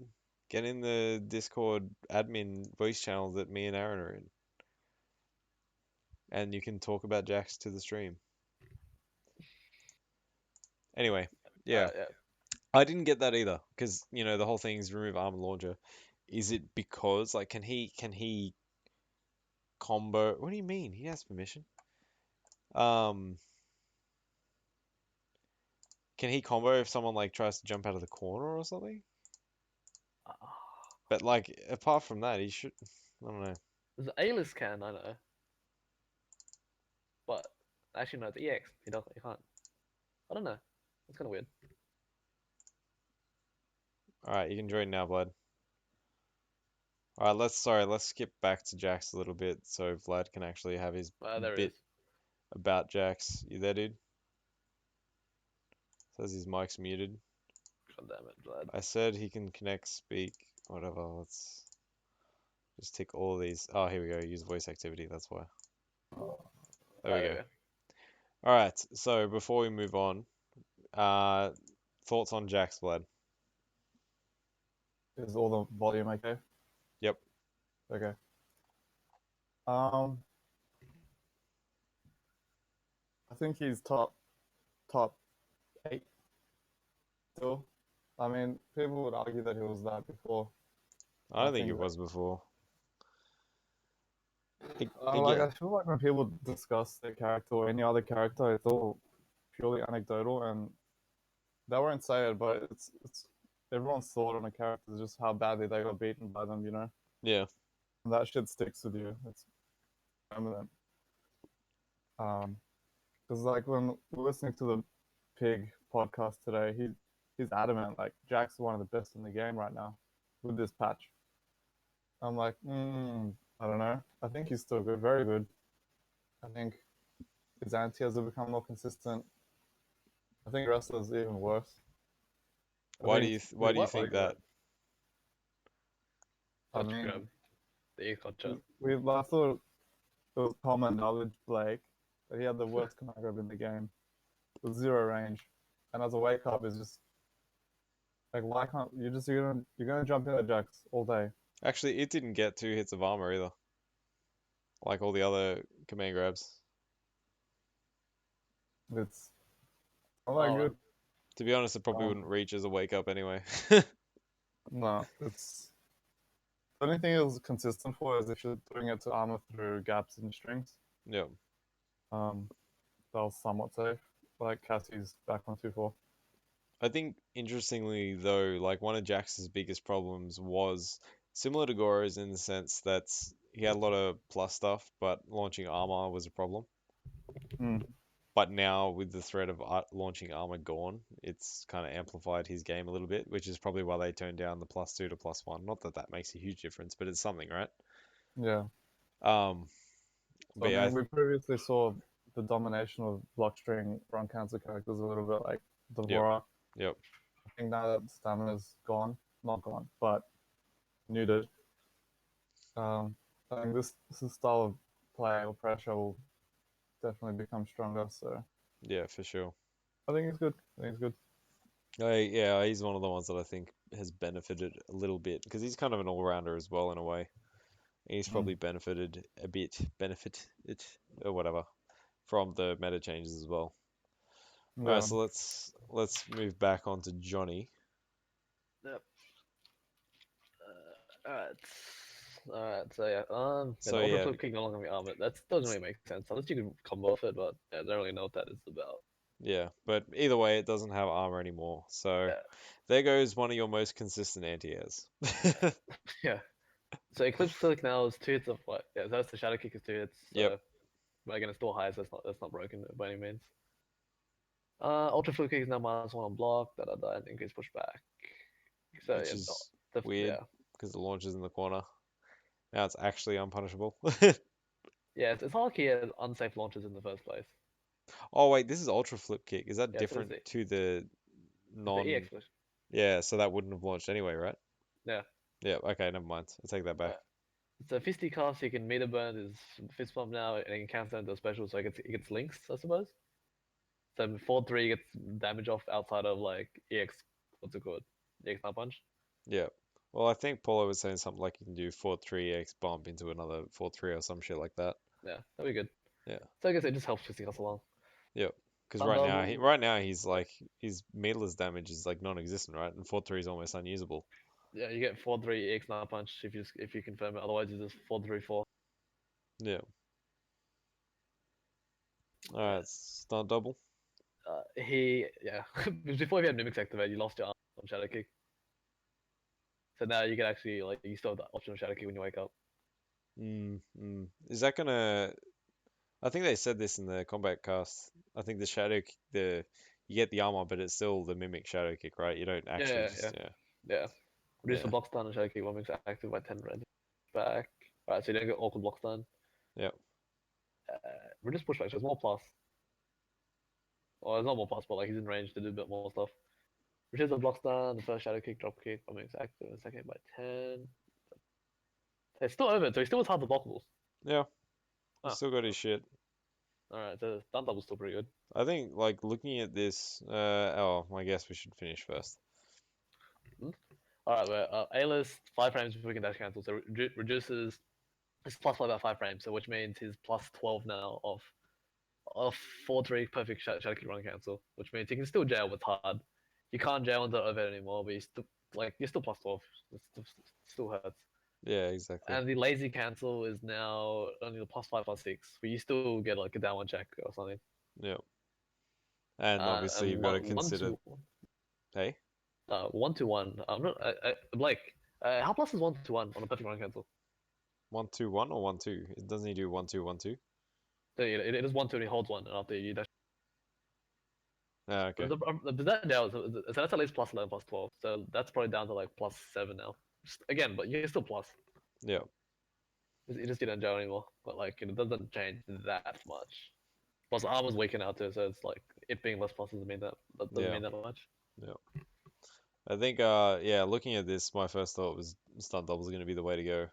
Get in the Discord admin voice channel that me and Aaron are in, and you can talk about Jax to the stream. Anyway, All yeah, right. Yeah. I didn't get that either, because the whole thing is remove armor launcher. Is it because like can he combo? What do you mean? He has permission. Um, can he combo if someone like tries to jump out of the corner or something? But like apart from that, he should. I don't know. There's A-list can, I know, but actually no, it's EX. He doesn't. He can't. I don't know. It's kind of weird. All right, you can join now, Vlad. All right, let's skip back to Jax a little bit so Vlad can actually have his There it bit is. about Jax. You there, dude? Says his mic's muted. God damn it, Vlad. I said he can connect, speak, whatever. Let's just tick all of these. Oh, here we go. Use voice activity. That's why. There we There we go. go. All right. So before we move on, uh, thoughts on Jax, Vlad? Is all the volume okay? Yep. Okay. I think he's top 8 still. I mean, people would argue that he was that before. I don't think it was before. Like I feel like when people discuss their character or any other character, it's all purely anecdotal, and they won't say it, but it's everyone's thought on a character is just how badly they got beaten by them, Yeah. And that shit sticks with you. It's permanent. Because like when we're listening to the Pig podcast today, he's adamant like Jack's one of the best in the game right now with this patch. I'm like, I don't know. I think he's still good, very good. I think his anti-airs have become more consistent. I think wrestlers even worse. Why do you think that? I Touch mean, grab. The gotcha. I thought it was common knowledge, Blake, that he had the worst command grab in the game with 0 range, and as a wake up is just like, why can't you're gonna jump into Jax all day? Actually, it didn't get 2 hits of armor either, like all the other command grabs. It's not that good. To be honest, it probably wouldn't reach as a wake up anyway. No, it's the only thing it was consistent for is if you're doing it to armor through gaps in strings. Yeah. That was somewhat safe. Like Cassie's back on 2-4. I think interestingly though, like one of Jax's biggest problems was similar to Goro's in the sense that he had a lot of plus stuff, but launching armor was a problem. But now with the threat of launching armor gone, it's kind of amplified his game a little bit, which is probably why they toned down the +2 to +1. Not that that makes a huge difference, but it's something, right? Yeah. But I mean, we previously saw the domination of blockstring front cancer characters a little bit, like Dvorak. Yep. I think now that stamina's gone, not gone, but neutered. I think this style of play or pressure will definitely become stronger. So yeah, for sure. I think it's good. Yeah, he's one of the ones that I think has benefited a little bit because he's kind of an all-rounder as well in a way. He's probably benefited or whatever from the meta changes as well. Yeah. Alright, so let's move back on to Johnny. Yep. Alright, so yeah, So the yeah. Ultra Flip Kick no longer be armored. That doesn't really make sense, unless you can combo off it, but yeah, I don't really know what that is about. Yeah, but either way, it doesn't have armor anymore. So there goes one of your most consistent anti-airs. Yeah. So Eclipse Click now is 2 hits of what? Yeah, that's the Shadow Kick is 2 hits. So, Yep. but again, it's still high, so that's not broken by any means. Ultra Flip Kick is now -1 on block, and increase pushback. So Which yeah, is weird because the launch is in the corner. Now it's actually unpunishable. Yeah, it's not like he had unsafe launches in the first place. Oh wait, this is Ultra Flip Kick. Is that Yeah, different to the The EX non. version. Yeah, so that wouldn't have launched anyway, right? Yeah. Yeah. Okay, never mind. I take that back. It's a fisty cast. He can meter burn his fist pump now, and he can cancel into a special, so it gets links, I suppose. So 4-3 gets damage off outside of like EX. What's it called? EX Nut Punch. Yeah. Well, I think Paulo was saying something like you can do 4-3 X bump into another 4-3 or some shit like that. Yeah, that'd be good. Yeah. So I guess it just helps fisty cast along. Yep. Because Stun double. right now he's like his meterless damage is like non-existent, right? And 4-3 is almost unusable. Yeah, you get 4-3 EX Nut Punch if you confirm it. Otherwise, it's just 4-3-4. Yeah. All right, stun double. Before you had Mimics activate, you lost your arm on Shadow Kick. So now you can actually you still have the option of Shadow Kick when you wake up. Is that gonna? I think they said this in the combat cast. I think the you get the armor, but it's still the mimic shadow kick, right? You don't actually Yeah. Reduce the Yeah. block stun and Shadow Kick one makes it active by 10 red. Back. Alright, so you don't get awkward block stun. Yep. Reduce pushback, so it's more plus. Well, it's not more plus, but like he's in range to do a bit more stuff. Reduce the block stun, the first Shadow Kick, drop kick, one makes it active, the second by 10. It's still over, so he still has half the blockables. Yeah. Oh. Still got his shit. Alright, so stun double's still pretty good. I think like looking at this. I guess we should finish first. Alright, well, A-list 5 frames before we can dash cancel, so reduces his plus 5 by 5 frames, so which means he's plus 12 now of 4-3 perfect Shadow Kick run cancel, which means he can still jail with hard. You can't jail into overhead anymore, but you're still plus 12. It still hurts. Yeah, exactly. And the lazy cancel is now only the plus 5 plus 6, but you still get like a down one check or something. Yep. And obviously you've got to consider. Hey. 1-1. I'm not. Blake. How plus is 1-1 on a perfect run cancel? 1-2-1 or 1-2? It doesn't he do 1-2-1-2? So it is 1-2 and he holds 1, and after you dash. Okay. But that down, so that's at least plus 11, plus 12. So that's probably down to like plus 7 now. Again, but you're still plus. Yeah. You just didn't jail anymore, but like it doesn't change that much. Plus armor's weaker now too, so it's like it being less plus doesn't mean that much. Yeah. I think looking at this, my first thought was stun doubles are going to be the way to go.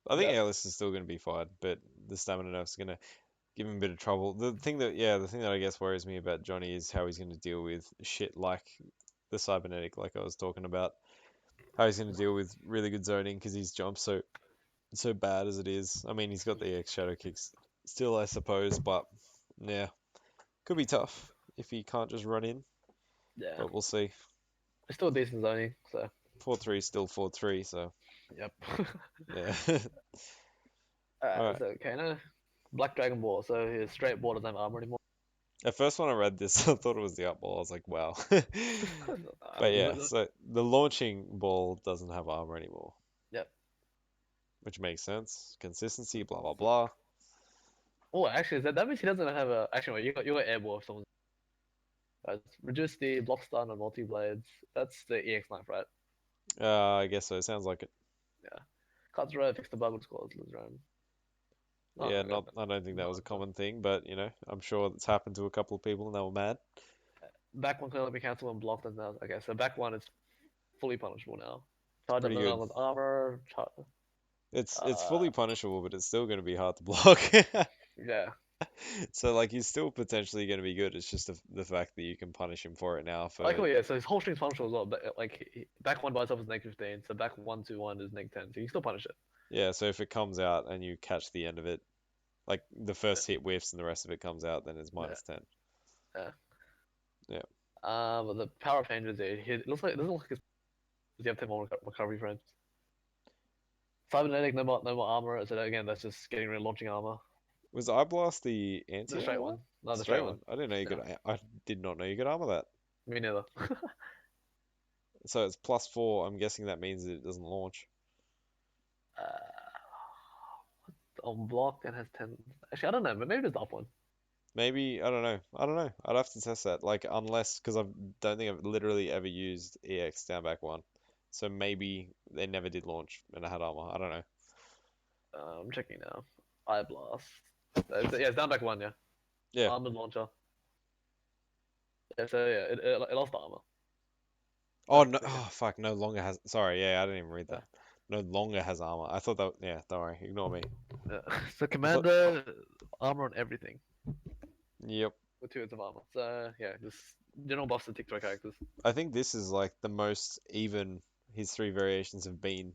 I think Alice is still going to be fine, but the stamina nerf's going to give him a bit of trouble. The thing that I guess worries me about Johnny is how he's going to deal with shit like the cybernetic, like I was talking about. How he's going to deal with really good zoning because he's jumped so bad as it is. I mean, he's got the X shadow kicks still, I suppose, but yeah, could be tough if he can't just run in. Yeah. But we'll see. It's still decent zoning, so. 4-3 is still 4-3, so. Yep. Yeah. Alright. So Kano, Black Dragon Ball, so his straight ball doesn't have armor anymore. At first when I read this, I thought it was the up ball. I was like, wow. But yeah, so the launching ball doesn't have armor anymore. Yep. Which makes sense. Consistency, blah blah blah. Oh, actually, that means he doesn't have a. Actually, wait, you got air ball if someone. Reduce the block stun on multi blades. That's the EX knife, right? I guess so. It sounds like it. Yeah. Cuts red, fix the bug with squads, lose round. Yeah, I don't think that was a common thing, but you know, I'm sure it's happened to a couple of people and they were mad. Back one can only be cancelled and blocked, and now okay, so back one is fully punishable now. Charge up Pretty good. with armor. It's fully punishable, but it's still going to be hard to block. Yeah. So like he's still potentially going to be good. It's just the fact that you can punish him for it now. For Like, oh yeah, so his whole string's punishable as well. But like back one by itself is -15, so back 1-1 is -10. So you can still punish it. Yeah, so if it comes out and you catch the end of it, like the first hit whiffs and the rest of it comes out, then it's -10. Yeah. Yeah. But the power up changes it looks like it doesn't look like it's. Does he have 10 more recovery frames? Cybernetic, no more armor. So again, that's just getting rid of launching armor. Was Eye Blast the anti? The straight one. No, the straight one. I didn't know you could. I did not know you could armor that. Me neither. So it's +4. I'm guessing that means it doesn't launch. On block and has 10. Actually, I don't know. But maybe it's the up one. Maybe I don't know. I'd have to test that. Like unless because I don't think I've literally ever used EX down back one. So maybe they never did launch and I had armor. I don't know. I'm checking now. Eye Blast. Yeah, it's down back one. Yeah. Yeah. Armored launcher. Yeah, so yeah, it lost the armor. Oh That's no! okay. Oh fuck! No longer has. Sorry, yeah, I didn't even read Yeah. that. No longer has armor. I thought that. Yeah, don't worry. Ignore me. So I thought. commander armor on everything Yep. with 2 hits of armor. So yeah, just general buffs to TikTok characters. I think this is like the most even his 3 variations have been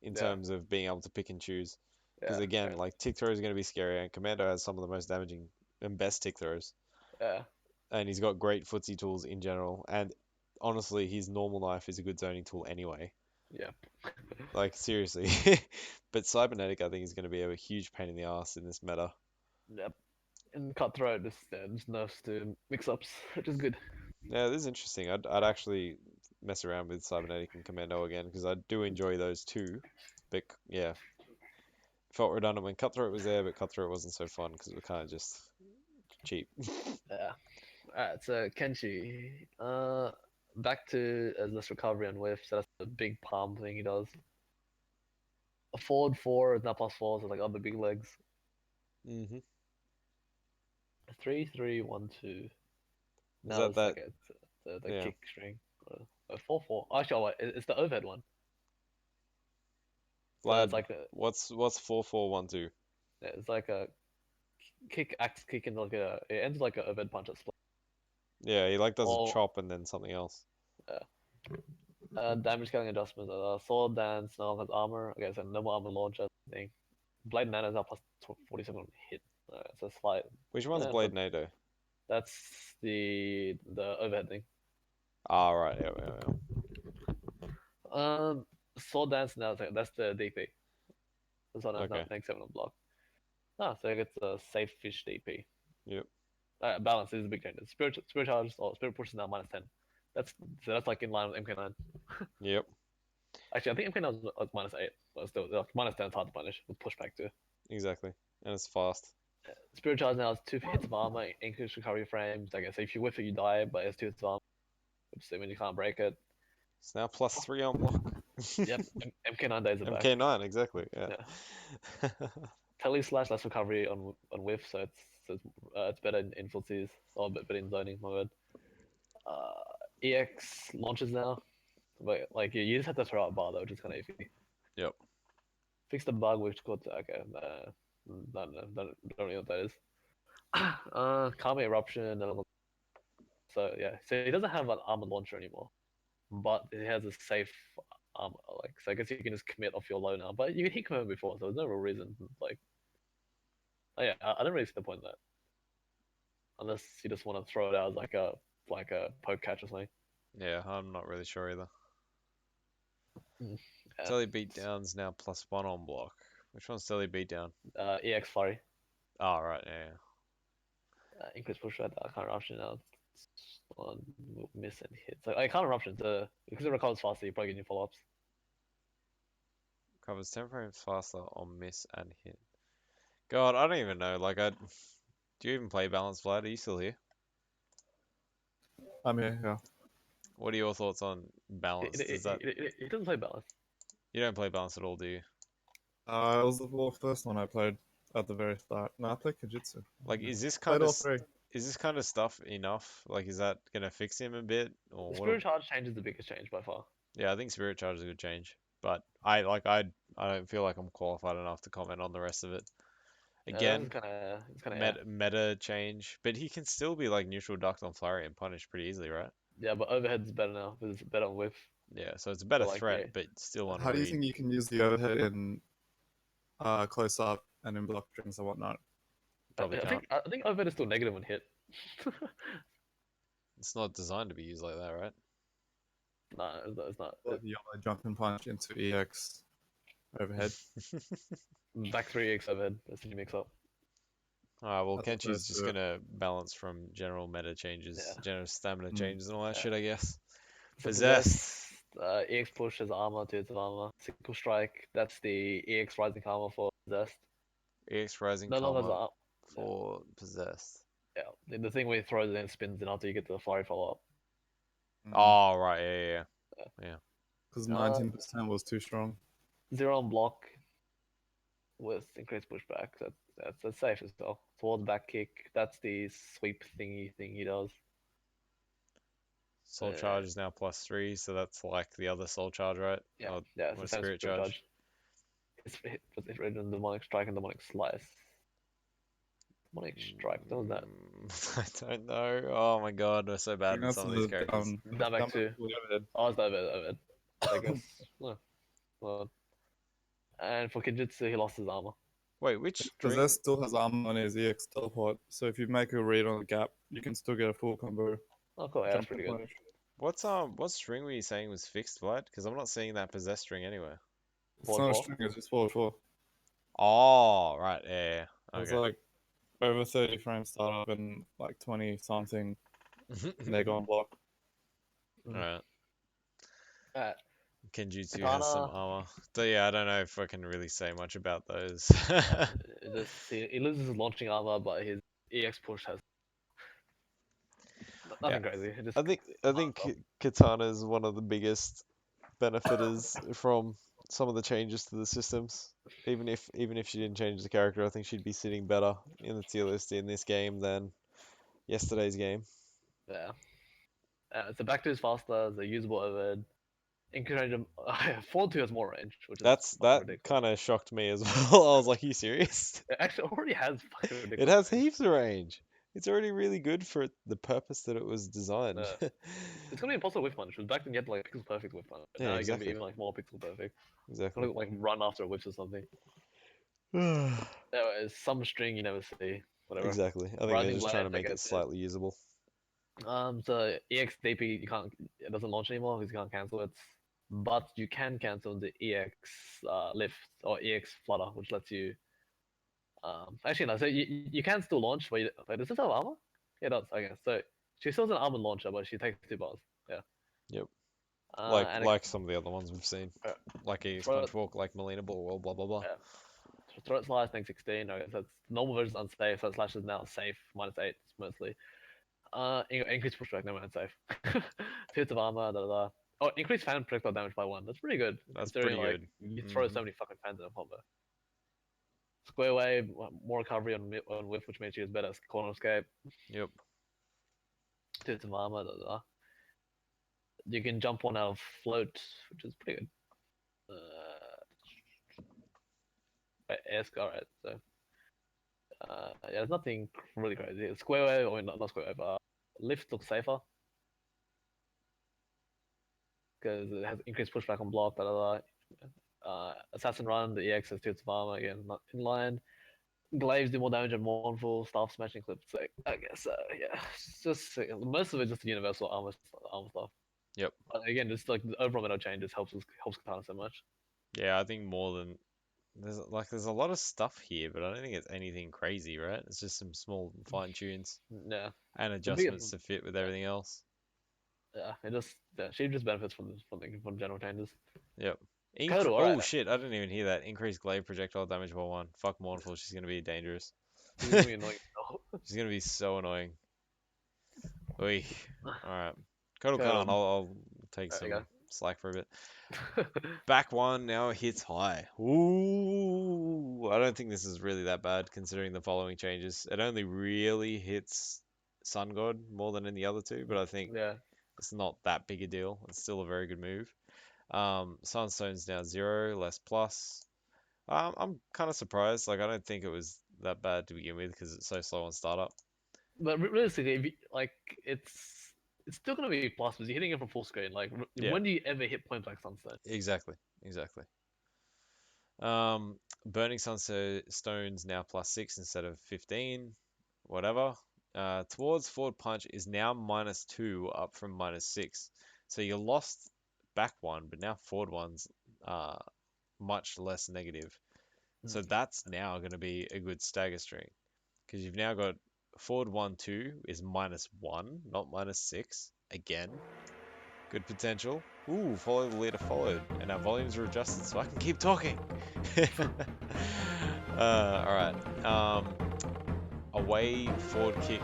in Yeah, terms of being able to pick and choose. Because yeah, again, yeah, like tick throw is going to be scary, and Commando has some of the most damaging and best tick throws, yeah, and he's got great footsie tools in general. And honestly, his normal knife is a good zoning tool anyway. yeah. Like seriously. But cybernetic, I think, is going to be a huge pain in the ass in this meta. Yep. And cutthroat just nerfs to mix-ups, which is good. Yeah, this is interesting. I'd actually mess around with cybernetic and Commando again because I do enjoy those too. But yeah, felt redundant when Cutthroat was there, but Cutthroat wasn't so fun because it was kind of just cheap. Yeah. Alright, so Kenshi, back to this recovery and whiff. So that's the big palm thing he does. A forward 4 is now +4, so like other big legs. hmm 3-3-1-2. Is Now that it's that? like the Yeah. kick string. 4-4. Actually, oh, wait, it's the overhead one. So it's Vlad, like a what's 4412? yeah, it's like a kick axe kick and like a it ends like a overhead punch at split. Yeah, he like does a Or chop and then something else. damage scaling adjustments. Sword dance now has armor. Okay, so no more armor launcher thing. Blade Nano is now plus 47 on hit. It's a slight. Which one's Yeah, Blade NATO? that's the overhead thing. Ah, right. Yeah, yeah, yeah. Sword dance now that's the DP. The sword dance now Okay. makes 7 on block. Ah, so it gets a safe fish DP. Yep. Balance is a big change. Spirit charge or spirit push is now -10. That's like in line with MK9. Yep. Actually, I think MK9 was like -8, but still like -10 is hard to punish with pushback too. Exactly. And it's fast. Spirit charge now has 2 hits of armor, increased recovery frames. Like I say, if you whiff it, you die, but it's 2 hits of armor, which means you can't break it. It's now +3 on block. Yep, MK9 days are back. MK9, exactly. Yeah. Yeah. Tele slash less recovery on whiff, so it's better in footsies or better in zoning. My bad. EX launches now, but like you just have to throw out bar though, which is kind of iffy. Yep. Fix the bug, which called okay. Don't really know what that is. Karma eruption. So yeah, so he doesn't have an armor launcher anymore, but he has a safe armor. Like so, I guess you can just commit off your low now. But you hit commit before, so there's no real reason. Like, oh yeah, I don't really see the point in that, unless you just want to throw it out as like a poke catch or something. Yeah, I'm not really sure either. Yeah. Telly beatdown's now +1 on block. Which one's Telly beatdown? EX flurry. Oh, right, yeah. Increase push rate. Can't eruption now. On miss and hit. So I can't eruption. Because it recovers faster, you probably get new follow ups. Covers 10 frames faster on miss and hit. God, I don't even know. Like, do you even play balance, Vlad? Are you still here? I'm here, yeah. What are your thoughts on balance? Does that It doesn't play balance. you don't play balance at all, do you? It was the first one I played at the very start. No, I played Kajitsu. Like, is this Played kind all of three. is this kind of stuff enough? Like, is that gonna fix him a bit, or The what? spirit charge change is the biggest change by far. Yeah, I think Spirit Charge is a good change, but I don't feel like I'm qualified enough to comment on the rest of it. Again, It's kind of meta change, but he can still be like neutral ducked on flurry and punished pretty easily, right? yeah, but overhead's better now because it's better on whiff. Yeah, so it's a better But like threat, yeah, but still on How do you read. think you can use the overhead in close up and in block strings and whatnot? Probably can't. I think overhead is still negative when hit. It's not designed to be used like that, right? No, it's not. Like yellow jump and punch into EX overhead. Back 3x overhead. That's the new mix up. Alright, well, That's what Kenchi's I just do it. gonna balance from general meta changes, Yeah. general stamina Mm. changes, and all that Yeah. shit, I guess. So Possessed. EX push has armor, 2 hits of armor. Single strike, that's the EX rising armor for possessed. EX Rising No longer has Karma armor. for Possessed. Yeah, the thing where he throws it and spins in after you get the flurry follow up. Oh, right, yeah. Because 19% was too strong. 0 on block with increased pushback. That's safe as well. Towards back kick, that's the sweep thingy thing he does. Soul Charge is now +3, so that's like the other Soul Charge, right? Yeah, Or, yeah, it's or the same Spirit Spirit Charge. Charge. It's rated in Demonic Strike and Demonic Slice. Demonic Strike, what was that? I don't know. Oh my god, we're so bad with some of these characters. Down back to. overhead. Oh, it's overhead. I guess. Well, and for Kijitsu, he lost his armor. Wait, which string? Possess still has armor on his EX teleport, so if you make a read on the gap, you can still get a full combo. Oh, cool. Yeah, that's jump pretty good. punish. What string were you saying was fixed, Vlad? Because I'm not seeing that possess string anywhere. It's Forward not a four. string, it's just forward 4. Oh, right, yeah. It's Okay. like over 30 frames startup and like 20 something neg on block. Alright. Alright. Kenjutsu has some Katana. armor. So yeah, I don't know if I can really say much about those. He loses his launching armor, but his EX push has nothing crazy. It just, I think Katana is one of the biggest benefiters from some of the changes to the systems. Even if she didn't change the character, I think she'd be sitting better in the tier list in this game than yesterday's game. yeah. So back to his faster, the usable overhead. Increase range. Forward 2 has more range, which is That fucking ridiculous. kind of shocked me as well. I was like, "Are you serious?" It actually already has fucking It ridiculous has range. heaps of range. It's already really good for the purpose that it was designed. It's gonna be impossible whiff punch. Because back then you had like pixel perfect whiff punch. Yeah, Now you're gonna exactly. be even like more pixel perfect. It's Exactly. gonna like run after a whiff or something. Some string you never see. Whatever. Exactly. I think they're Rising just trying to Blade, I make it guess, slightly usable. So EX DP it doesn't launch anymore because you can't cancel it. But you can cancel the EX lift or EX flutter, which lets you actually no, so you can still launch, but wait, does this have armor? Yeah, it does, I guess. So she still has an armored launcher, but she takes 2 bars. Yeah. Yep. And Like some of the other ones we've seen. uh, Like a throat, Sponge like Melina Ball, blah blah blah. yeah. Throat slice, next 16. Okay, so it's normal version's unsafe, so slash is now safe, -8 mostly. Increase pushback, no man safe. 2 hits of armor, da da da. Oh, increase fan projectile damage by 1. That's pretty good. That's Considering pretty like good. you throw so many fucking fans in a combo. Square wave, more recovery on whiff, which makes you as better as corner escape. Yep. 2 hits of armor, da da da. You can jump one out of float, which is pretty good. Ask, alright, so yeah, there's nothing really crazy. Square wave, or not square wave, lift looks safer because it has increased pushback on block, da da da. Assassin run, the EX has 2 hits of armor, again, not in line. Glaives do more damage and mournful, staff smashing clips. So I guess yeah, it's just most of it just universal armor stuff. Yep. But again, just like the overall meta change just helps Katana so much. Yeah, I think more than there's a lot of stuff here, but I don't think it's anything crazy, right? It's just some small fine tunes Yeah, and adjustments to fit with everything else. yeah, she just benefits from general changes. Yep. Kodo, Oh alright. shit, I didn't even hear that. Increased glaive projectile damage by 1. Fuck Mournful, she's gonna be dangerous. She's gonna be annoying. She's gonna be so annoying. Oy. Alright. Kodo Kodo. Khan, I'll take some slack for a bit. Back 1 now hits high. Ooh, I don't think this is really that bad considering the following changes. It only really hits Sun God more than in the other 2, but I think Yeah. it's not that big a deal. It's still a very good move. Sunstone's now 0, less plus. I'm kind of surprised. Like, I don't think it was that bad to begin with because it's so slow on startup. But realistically, if you, like it's still gonna be plus because you're hitting it from full screen. Like, when do you ever hit point blank Sunstone? Exactly. Burning Sunstone's now +6 instead of 15. Whatever. Towards forward punch is now -2 up from -6. So you lost back 1, but now forward 1's much less negative. So that's now going to be a good stagger string because you've now got forward 1, 2 is -1, not -6 again. Good potential. Ooh, follow the leader followed, and our volumes are adjusted so I can keep talking. All right. Away forward kick.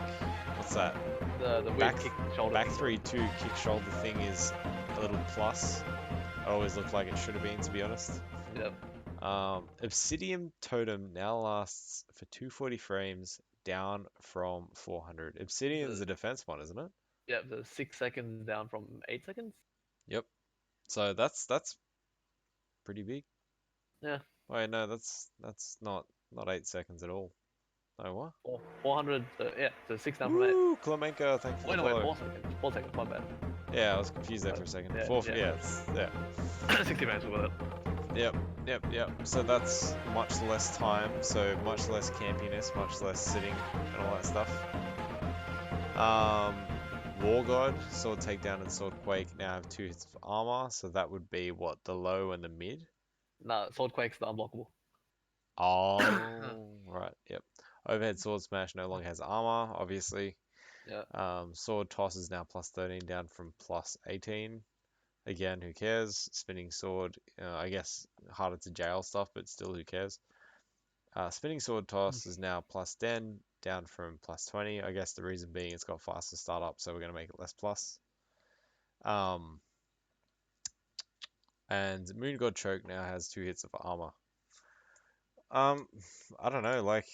What's that? The weird kick shoulder. Back 3-2 kick shoulder thing is a little plus. It always looked like it should have been, to be honest. Yep. Obsidian Totem now lasts for 240 frames, down from 400. Obsidian's the defense one, isn't it? Yeah, the 6 seconds down from 8 seconds. Yep. So that's pretty big. Yeah, Wait, no, that's not 8 seconds at all. No, what? 400. Yeah, so 6 down from 8. Woo, Clemenka, thank you for Wait, the no, wait, follow. 4 seconds. 4 seconds, my bad. Yeah, I was confused there for a second. Yeah, Four, yeah. yeah, yeah. 60 frames with it. Yep. So that's much less time, so much less campiness, much less sitting and all that stuff. War God, Sword Takedown and Sword Quake now have 2 hits of armor, so that would be what, the low and the mid? Nah, Sword Quake's the unblockable. Oh, right, yep. Overhead Sword Smash no longer has armor, obviously. Yeah. Sword Toss is now plus 13 down from plus 18. Again, who cares? Spinning Sword, I guess harder to jail stuff, but still, who cares? Spinning Sword Toss is now plus 10 down from plus 20. I guess the reason being it's got faster startup, so we're going to make it less plus. And Moon God Choke now has 2 hits of armor. I don't know, like,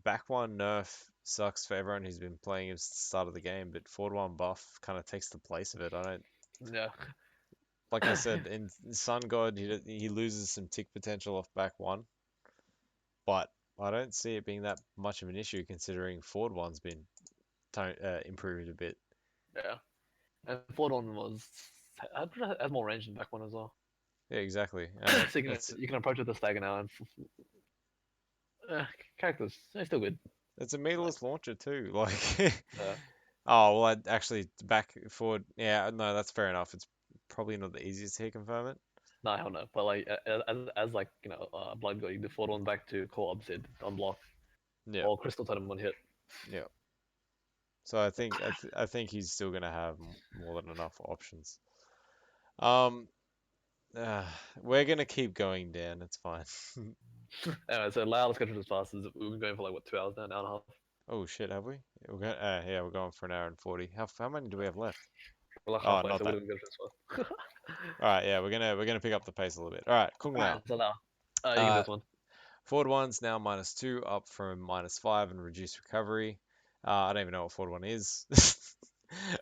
back one nerf sucks for everyone who's been playing since the start of the game, but forward one buff kind of takes the place of it. I don't, Yeah. like I said, in Sun God, he loses some tick potential off back one, but I don't see it being that much of an issue considering forward one's been improved a bit. Yeah. And forward one has more range than back one as well. Yeah, exactly. So you can approach with the stagger now and characters, they're still good. It's a meterless launcher too. Like, Yeah. oh well, I actually back forward. Yeah, no, that's fair enough. It's probably not the easiest to hit confirm it. No, hell no. But like as like Blood God, you do forward one back to core opposite unblock Yeah, or crystal totem one hit. yeah. So I think he's still gonna have more than enough options. Um, uh, we're gonna keep going, Dan. It's fine. Anyway, so Lao, let's get through this fast. We've been going for like what 2 hours now, an hour and a half. Oh shit, have we? We're going. Yeah, we're going for an hour and 40. How many do we have left? We're like Oh, halfway, not so that. we're gonna go through this fast. All right, yeah, we're gonna pick up the pace a little bit. All right, Kung Lao. So Lao, you can do Uh, this one. Forward one's now -2, up from -5 and reduced recovery. I don't even know what forward one is.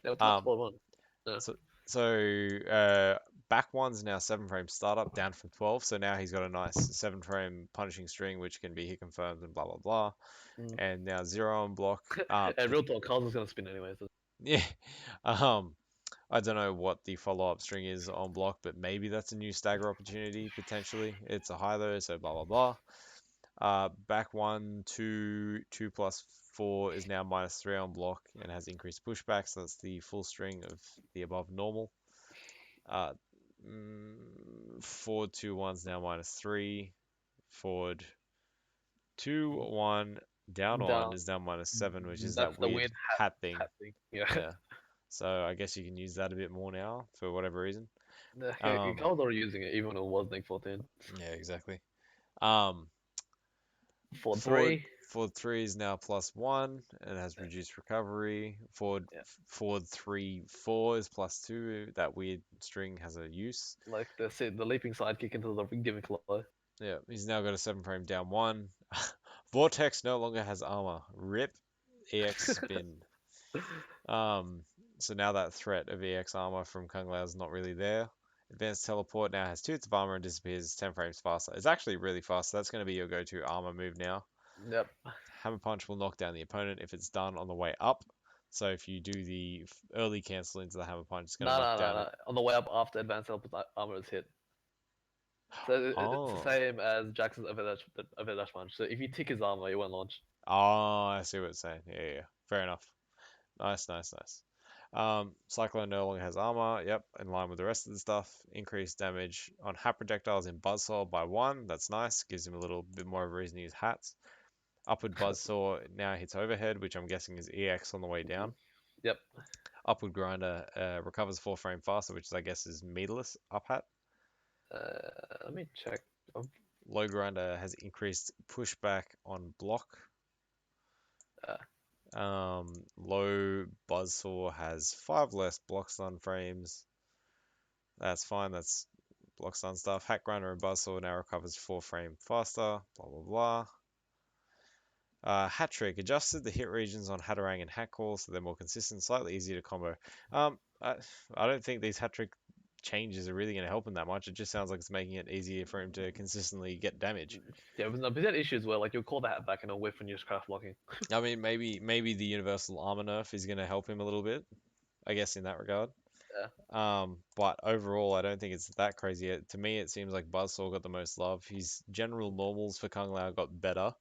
Yeah, what's Um, forward one? Yeah. so back one's now 7 frame startup, down from 12. So now he's got a nice 7 frame punishing string, which can be hit confirmed and blah blah blah. Mm. And now 0 on block. And real talk, Carl's gonna spin anyway. So. Yeah. I don't know what the follow-up string is on block, but maybe that's a new stagger opportunity potentially. It's a high though, so blah blah blah. Back 1, 2, 2 plus 4 is now -3 on block and has increased pushback, so that's the full string of the above normal. Forward 2, 1's now -3. Forward 2, 1, down 1 Down. is now -7, which is That's that the weird weird hat thing. hat thing. Yeah. Yeah. So I guess you can use that a bit more now for whatever reason. Carl's already using it, even when it was Nick 14. Yeah, exactly. Um, Forward Forward 3. forward 3 is now +1 and has reduced recovery. Yeah. Forward 3 4 is +2. That weird string has a use. Like the leaping sidekick into the gimmick low. Yeah, he's now got a 7 frame down 1. Vortex no longer has armor. Rip EX spin. So now that threat of EX armor from Kung Lao is not really there. Advanced Teleport now has 2 hits of armor and disappears 10 frames faster. It's actually really fast, so that's going to be your go-to armor move now. Yep. Hammer Punch will knock down the opponent if it's done on the way up. So if you do the early cancel into the Hammer Punch, it's going to knock down No. On the way up after advanced armor is hit. So it's Oh. the same as Jackson's over dash punch. So if you tick his armor, it won't launch. Oh, I see what it's saying. Yeah. Fair enough. Nice. Cyclone no longer has armor. Yep, in line with the rest of the stuff. Increased damage on hat projectiles in Buzzsaw by 1. That's nice. Gives him a little bit more of a reason to use hats. Upward Buzzsaw now hits overhead, which I'm guessing is EX on the way down. Yep. Upward Grinder recovers 4 frame faster, which I guess is meterless up hat. Let me check. Low Grinder has increased pushback on block. Low Buzzsaw has 5 less block stun frames. That's fine, that's block stun stuff. Hat Grinder and Buzzsaw now recovers 4 frame faster, blah blah Hat trick adjusted the hit regions on Hatterang and Hat Call so they're more consistent, slightly easier to combo. I don't think these hat trick changes are really going to help him that much. It just sounds like it's making it easier for him to consistently get damage. Yeah, but he had issues where like you'll call the hat back and it'll whiff when you're just craft blocking. I mean, maybe the universal armor nerf is going to help him a little bit, I guess, in that regard. But overall, I don't think it's that crazy. To me, it seems like Buzzsaw got the most love. His general normals for Kung Lao got better.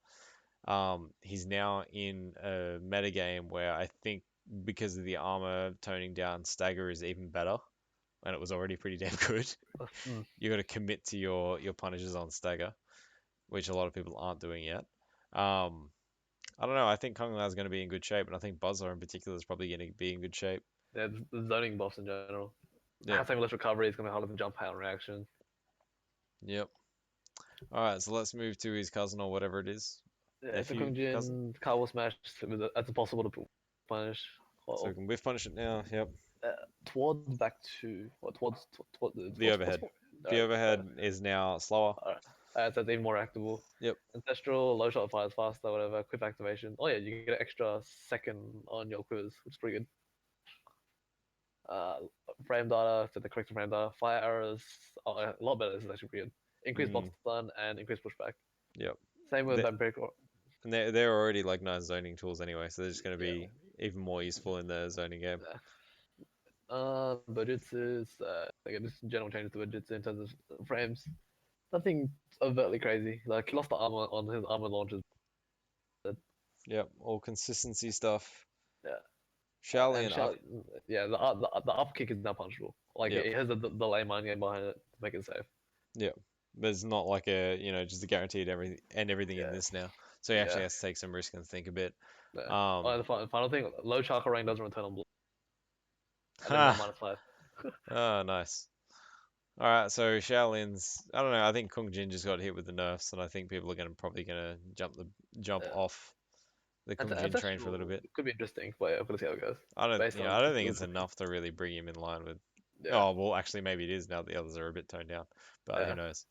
He's now in a metagame where I think because of the armor toning down, stagger is even better, and it was already pretty damn good. Mm. You got to commit to your punishes on stagger, which a lot of people aren't doing yet. I don't know. I think Kung Lao is going to be in good shape, and I think Buzzsaw in particular is probably going to be in good shape. Yeah, the zoning buffs in general. Yeah. Having less recovery is gonna be harder to jump out reaction. Yep. All right, so let's move to his cousin or whatever it is. Yeah, it's a Nephew, Kung cousin. Jin Car will smash that's impossible to punish. So we can whiff punish it now. Yep. Towards back to what towards The overhead. The overhead is now slower. So it's even more actable. Yep. Ancestral, low shot fires faster, whatever, quick activation. Oh yeah, you get an extra second on your quivers, which is pretty good. Frame data, so the correct frame data. Fire arrows, a lot better. This is actually pretty good. Increased block stun and increased pushback. Yep. Same with Vampiric. And they're already like nice zoning tools anyway, so they're just going to be even more useful in the zoning game. Bujutsus, again, just general changes to Bujutsu in terms of frames. Nothing overtly crazy. Like he lost the armor on his armor launches. Yep, all consistency stuff. Yeah. Shaolin up. Yeah, the up kick is now punchable. Like it has a delay mind game behind it to make it safe. Yeah. There's not like a, just a guaranteed everything in this now. So he actually has to take some risk and think a bit. Yeah. The final thing, low chakra rank doesn't return on block. -5. Oh, nice. All right, so Shaolin's, I don't know, I think Kung Jin just got hit with the nerfs, and I think people are probably gonna jump off the Kung Jin train for a little bit. Could be interesting, but I've got to see how it goes. I don't think it's enough to really bring him in line with. Yeah. Oh well, actually maybe it is now that the others are a bit toned down, but who knows.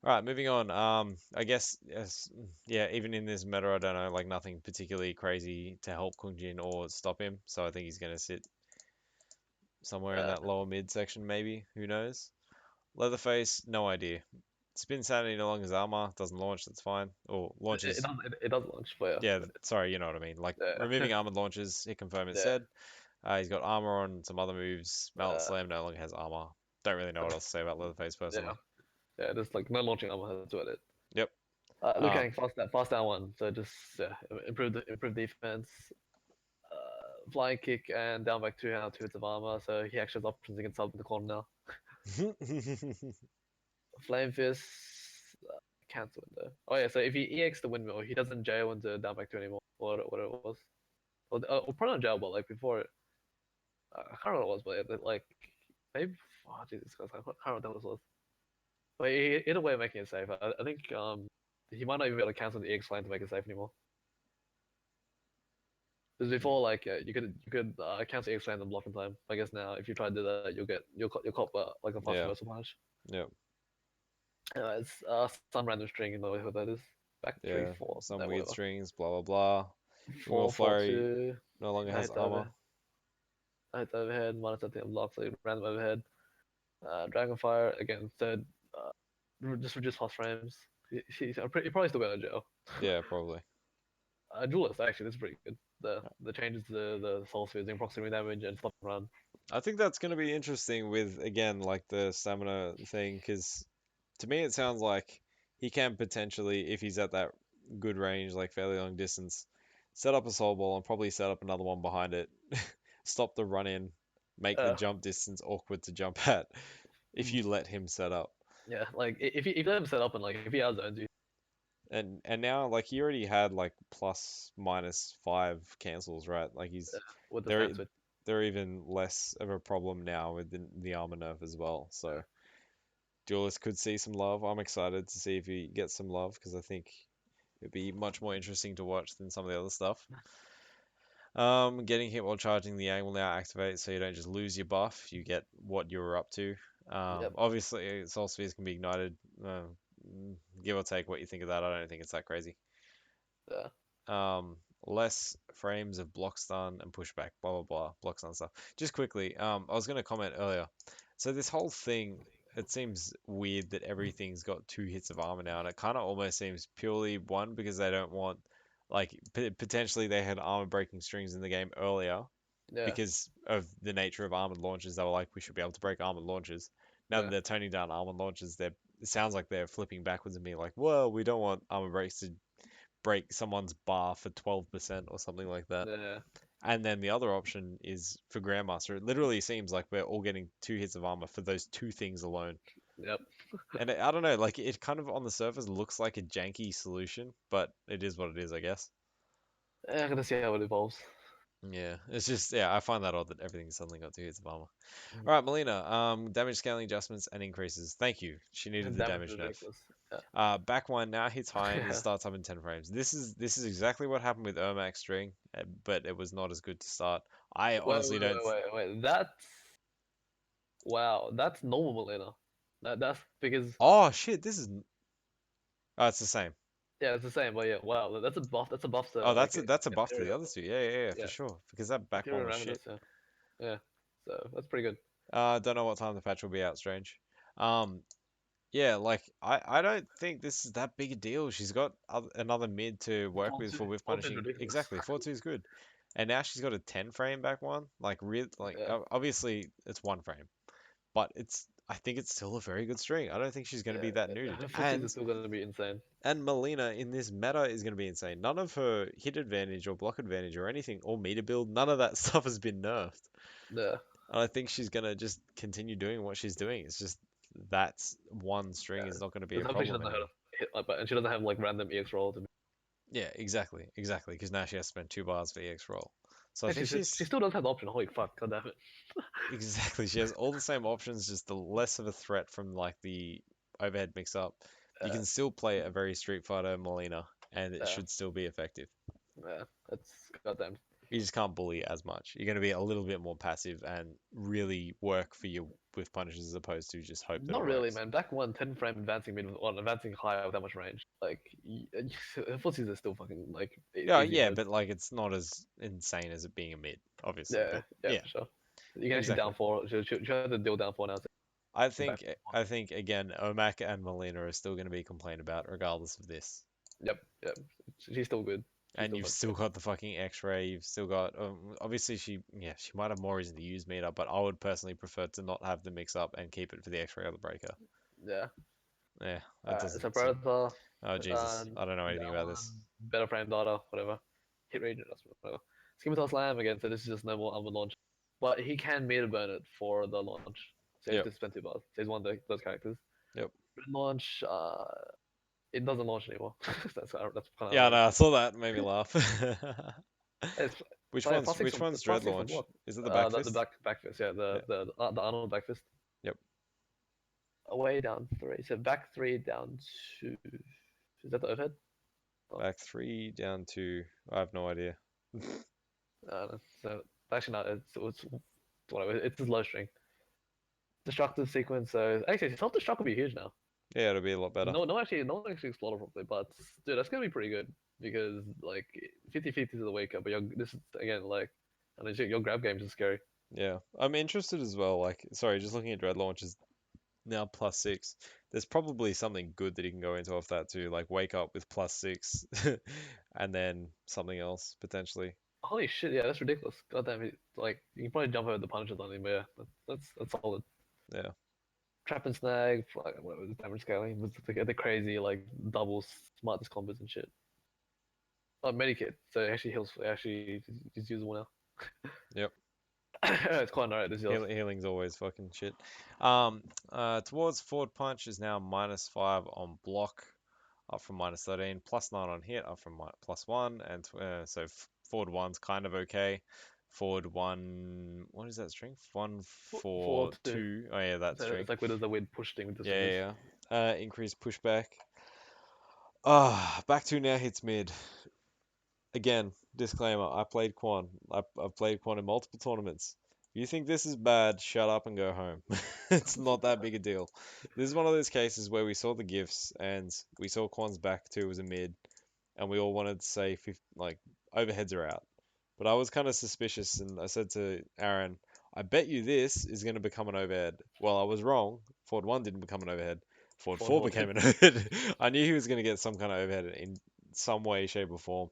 All right, moving on. I guess even in this meta, I don't know, like nothing particularly crazy to help Kung Jin or stop him, so I think he's gonna sit somewhere in that lower mid section, maybe. Who knows? Leatherface, no idea. Spin Sanity no longer has armor, doesn't launch, that's fine. Or launches. It does launch, but yeah. Sorry, you know what I mean. Like removing armored launches, hit confirm instead. He's got armor on some other moves. Mallet Slam no longer has armor. Don't really know what else to say about Leatherface personally. Yeah, just like no launching armor has to it. Yep. Liu Kang fast down one, so just improve defense. Flying kick and down back 2 2 hits of armor, so he actually has options against sub in the corner now. Flame Fist, cancel window. Oh yeah, so if he EX the windmill, he doesn't jail into down back 2 anymore, or what it was. Or probably not jail, but like before it. I can't remember what it was, but like maybe. Oh Jesus Christ, I can't remember what that was. But he had a way of making it safe. I think he might not even be able to cancel the EX flame to make it safe anymore. Because before, like you could cancel EX flame and block in time. I guess now, if you try to do that, you'll cop like a fast reversal punch. Yeah. It's some random string in the way what that is. Back 3 4. Some weird strings. Blah blah blah. 4 Flurry 2. no longer has armor. Hits overhead. Minus something block, so random overhead. Dragonfire again. Third. Just reduce fast frames. He probably still got a jail. Yeah, probably. Duelist actually, this is pretty good. The changes to the soul spheres, proximity damage, and stop and run. I think that's going to be interesting with, again, like the stamina thing, because to me it sounds like he can potentially, if he's at that good range, like fairly long distance, set up a soul ball and probably set up another one behind it, stop the run in, make the jump distance awkward to jump at, if you let him set up. Yeah, like if you let him set up and like if he outzones you. And now like he already had like ±5 cancels, right? Like he's with the they're even less of a problem now with the armor nerf as well. So Duelist could see some love. I'm excited to see if he gets some love because I think it'd be much more interesting to watch than some of the other stuff. Getting hit while charging the angle now activates so you don't just lose your buff. You get what you were up to. Obviously, soul spheres can be ignited. Give or take what you think of that. I don't think it's that crazy. Yeah. less frames of block stun and pushback, blah blah blah, block stun stuff. Just quickly, I was gonna comment earlier. So this whole thing, it seems weird that everything's got 2 hits of armor now, and it kind of almost seems purely one because they don't want, like, potentially they had armor breaking strings in the game earlier Yeah, because of the nature of armored launches. They were like, we should be able to break armored launches. Now that yeah, they're toning down armored launches, it sounds like they're flipping backwards and being like, well, we don't want armor breaks to break someone's bar for 12% or something like that. yeah, And then the other option is for Grandmaster. It literally seems like we're all getting 2 hits of armor for those 2 things alone. yep. And I don't know, like it kind of on the surface looks like a janky solution, but it is what it is, I guess. Yeah, I'm gonna see how it evolves. Yeah, it's just I find that odd that everything suddenly got 2 hits of armor. Mhm. All right, Melina, damage scaling adjustments and increases. Thank you. She needed the Damage damage is nerf. ridiculous. Yeah. Back one now hits high and it Yeah. starts up in 10 frames. This is exactly what happened with Ermac string, but it was not as good to start. I Wait, honestly wait, don't. wait, wait, wait. That's wow. That's normal, Melina. That's because Oh shit, this is. Oh, it's the same. yeah, it's the same. But yeah, wow. That's a buff. That's a buff to Oh, like that's a buff to the interior. other two. Yeah, for Yeah, sure. Because that back one interior was randomness. shit. Yeah, yeah. So that's pretty good. Don't know what time the patch will be out, Strange. Um, yeah, like I don't think this is that big a deal. She's got another mid to work with 4-2. for whiff 4-2 is punishing. ridiculous. Exactly, 4-2 is good. And now she's got a 10 frame back one. Like real, like Yeah, obviously it's 1 frame, but I think it's still a very good string. I don't think she's going to yeah. be that neutered. Her footsies are still gonna be insane. And Melina in this meta is going to be insane. None of her hit advantage or block advantage or anything or meter build, none of that stuff has been nerfed. Yeah, And I think she's going to just continue doing what she's doing. It's just that's one string yeah. is not going to be a Because hopefully she problem doesn't have anymore. to hit like, and she doesn't have like random EX roll to. Yeah, exactly. Because now she has to spend 2 bars for EX roll. So I think She she's still does have the option. Holy fuck! God damn it. exactly. She has all the same options, just the less of a threat from like the overhead mix up. You Yeah, can still play a very Street Fighter Molina, and it yeah, should still be effective. yeah. That's goddamn. You just can't bully as much. You're going to be a little bit more passive and really work for your with punishes as opposed to just hope that it Not really, works. man. Back one, 10 frame advancing mid on advancing high with that much range. Like, footsies are still fucking like easy Yeah, mode. but like it's not as insane as it being a mid, obviously. Yeah, But yeah, yeah, for sure. You can actually exactly. down four. She have to deal down four now. So I back. think I think again, Omak and Molina are still going to be complained about regardless of this. Yep, yep. She's still good. She's And still you've fucking still good. got the fucking X-ray. You've still got obviously she might have more reason to use meter, but I would personally prefer to not have the mix up and keep it for the X-ray or the breaker. Yeah. Yeah, that So doesn't seem. Predator, Oh Jesus, I don't know anything about Down, this. better frame data, whatever. Hit range, whatever. Scimitar Slam again, so this is just normal armor launch. But he can meter burn it for the launch. So he has Yep, to spend 2 bars. So he's one of those characters. yep. Red launch, it doesn't launch anymore. That's kind of Yeah, no, ironic. I saw that. Made me laugh. It's Which like one's plus six which from one's plus dread six from launch? block. Is it the back The fist? back fist, yeah, Yeah. the Arnold back fist. Yep. Away down three. So back three down two. Is that the overhead? Back three down two. I have no idea. So actually no, it's whatever. It's his low string. Destructive sequence. So actually, self destruct will be huge now. Yeah, it'll be a lot better. No, no actually explode properly. But dude, that's gonna be pretty good because like 50-50 is the wake up. But this is again like, I mean, your grab games is scary. Yeah, I'm interested as well. Like, sorry, just looking at dread launch is now +6. There's probably something good that he can go into off that too, like wake up with +6, and then something else potentially. Holy shit, yeah, that's ridiculous. God damn it. Like you can probably jump over the punches on him, but yeah, that's solid. Yeah. Trap and snag, like, whatever the damage scaling, with the crazy like double smartest combos and shit. Oh, medikit, so it actually heals. Actually, is usable now. Yep. It's quite alright. This heals. Healing's always fucking shit. Towards forward punch is now -5 on block, up from -13, +9 on hit, up from +1, and so forward one's kind of okay. Forward one, what is that string? 142. Oh yeah, that So string. it's like with the weird push thing with the Yeah, swingers. Increased pushback. Back to now hits mid. Again, disclaimer, I played Quan. I've played Quan in multiple tournaments. If you think this is bad, shut up and go home. It's not that big a deal. This is one of those cases where we saw the gifts and we saw Quan's back too as a mid, and we all wanted to say like overheads are out. But I was kind of suspicious, and I said to Aaron, I bet you this is going to become an overhead. Well, I was wrong. Ford 1 didn't become an overhead. Ford Ford 4 4 became did. an overhead. I knew he was going to get some kind of overhead in some way, shape, or form,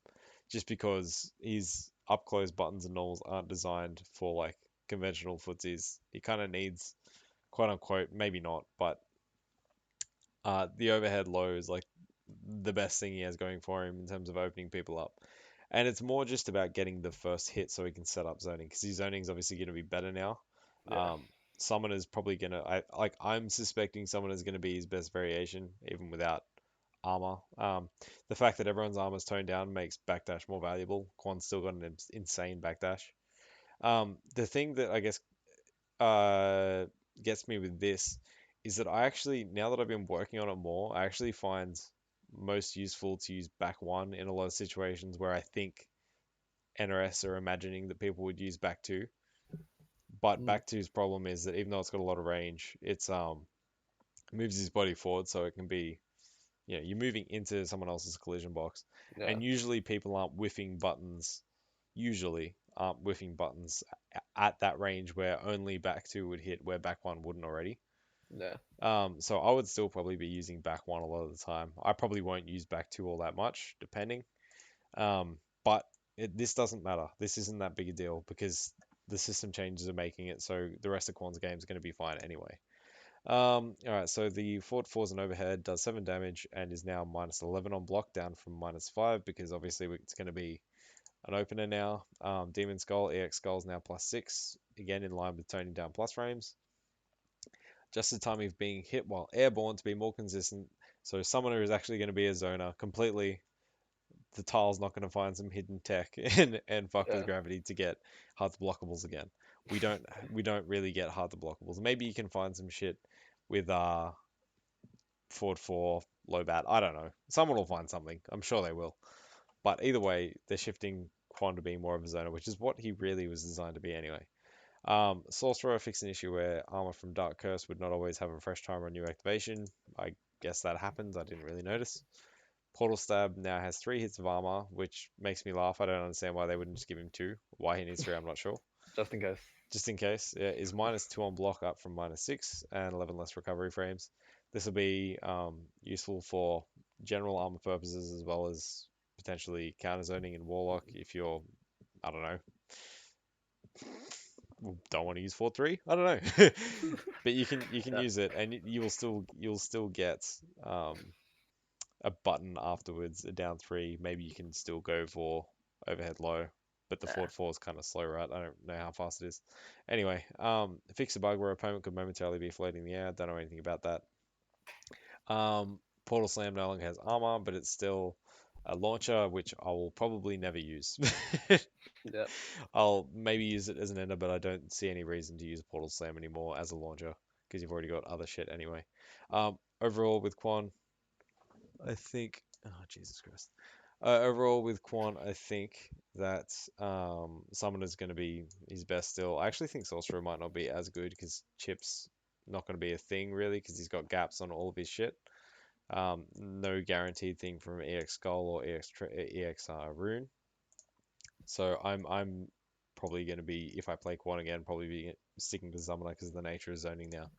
just because his up close buttons and normals aren't designed for like conventional footsies. He kind of needs, quote unquote, maybe not, but the overhead low is like the best thing he has going for him in terms of opening people up. And it's more just about getting the first hit so he can set up zoning, because his zoning is obviously going to be better now. Yeah. Summoner is probably gonna, I'm suspecting Summoner is going to be his best variation, even without armor. The fact that everyone's armor is toned down makes backdash more valuable. Quan's still got an insane backdash. The thing that I guess uh, gets me with this is that I actually, now that I've been working on it more, I actually find most useful to use back one in a lot of situations where I think NRS are imagining that people would use back two. But Mm, back two's problem is that even though it's got a lot of range, it's moves his body forward, so it can be, you're moving into someone else's collision box, yeah. and usually people aren't whiffing buttons. Usually aren't whiffing buttons at that range where only back two would hit, where back one wouldn't already. Yeah. So I would still probably be using back one a lot of the time. I probably won't use back two all that much, depending. But this doesn't matter. This isn't that big a deal because the system changes are making it so the rest of Quan's game is going to be fine anyway. Alright, so the Fort 4's an overhead, does 7 damage, and is now minus 11 on block, down from minus 5, because obviously it's going to be an opener now. Demon Skull, EX Skull's now plus 6, again in line with toning down plus frames. Just the time of being hit while airborne to be more consistent. So Summoner is actually going to be a zoner completely. The tile's not going to find some hidden tech and fuck with Yeah. gravity to get hard to blockables again. We don't really get hard to blockables. Maybe you can find some shit with Ford 4 low bat. I don't know. Someone will find something. I'm sure they will. But either way, they're shifting Quan to being more of a zoner, which is what he really was designed to be anyway. Sorcerer fixed an issue where armor from Dark Curse would not always have a fresh timer on new activation. I guess that happens. I didn't really notice. Portal Stab now has 3 hits of armor, which makes me laugh. I don't understand why they wouldn't just give him 2. Why he needs 3, I'm not sure. Just in case. Just in case, yeah, is minus 2 on block, up from minus 6, and 11 less recovery frames. This will be useful for general armor purposes as well as potentially counter zoning in Warlock if you're, I don't know, don't want to use 4-3. I don't know, but you can Yeah. use it, and you'll still get a button afterwards, a down 3. Maybe you can still go for overhead low, but the Yeah. forward 4 is kind of slow, right? I don't know how fast it is. Anyway, fix a bug where opponent could momentarily be floating in the air. Don't know anything about that. Portal Slam no longer has armor, but it's still a launcher, which I will probably never use. Yeah. I'll maybe use it as an ender, but I don't see any reason to use Portal Slam anymore as a launcher because you've already got other shit anyway. Overall with Quan, I think. Oh Jesus Christ. Overall with Quan, I think that Summoner's going to be his best still. I actually think Sorcerer might not be as good because Chip's not going to be a thing really because he's got gaps on all of his shit. No guaranteed thing from EX Skull or EX Rune. So I'm probably going to be, if I play Quan again, probably be sticking to Summoner because of the nature of zoning now.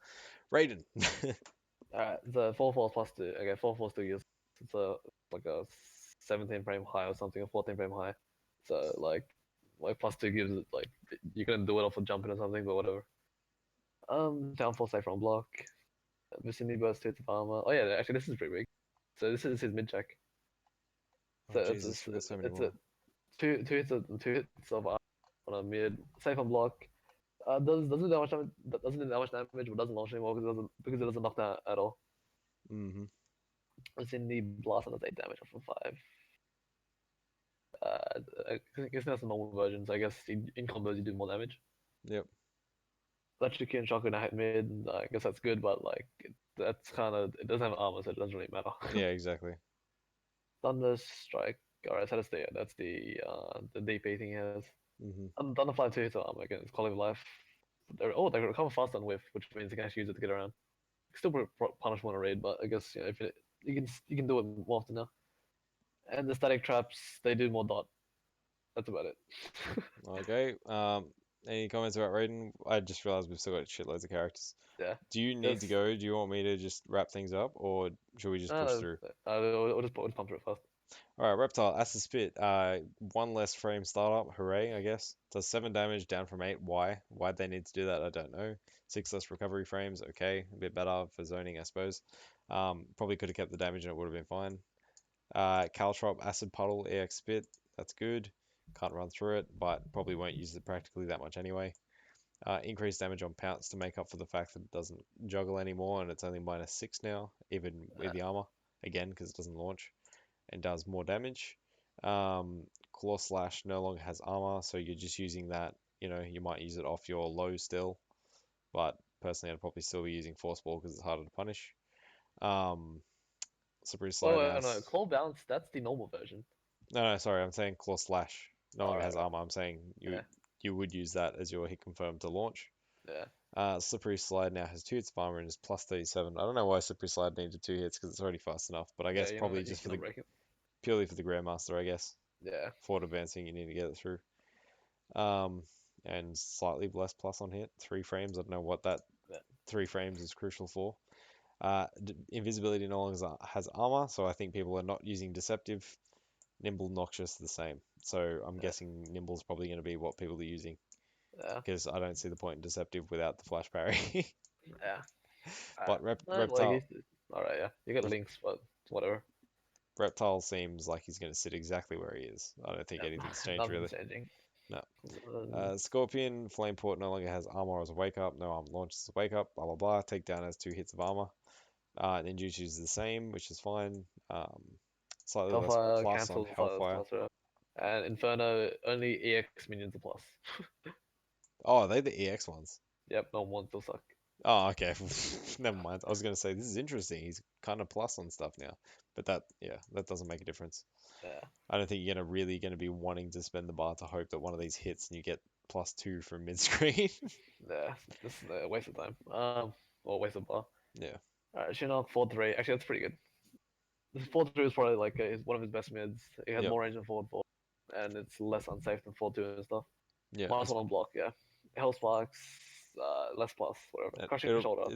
Raiden. Alright, the 4 plus 2. Okay, 4 still use. It's like a 17 frame high or something, a 14 frame high. So like plus 2 gives it like you can do it off of jumping or something, but whatever. Downfall safe from block. Vicinity burst 2 of armor. Oh yeah, actually this is pretty big. So this is his mid check. Oh So Jesus, we got so many it's a more. two hits of armor on a mid safe on block. Doesn't do that much damage. Doesn't do that much damage, but doesn't launch anymore because it doesn't knock down at all. Mm-hmm. It's in the blast and does 8 damage off of 5. I guess that's the normal version, so I guess in combos you do more damage. Yep. Electric and shotgun I hit mid, I guess that's good, but like that's kind of it doesn't have armor, so it doesn't really matter. Yeah, exactly. Thunder strike. Alright, so that's the DP thing he has. Mm-hmm. And Thunderfly 2 hits of armor again. It's quality of life. They recover fast on whiff, which means you can actually use it to get around. Still punish one to raid, but I guess if you can do it more often now. And the static traps, they do more dot. That's about it. Okay. Any comments about Raiden? I just realized we've still got shitloads of characters. Yeah. Do you need to That's- go? Do you want me to just wrap things up, or should we just push through? We'll just pump through it fast. All right, Reptile, Acid Spit. One less frame startup. Hooray, I guess. Does 7 damage down from 8. Why? Why'd they need to do that? I don't know. 6 less recovery frames. Okay, a bit better for zoning, I suppose. Probably could have kept the damage and it would have been fine. Caltrop, Acid Puddle, EX Spit. That's good. Can't run through it, but probably won't use it practically that much anyway. Increased damage on Pounce to make up for the fact that it doesn't juggle anymore and it's only -6 now, even with the armor. Again, because it doesn't launch and does more damage. Claw Slash no longer has armor, so you're just using that. You might use it off your low still, but personally, I'd probably still be using Force Ball because it's harder to punish. Slippery Slide now. No, Claw Bounce, that's the normal version. No, sorry, I'm saying Claw Slash no longer has right. armor. I'm saying Yeah. you would use that as your hit confirm to launch. Yeah. Slippery Slide now has 2 hits of armor and is +37. I don't know why Slippery Slide needed 2 hits because it's already fast enough, but I guess probably just for the purely for the Grandmaster, I guess. Yeah. Forward advancing, you need to get it through. And slightly less plus on hit, 3 frames. I don't know what that 3 frames is crucial for. Invisibility no longer has armor, so I think people are not using Deceptive. Nimble, Noxious, the same. So I'm guessing Nimble's probably going to be what people are using. Yeah. Because I don't see the point in Deceptive without the flash parry. Yeah. But Reptile. Alright, yeah. You got links, but whatever. Reptile seems like he's going to sit exactly where he is. I don't think anything's changed really. Changing. No. Scorpion, Flameport no longer has armor as a wake up. No armor launches as a wake up. Blah blah blah. Takedown has 2 hits of armor. Ninjutsu is the same, which is fine. Slightly Hellfire less plus cancels on Hellfire. And Inferno only EX minions are plus. Oh, are they the EX ones? Yep, no one still suck. Oh, okay. Never mind. I was going to say, this is interesting. He's kind of plus on stuff now. But that doesn't make a difference. Yeah. I don't think you're really going to be wanting to spend the bar to hope that one of these hits and you get +2 from mid-screen. Yeah, this is a waste of time. Or waste of bar. Yeah. Alright, Shinnok 4-3. Actually, that's pretty good. This 4-3 is probably like one of his best mids. It has more range than 4-4, and it's less unsafe than 4-2 and stuff. Yeah. -1 on block, yeah. Hell Sparks, less plus, whatever. Crushing shoulder.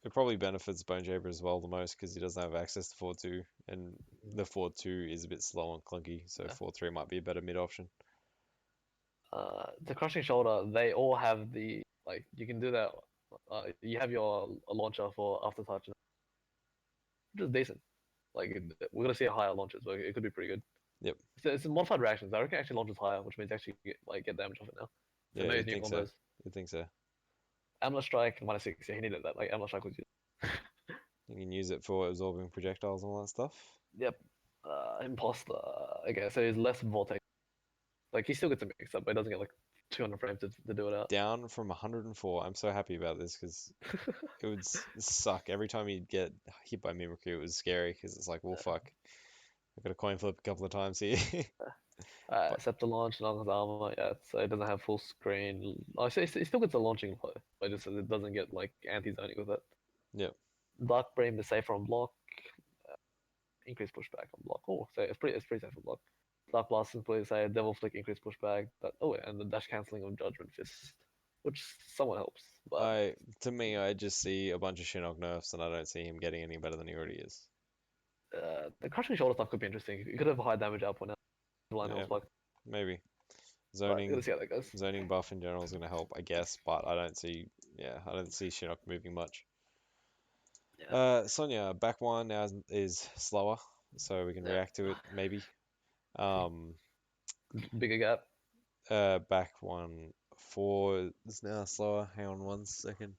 It probably benefits Bone Shaper as well the most because he doesn't have access to 4-2, and the 4-2 is a bit slow and clunky, so 4-3 might be a better mid option. The Crushing Shoulder, they all have the you can do that. You have your launcher for aftertouch, which is decent. We're gonna see higher launches, but it could be pretty good. Yep. It's modified reactions. I reckon it actually launches higher, which means actually get damage off it now. So yeah, you think so. Amulet Strike -6. Yeah, he needed that. Amulet Strike was used. You can use it for absorbing projectiles and all that stuff. Yep. Imposter. Okay, so he's less Vortex. He still gets a mix up, but he doesn't get 200 frames to do it out. Down from 104. I'm so happy about this because it would suck. Every time you'd get hit by Mimicry, it was scary because it's like, well, fuck. I've got a coin flip a couple of times here. Scepter launch, non his armor, yeah, so it doesn't have full screen. Oh, so it still gets a launching flow, but it doesn't get anti-zoning with it. Yep. Dark Beam is safer on block. Increased pushback on block. Oh, so it's pretty safe on block. Dark Blast simply say Devil Flick increased pushback. And the dash cancelling of Judgment Fist, which somewhat helps. But to me, I just see a bunch of Shinnok nerfs, and I don't see him getting any better than he already is. The Crushing Shoulder stuff could be interesting. You could have a high damage output now. Maybe. Zoning, let's see how that goes. Zoning buff in general is going to help, I guess, but I don't see Shinnok moving much. Yeah. Sonya, back one now is slower, so we can react to it, maybe. Bigger gap. Back 1-4 is now slower. Hang on 1 second.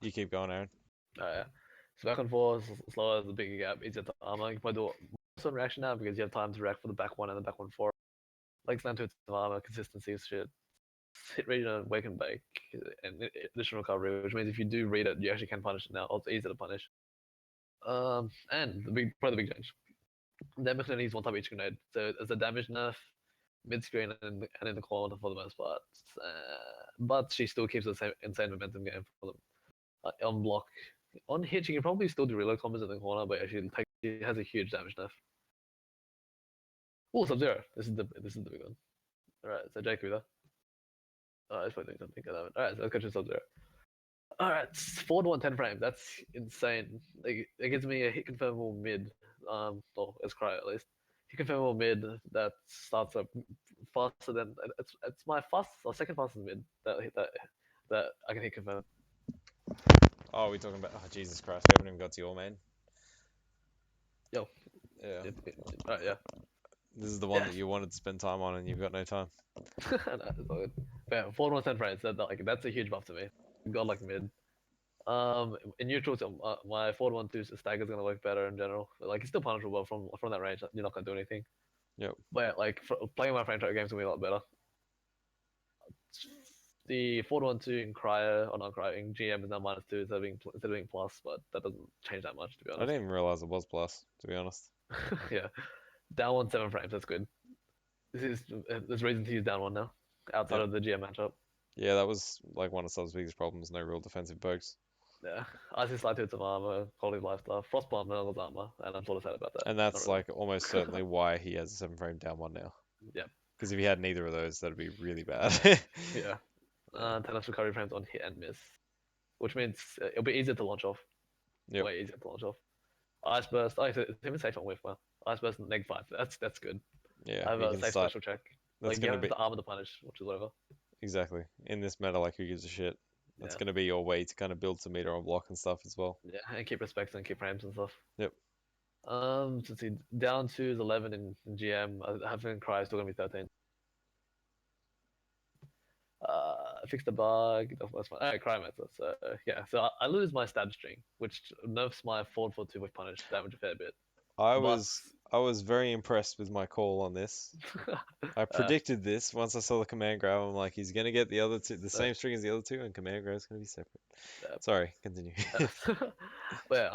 You keep going, Aaron. Oh yeah. So back 1-4 is slower, the bigger gap, easier to armor. You can probably do some reaction now because you have time to react for the back 1 and the back 1-4. Down to its armor, consistency is shit. Hit regen and wake and bake, and additional recovery, which means if you do read it, you actually can punish it now. It's easier to punish. And probably the big change. Damage needs 1 type each grenade. So it's a damage nerf, mid-screen and in the corner for the most part. But she still keeps the same insane momentum game for them. On block. On hit, she can probably still do reload combos in the corner, but she has a huge damage nerf. Oh, Sub-Zero. This is the big one. All right, so Jake there. Oh, it's probably doing something at the moment. All right, so let's go to Sub-Zero. All right, forward 110 frames. That's insane. Like, it gives me a hit confirmable mid. Well, it's cry at least. Hit confirmable mid that starts up faster than it's my second fastest mid that I can hit confirm. Oh, we're talking about. Oh, Jesus Christ. We haven't even got to your main. Yo. Yeah. Alright, yeah. This is the one Yeah. that you wanted to spend time on and you've got no time. No, it's all good. But yeah, forward 110 frames. That's a huge buff to me. God like mid. In neutrals, my forward 1-2 stagger is gonna work better in general. Like it's still punishable, but from that range, you're not gonna do anything. Yep. But yeah, like playing my frame trade game's gonna be a lot better. The forward 1-2 in cryo or not cryo in GM is now -2 instead of being plus, but that doesn't change that much to be I honest. didn't even realize it was plus, to be honest. Yeah, down 1 7 frames. That's good. There's reason to use down one now outside Yep. of the GM matchup. Yeah, that was like one of Sub's biggest problems. No real defensive bugs. Yeah, I see slide to some armor, quality of life stuff, frostbomb, no one's armor, and I'm sort of sad about that. And Not that's really. like almost certainly why he has a 7 frame down one now. Yep. Because if he had neither of those, that'd be really bad. Yeah. 10x recovery frames on hit and miss, which means it'll be easier to launch off. Yep. Way easier to launch off. Ice burst. Oh, it's even safe on whiff. Well, ice burst and -5. That's good. Yeah, I have you a can safe start. special check. That's Like you gonna have be the armor to punish, which is whatever. exactly in this meta. Like, who gives a shit? That's Yeah. gonna be your way to kind of build some meter on block and stuff as well. Yeah, and keep respects and keep frames and stuff. Yep. Let's see. Down to is 11 in GM. I have in cry still gonna be 13. Fix the bug. That's fine. Alright, cry meta. So yeah, so I lose my stab string, which nerfs my forward 4-2 with punish damage a fair bit. I But was very impressed with my call on this. I predicted this once I saw the command grab. I'm like, he's gonna get the other two, the same string as the other two, and command grab's gonna be separate. Sorry, continue. but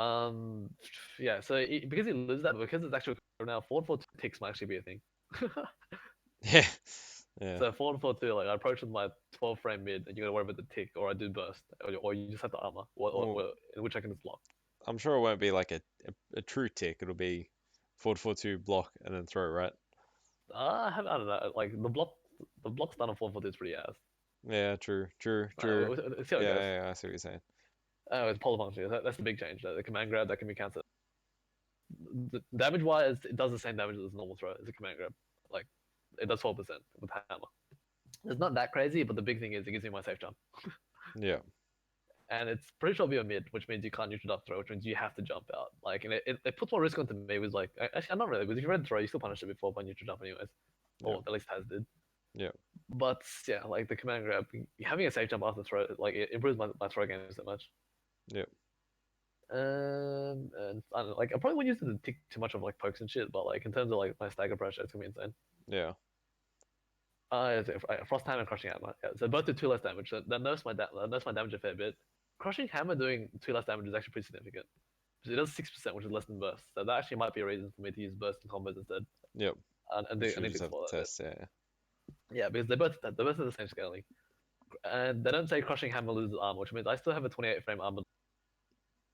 yeah. So because he loses that, because it's actually now forward 4-2 ticks might actually be a thing. Yeah. Yeah. So forward 4-2, like I approach with my 12 frame mid, and you gotta worry about the tick, or I do burst, or you just have the armor, or in which I can just block. I'm sure it won't be like a true tick. It'll be forward 4-2 block and then throw, right? I don't know. Like the block stun on forward 4-2 is pretty ass. Yeah, true. Let's see how it goes. Yeah, I see what you're saying. Oh, it's polar function. That's the big change. The command grab that can be cancelled. Damage wise, it does the same damage as a normal throw as a command grab. Like it does 12% with hammer. It's not that crazy, but the big thing is it gives me my safe jump. Yeah. And it's pretty sure it'll be a mid, which means you can't neutral dart throw, which means you have to jump out. Like, and it puts more risk onto me. With like, actually, I'm not really, because if you read the throw, you still punished it before by neutral jump, anyways. Or at least has did. Yeah. But yeah, like the command grab, having a safe jump after throw, like it improves my throw game so much. Yep. And I don't know, like I probably wouldn't use it to tick too much of like pokes and shit, but like in terms of like my stagger pressure, it's gonna be insane. Yeah. Frost hammer and crushing hammer. Yeah, so both do 2 less damage. So that nerfs my damage a fair bit. Crushing hammer doing 2 less damage is actually pretty significant. It does 6%, which is less than burst. So that actually might be a reason for me to use burst and combos instead. Yep. And Should I need just to have explore to that test, yeah. Yeah, because they're both have the same scaling. And they don't say crushing hammer loses armor, which means I still have a 28 frame armor.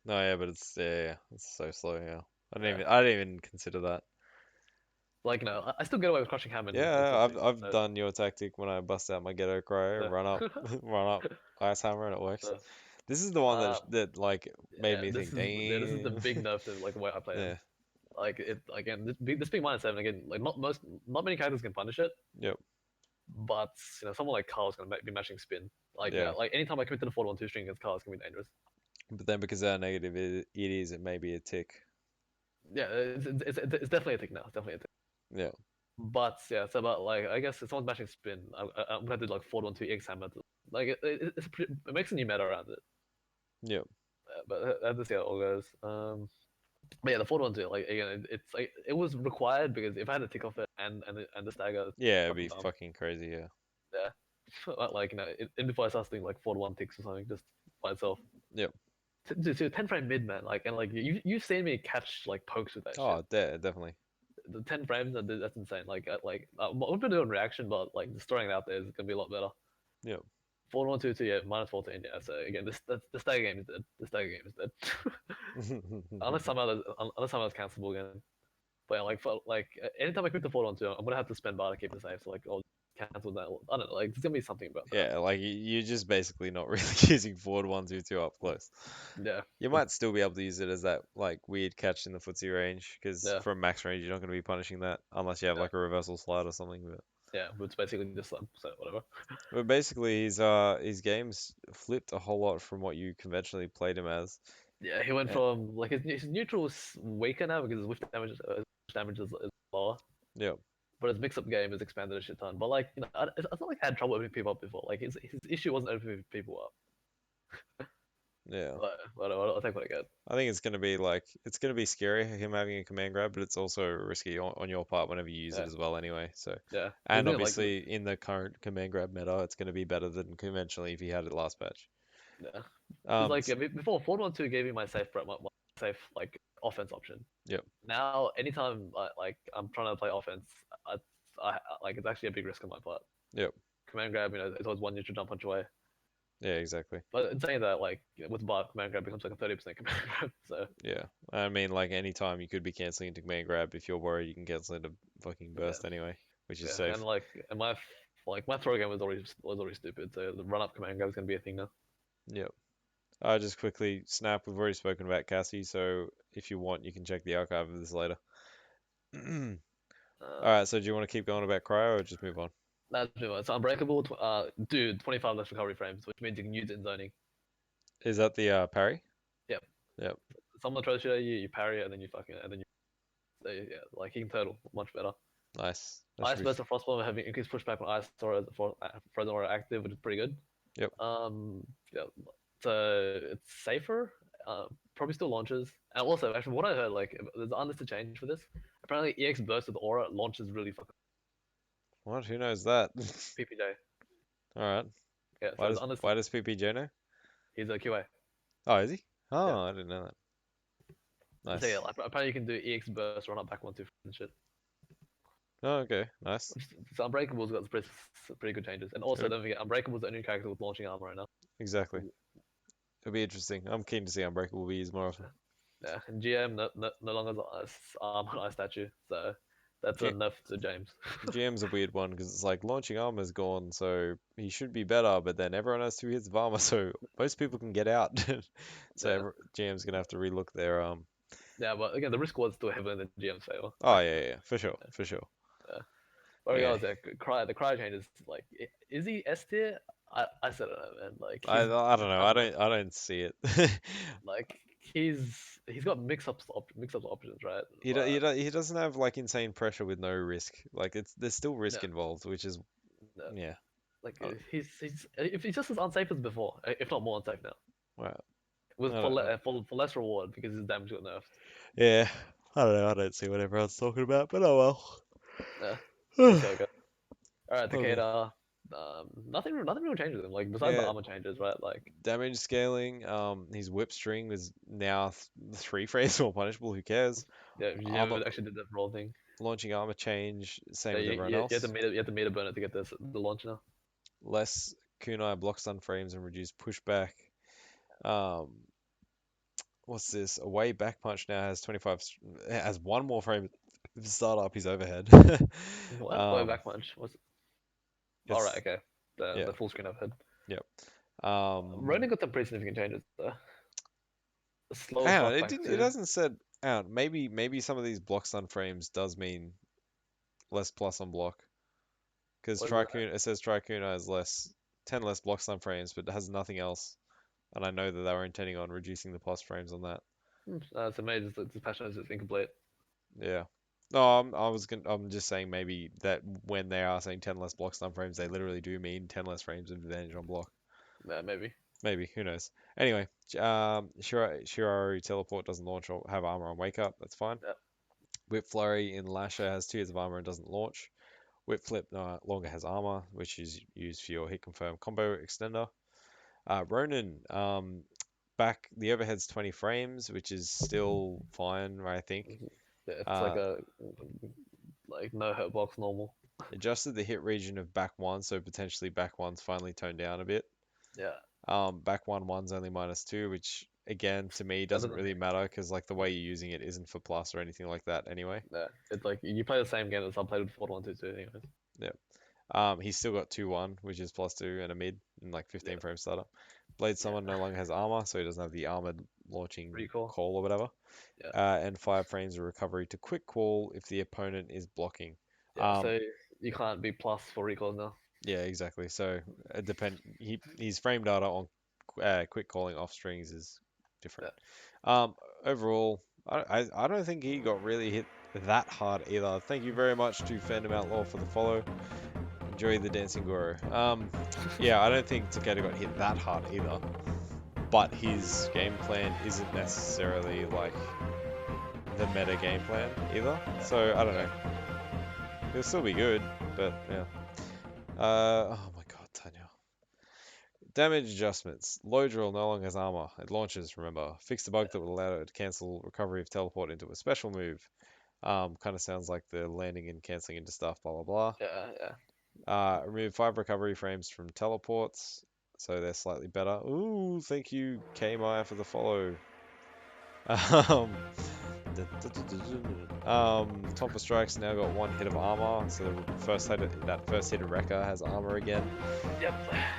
No, yeah, but it's it's so slow, yeah. I didn't even consider that. Like, you know, I still get away with crushing hammer. Yeah, I've done your tactic when I bust out my ghetto cryo, run up ice hammer, and it works. This is the one that like made me think, damn. This is the big nerf to like the way I play it. Like it again, this being -7 again, like not many characters can punish it. Yep. But you know, someone like Carl's gonna be matching spin. Like like anytime I commit to the 4-1-2 string against Carl, it's gonna be dangerous. But then because how negative it may be a tick. Yeah, it's definitely a tick now. It's definitely a tick. Yeah. But yeah, so but like I guess if someone's matching spin, I'm gonna do like 4-1-2 X hammer. Like it makes a new meta around it. Yeah. But that's how it all goes. But yeah, the 4-1-2, like again, it's like it was required because if I had to tick off it and the stagger, yeah, it'd be fucking crazy. Yeah. Yeah. Like you know, in before I started doing like 4-1 ticks or something just by itself. Yep. Dude, 10 frame mid man, like and like you've seen me catch like pokes with that. Oh, definitely. The 10 frames, that's insane. Like I wouldn't be doing reaction, but like just throwing it out there is gonna be a lot better. Yep. 4-1-2-2, yeah, -14, yeah. So again, the stagger game is dead. The stagger game is dead. unless somehow it's cancelable again. But yeah, anytime I click the forward onto, I'm gonna have to spend bar to keep it safe. So like I'll cancel that. I don't know. Like there's gonna be something about that. Yeah, like you're just basically not really using forward ones with two up close. Yeah. You might still be able to use it as that like weird catch in the footsie range, because Yeah. from max range you're not going to be punishing that unless you have Yeah. like a reversal slide or something. Yeah, but it's basically just so whatever. But basically his game's flipped a whole lot from what you conventionally played him as. Yeah, he went Eh, from like his neutral is weaker now because his whiff damage is lower, Yep. but his mix-up game has expanded a shit ton. But like it's not like I had trouble opening people up before. Like his issue wasn't opening people up. Yeah. But I'll take what I get. I think it's gonna be scary him having a command grab, but it's also risky on your part whenever you use it Yeah, as well anyway. So, yeah. and Isn't it like obviously in the current command grab meta, it's gonna be better than conventionally if he had it last patch. yeah? Because like S- before, 4-1-2 gave me my safe my safe like offense option. yep. Now, anytime like I'm trying to play offense, like it's actually a big risk on my part. Yep. Command grab, it's always one neutral jump punch away. Yeah, exactly. But in saying that, like with bar, command grab becomes like a 30% command grab. So Yeah. I mean, like any time you could be canceling into command grab if you're worried you can cancel into fucking burst yeah, anyway, which is yeah, safe. and my throw game was already stupid. So the run up command grab is gonna be a thing now. Yep. Just quickly, Snap, we've already spoken about Cassie, so if you want, you can check the archive of this later. Uh, Alright, so do you want to keep going about Cryo or just move on? that's pretty much. So unbreakable, dude, 25 less recovery frames, which means you can use it in zoning. Is that the parry? Yep. Yep. Someone throws shit at you, you parry it, and then you so, yeah, like he can turtle much better. Nice. That should Ice be. Burst and Frostbomb having increased pushback on Ice or Frozen Aura active, which is pretty good. Yep. Yeah, so it's safer. Probably still launches. And also, actually, what I heard, like, there's an unlisted change for this. Apparently, EX Burst with Aura launches really fucking What? Who knows that? PPJ. Alright. Yeah, so Why it's does unlisted. why does PPJ know? He's a QA. Oh, is he? Yeah. Oh, I didn't know that. Nice. So yeah, like, apparently you can do EX Burst, run up back 1-2 and shit. Oh, okay. Nice. So Unbreakable's got pretty good changes. And also, Good. don't forget, Unbreakable's the only character with launching armor right now. Exactly. It'll be interesting. I'm keen to see Unbreakable be used more often. Yeah, and GM no longer has armor on Ice Statue, so that's a G- nerf to James. GM's a weird one because it's like launching armor's gone, so he should be better, but then everyone has 2 hits of armor, so most people can get out. So Yeah. GM's gonna have to relook their Yeah, but again, the risk was still heavier than GM's favor. Oh yeah, for sure, for sure. But Yeah. regardless, the cry change is like, is he S tier? I said it, man. Like I he's don't know. I don't see it. like he's got mix-up options, right? He doesn't have like insane pressure with no risk. Like there's still risk Yeah. involved, which is No. yeah. Like Oh. he's just as unsafe as before, if not more unsafe now. Wow. With I for, don't know. for less reward because his damage got nerfed. Yeah. I don't know. I don't see what everyone's talking about, but oh well. Yeah. We'll see how it goes. All right, Okay. Takeda. Nothing really changes him. Like besides the Yeah. armor changes, right? Like Damage scaling. His whip string is now 3 frames more punishable. Who cares? yeah, you Armor never actually did that roll thing. launching armor change. Same Yeah, with everyone you have else. to meter burn it to get the launch now. Less kunai block stun frames and reduce pushback. Um, what's this? Away back punch now has 25. Has one more frame to start up his overhead. What? Way back punch. What's all right? It's Okay, yeah, the full screen overhead. yep. Ronin got some pretty significant changes though. Slow as Hang on, fuck it back didn't. It to hasn't said. Hang on, maybe some of these block stun frames does mean less plus on block. Because what is that? Tricuna, it says Tricuna has 10 less block stun frames, but it has nothing else. And I know that they were intending on reducing the plus frames on that. So maybe the passion is incomplete. Yeah. No, I'm just saying maybe that when they are saying 10 less block stun frames, they literally do mean 10 less frames of advantage on block. Yeah, maybe. Maybe, who knows? Anyway, Shiraru teleport doesn't launch or have armor on wake up. That's fine. Yeah. Whip flurry in Lasher has 2 hits of armor and doesn't launch. Whip flip no longer has armor, which is used for your hit confirm combo extender. Ronin, back the overhead's 20 frames, which is still fine, I think. Yeah, it's Uh, like no hurt box normal. Adjusted the hit region of back one, so potentially back one's finally toned down a bit. Yeah. Back one's only -2, which again, to me, doesn't really matter because like the way you're using it isn't for plus or anything like that anyway. Yeah, it's like you play the same game as I played with Ford 122 anyways. He's still got 2-1, which is +2 and a mid and like 15 Yeah. frame startup. Blade Summon no longer has armor, so he doesn't have the armored launching Recall. call or whatever. Yeah. And 5 frames of recovery to quick call if the opponent is blocking. Yeah, so you can't be plus for recall now. Yeah, exactly. So his frame data on quick calling off strings is different. Overall, I don't think he got really hit that hard either. Thank you very much to Fandom Outlaw for the follow. Enjoy the dancing guru. Yeah, I don't think Takeda got hit that hard either. But his game plan isn't necessarily like the meta game plan either. So I don't know. He'll still be good, but yeah. Oh my god, Tanya. Damage adjustments. Low drill no longer has armor. It launches, remember. Fix the bug that would allow it to cancel recovery of teleport into a special move. Kind of sounds like the landing and cancelling into stuff, blah blah blah. Yeah. Remove 5 recovery frames from teleports, so they're slightly better. Ooh, thank you, K-Maya, for the follow. Topper Strike's now got 1 hit of armor, so that first hit of Rekka has armor again. Yep.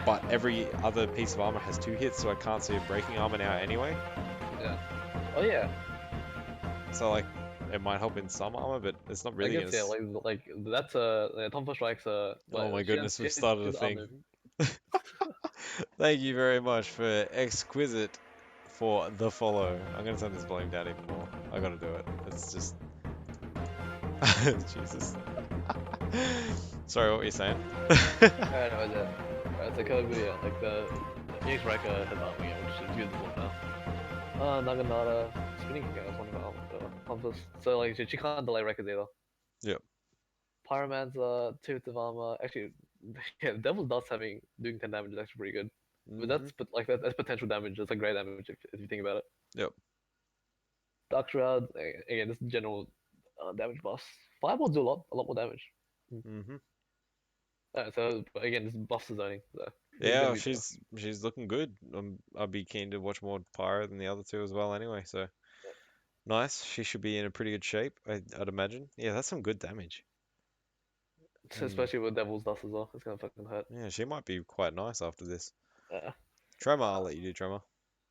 But every other piece of armor has 2 hits, so I can't see it breaking armor now anyway. Yeah. Oh yeah. So like, it might help in some armor, but it's not really. I guess, yeah, like that's Topper Strike's Oh my goodness, we've started a thing. Thank you very much for Exquisite for the follow. I'm gonna turn this volume down even more. I gotta do it. It's just Jesus. Sorry, what were you saying? It's like like the EX Rekka has armor, which is usable now. Naganata spinning kick. I was wondering about Compass. So like she can't delay Rekkas either. Yep. Pyromancer, 2 hits of armor. Actually, yeah, Devil's Dust doing 10 damage is actually pretty good. But that's potential damage. That's like great damage if you think about it. Yep. Dark Shroud, again, this is general damage buffs. Fireballs do a lot more damage. So again, this buffs the zoning. So yeah, she's looking good. I'd be keen to watch more Pyro than the other 2 as well. Anyway, so nice. She should be in a pretty good shape, I'd imagine. Yeah, that's some good damage. Especially with Devil's Dust as well. It's gonna fucking hurt. Yeah, she might be quite nice after this. Yeah. Tremor, I'll let you do Tremor.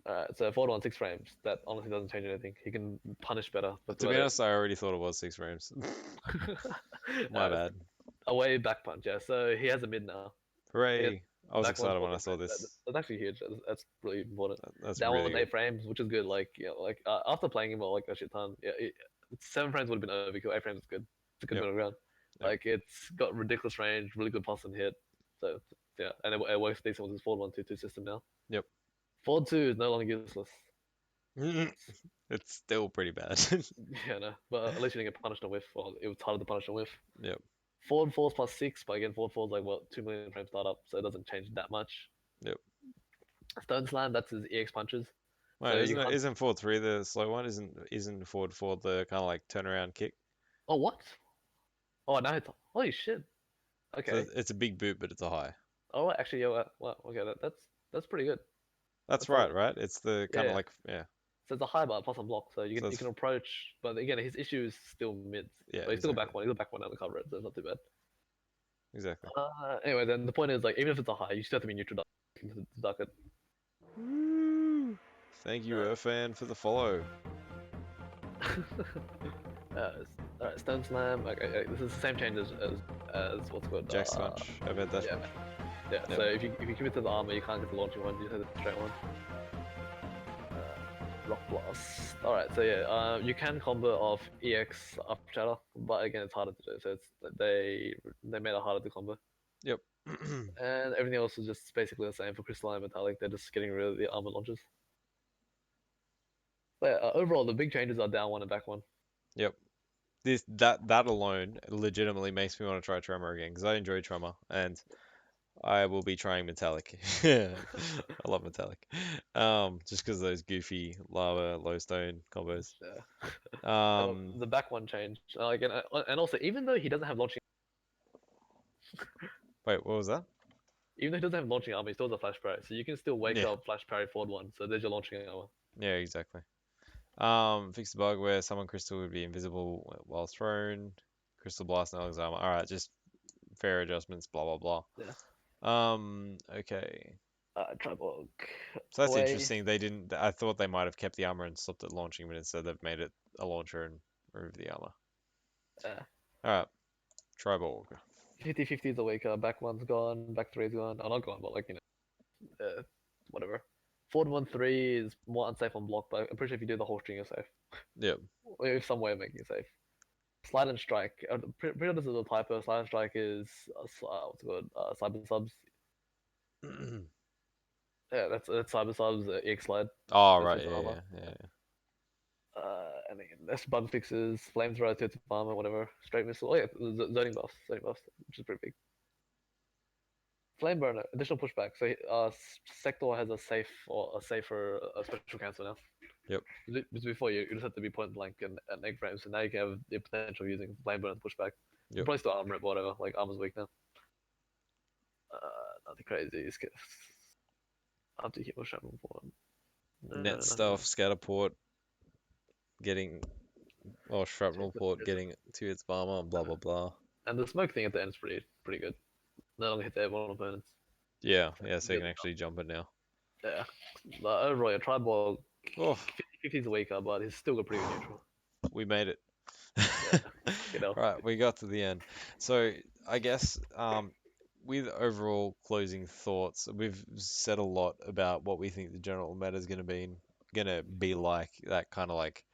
Alright, so 4 on 6 frames. That honestly doesn't change anything. He can punish better. But To be honest, I already thought it was 6 frames. My bad. Away back punch, yeah. So he has a mid now. Hooray! I was excited when I saw this. That's actually huge. That's really important. That's that really one with 8 frames, which is good. Like, you know, like after playing him like a shit ton, yeah, 7 frames would have been overkill. 8 frames is good. It's a good middle ground. Yep. Like it's got ridiculous range, really good pulse and hit. So yeah, and it works decent with his Ford 122 system now. Yep. Ford 2 is no longer useless. It's still pretty bad. Yeah, no, but at least you didn't get punished on whiff. Or it was harder to punish on whiff. Yep. Ford 4 is +6, but again, Ford 4 is like what 2 million frame startup, so it doesn't change that much. Yep. Stone Slam, that's his EX punches. Wait, so isn't Ford 3 the slow one? Isn't Ford 4 the kind of like turnaround kick? Oh what? Oh no! Holy shit! Okay. So it's a big boot, but it's a high. Oh, actually, yeah. Well, okay, that's pretty good. That's right, right? It's the kind of like So it's a high bar plus a block, so you can approach. But again, his issue is still mids. Yeah, but he's still back one. He's a back one out of cover it, so it's not too bad. Exactly. Anyway, then the point is like even if it's a high, you still have to be neutral to duck it. Woo! Thank you, Irfan, for the follow. Alright, Stone Slam. Okay, this is the same change as what's called Jack Smash. Overhead dash. Yeah. So if you commit to the armor, you can't get the launching one. You just have the straight one. Rock Blast. Alright, so yeah, you can combo off EX up shatter, but again, it's harder to do. So it's they made it harder to combo. Yep. And everything else is just basically the same for Crystal and Metallic. They're just getting rid of the armor launches. But yeah, overall, the big changes are down one and back one. Yep. That alone legitimately makes me want to try Tremor again because I enjoy Tremor and I will be trying Metallic. I love Metallic. Just because those goofy lava low stone combos. Yeah. The back one changed. And also, even though he doesn't have launching. Wait, what was that? Even though he doesn't have launching armor, he still has a flash parry, so you can still wake up flash parry forward one. So there's your launching armor. Yeah, exactly. Fix the bug where summon crystal would be invisible while thrown. Crystal blast and Alex armor. All right, just fair adjustments. Blah blah Yeah. blah. Okay. Tribal So that's away. interesting. They didn't. I thought they might have kept the armor and stopped it launching, but instead they've made it a launcher and removed the armor. Uh, All right. Triborg. 50-50 is a weaker. Back one's gone. Back three's gone. Oh, not gone, but like whatever. Forward 1-3 is more unsafe on block, but I'm pretty sure if you do the whole string, you're safe. Yep. Or if some way of making it safe. Slide and strike. Pretty sure this is a typo. Slide and strike is what's it called? Cyber subs. Yeah, that's cyber subs. EX slide. Oh, That's right. his Yeah, armor. yeah. And then that's bug fixes, flamethrower, to armor, whatever. Straight missile. Oh yeah, zoning buffs, which is pretty big. Flame burner, additional pushback. So Sector has a safer special cancel now. Yep. Because before you just have to be point blank and egg frames, so now you can have the potential of using flame burner and pushback. You Yep. probably still armor it, but whatever. Like armor's weak now. Nothing crazy. After hit or shrapnel forward. Net stuff, scatterport, getting, or shrapnel port, getting to its bomber, blah blah blah. And the smoke thing at the end is pretty good. Not only hit the airborne opponents. Yeah, so you can actually jump it now. Yeah. But overall, your tribal Oh, 50 is weaker, but he's still got pretty good neutral. we made it. You know. Right, we got to the end. So I guess with overall closing thoughts, we've said a lot about what we think the general meta is gonna be like, that kind of like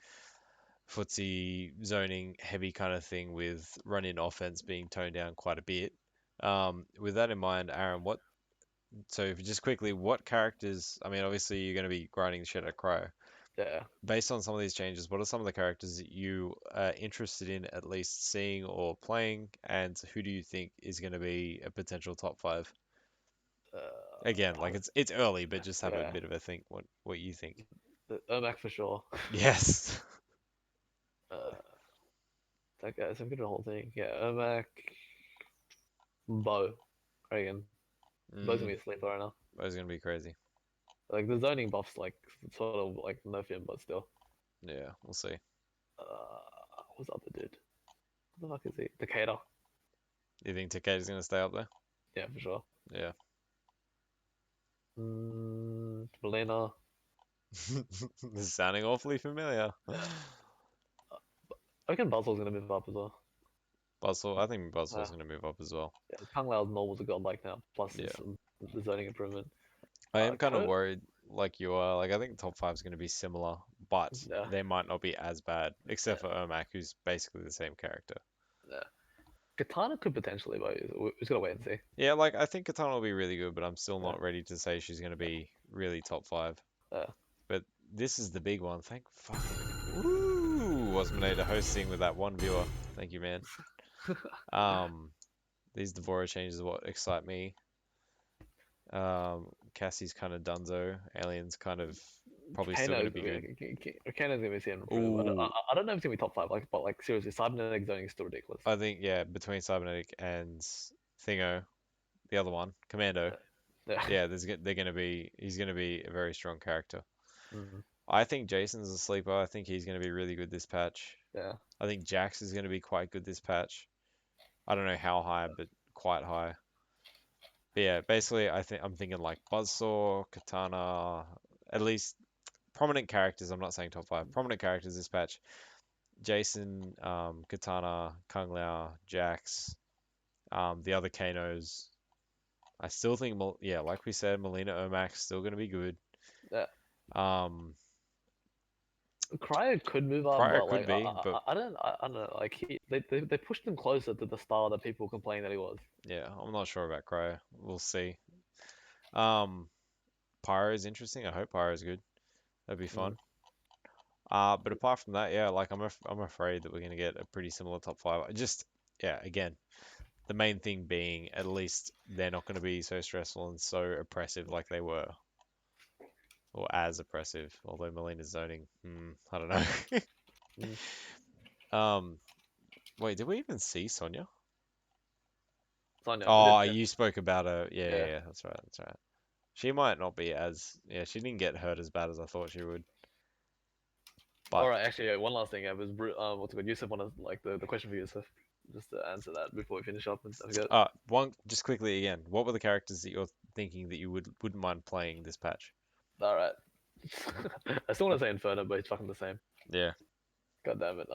footsie zoning heavy kind of thing with run-in offense being toned down quite a bit. With that in mind, Aaron, so if just quickly, what characters, I mean, obviously you're going to be grinding the shit out of Cryo. Yeah. Based on some of these changes, what are some of the characters that you are interested in at least seeing or playing, and who do you think is going to be a potential top five? Again, like it's early, but just have a Yeah. bit of a think what you think. Ermac for sure. Yes. That guy's I'm good at the whole thing. Yeah, Ermac, Bo, Kragan. Bo's gonna be a sleeper right now. That's going to be crazy. Like the zoning buffs, like sort of like nerf him, but still. Yeah, we'll see. What's the other dude? What the fuck is he? Decatur. You think Takeda is going to stay up there? Yeah, for sure. Yeah. Melina. This is sounding awfully familiar. I reckon Buzzwell's gonna move up as well. I think Buzzwell's going to move up as well. Yeah, Kung Lao's normal to godlike now, plus Yeah. the zoning improvement. I am kind of Kurt? worried, like you are. Like I think top five is going to be similar, but Yeah. they might not be as bad, except for Ermac, who's basically the same character. Yeah. Katana could potentially, but we just gotta wait and see. Yeah, like I think Katana will be really good, but I'm still not ready to say she's going to be really top five. Yeah. But this is the big one. Thank fucking. Woo! Wasminator hosting with that one viewer. Thank you, man. These Devora changes are what excite me. Cassie's kind of dunzo. Alien's kind of probably still going to be good. Kano's gonna be seeing improvement. I don't know if it's gonna be top five, like, but like seriously, cybernetic zoning is still ridiculous. I think, yeah, between Cybernetic and Thingo, the other one, Commando, Yeah. he's going to be a very strong character. Mm-hmm. I think Jason's a sleeper. I think he's going to be really good this patch. Yeah. I think Jax is going to be quite good this patch. I don't know how high, but quite high. But yeah, basically, I'm thinking like Buzzsaw, Katana, at least prominent characters. I'm not saying top five. Prominent characters this patch. Jason, Katana, Kung Lao, Jax, the other Kanos. I still think, like we said, Melina Ermac still going to be good. Yeah. Cryo Cryo could move up, but could like be, but I don't know. Like they pushed him closer to the star that people complained that he was. yeah, I'm not sure about Cryo. We'll see. Pyro is interesting. I hope Pyro is good. That'd be fun. But apart from that, yeah, like I'm afraid that we're gonna get a pretty similar top five. Again, the main thing being at least they're not gonna be so stressful and so oppressive like they were, or as oppressive. Although Melina's zoning, I don't know. Wait, did we even see Sonya? Sonya. Oh, you spoke about her. Yeah. Yeah, that's right. She might not be as, she didn't get hurt as bad as I thought she would. But Alright, actually, one last thing. What's it called? Yusuf wanted like the question for Yusuf, just to answer that before we finish up and I forget. one just quickly again, what were the characters that you're thinking that you wouldn't mind playing this patch? Alright. I still want to say Inferno, but it's fucking the same. Yeah. God damn it.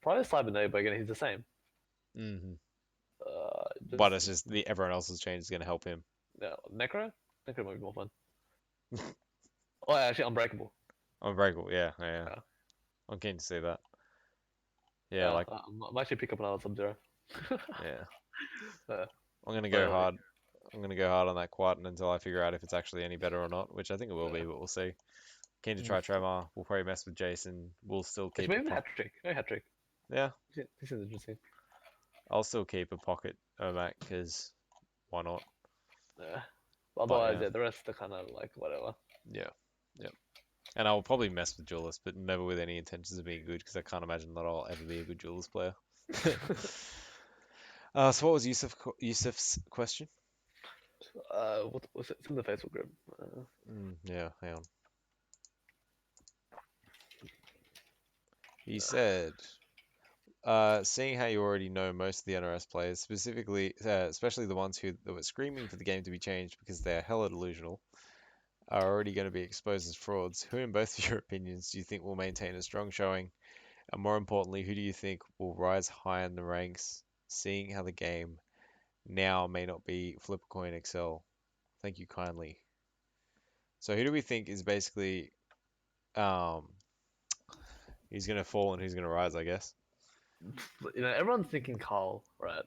Probably Cybernet, but again, he's the same. hmm Just, But it's just everyone else's change is going to help him. yeah, Necro? Necro might be more fun. Oh, actually, Unbreakable. Unbreakable, yeah. Yeah. I'm keen to see that. Yeah, like, I might actually pick up another Sub-Zero. yeah. Uh, I'm gonna but, go like, hard. I'm gonna go hard on that Quatin until I figure out if it's actually any better or not, which I think it will be, Yeah. but we'll see. Keen to try Tremor. We'll probably mess with Jason. We'll still keep maybe Hat Trick. Maybe Hat Trick. Yeah, This is interesting. I'll still keep a pocket Omac because why not? Yeah. But otherwise, yeah. yeah, the rest are kind of like whatever. Yeah, yeah. And I'll probably mess with Duelist, but never with any intentions of being good because I can't imagine that I'll ever be a good Duelist player. So what was Yusuf's question? What was it? It's in the Facebook group. Yeah, hang on. He said, seeing how you already know most of the NRS players, specifically, especially the ones that were screaming for the game to be changed because they're hella delusional, are already going to be exposed as frauds, who in both of your opinions do you think will maintain a strong showing? And more importantly, who do you think will rise high in the ranks, seeing how the game now may not be flip a coin XL? Thank you kindly. So who do we think is basically um who's gonna fall and who's gonna rise, I guess? You know, everyone's thinking Carl, right?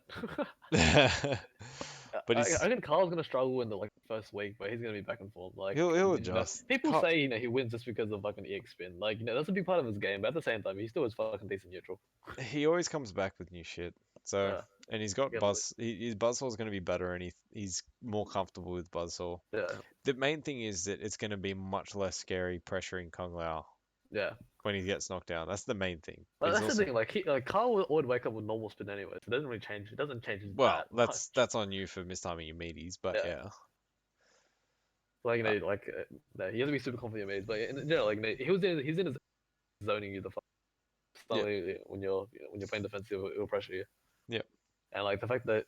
But I he's think Carl's gonna struggle in the like first week, but he's gonna be back and forth. Like he'll you know, adjust. people say he wins just because of fucking EX spin. Like that's a big part of his game, but at the same time, he still is fucking decent neutral. He always comes back with new shit. So Yeah, and he's got yeah, Buzz. His Buzzsaw's going to be better, and he's more comfortable with Buzzsaw. yeah, The main thing is that it's going to be much less scary pressuring Kung Lao yeah. when he gets knocked down. That's the main thing. But But he's that's also the thing. Like Carl would wake up with normal spin anyway, so it doesn't really change. It doesn't change his well, that much. that's on you for mistiming your meaties, but Yeah. yeah. Like no, he has to be super confident in meaties, but in general, like he's in his zoning you the fuck. Suddenly, when you're playing defensive, it'll pressure you. Yep. And like the fact that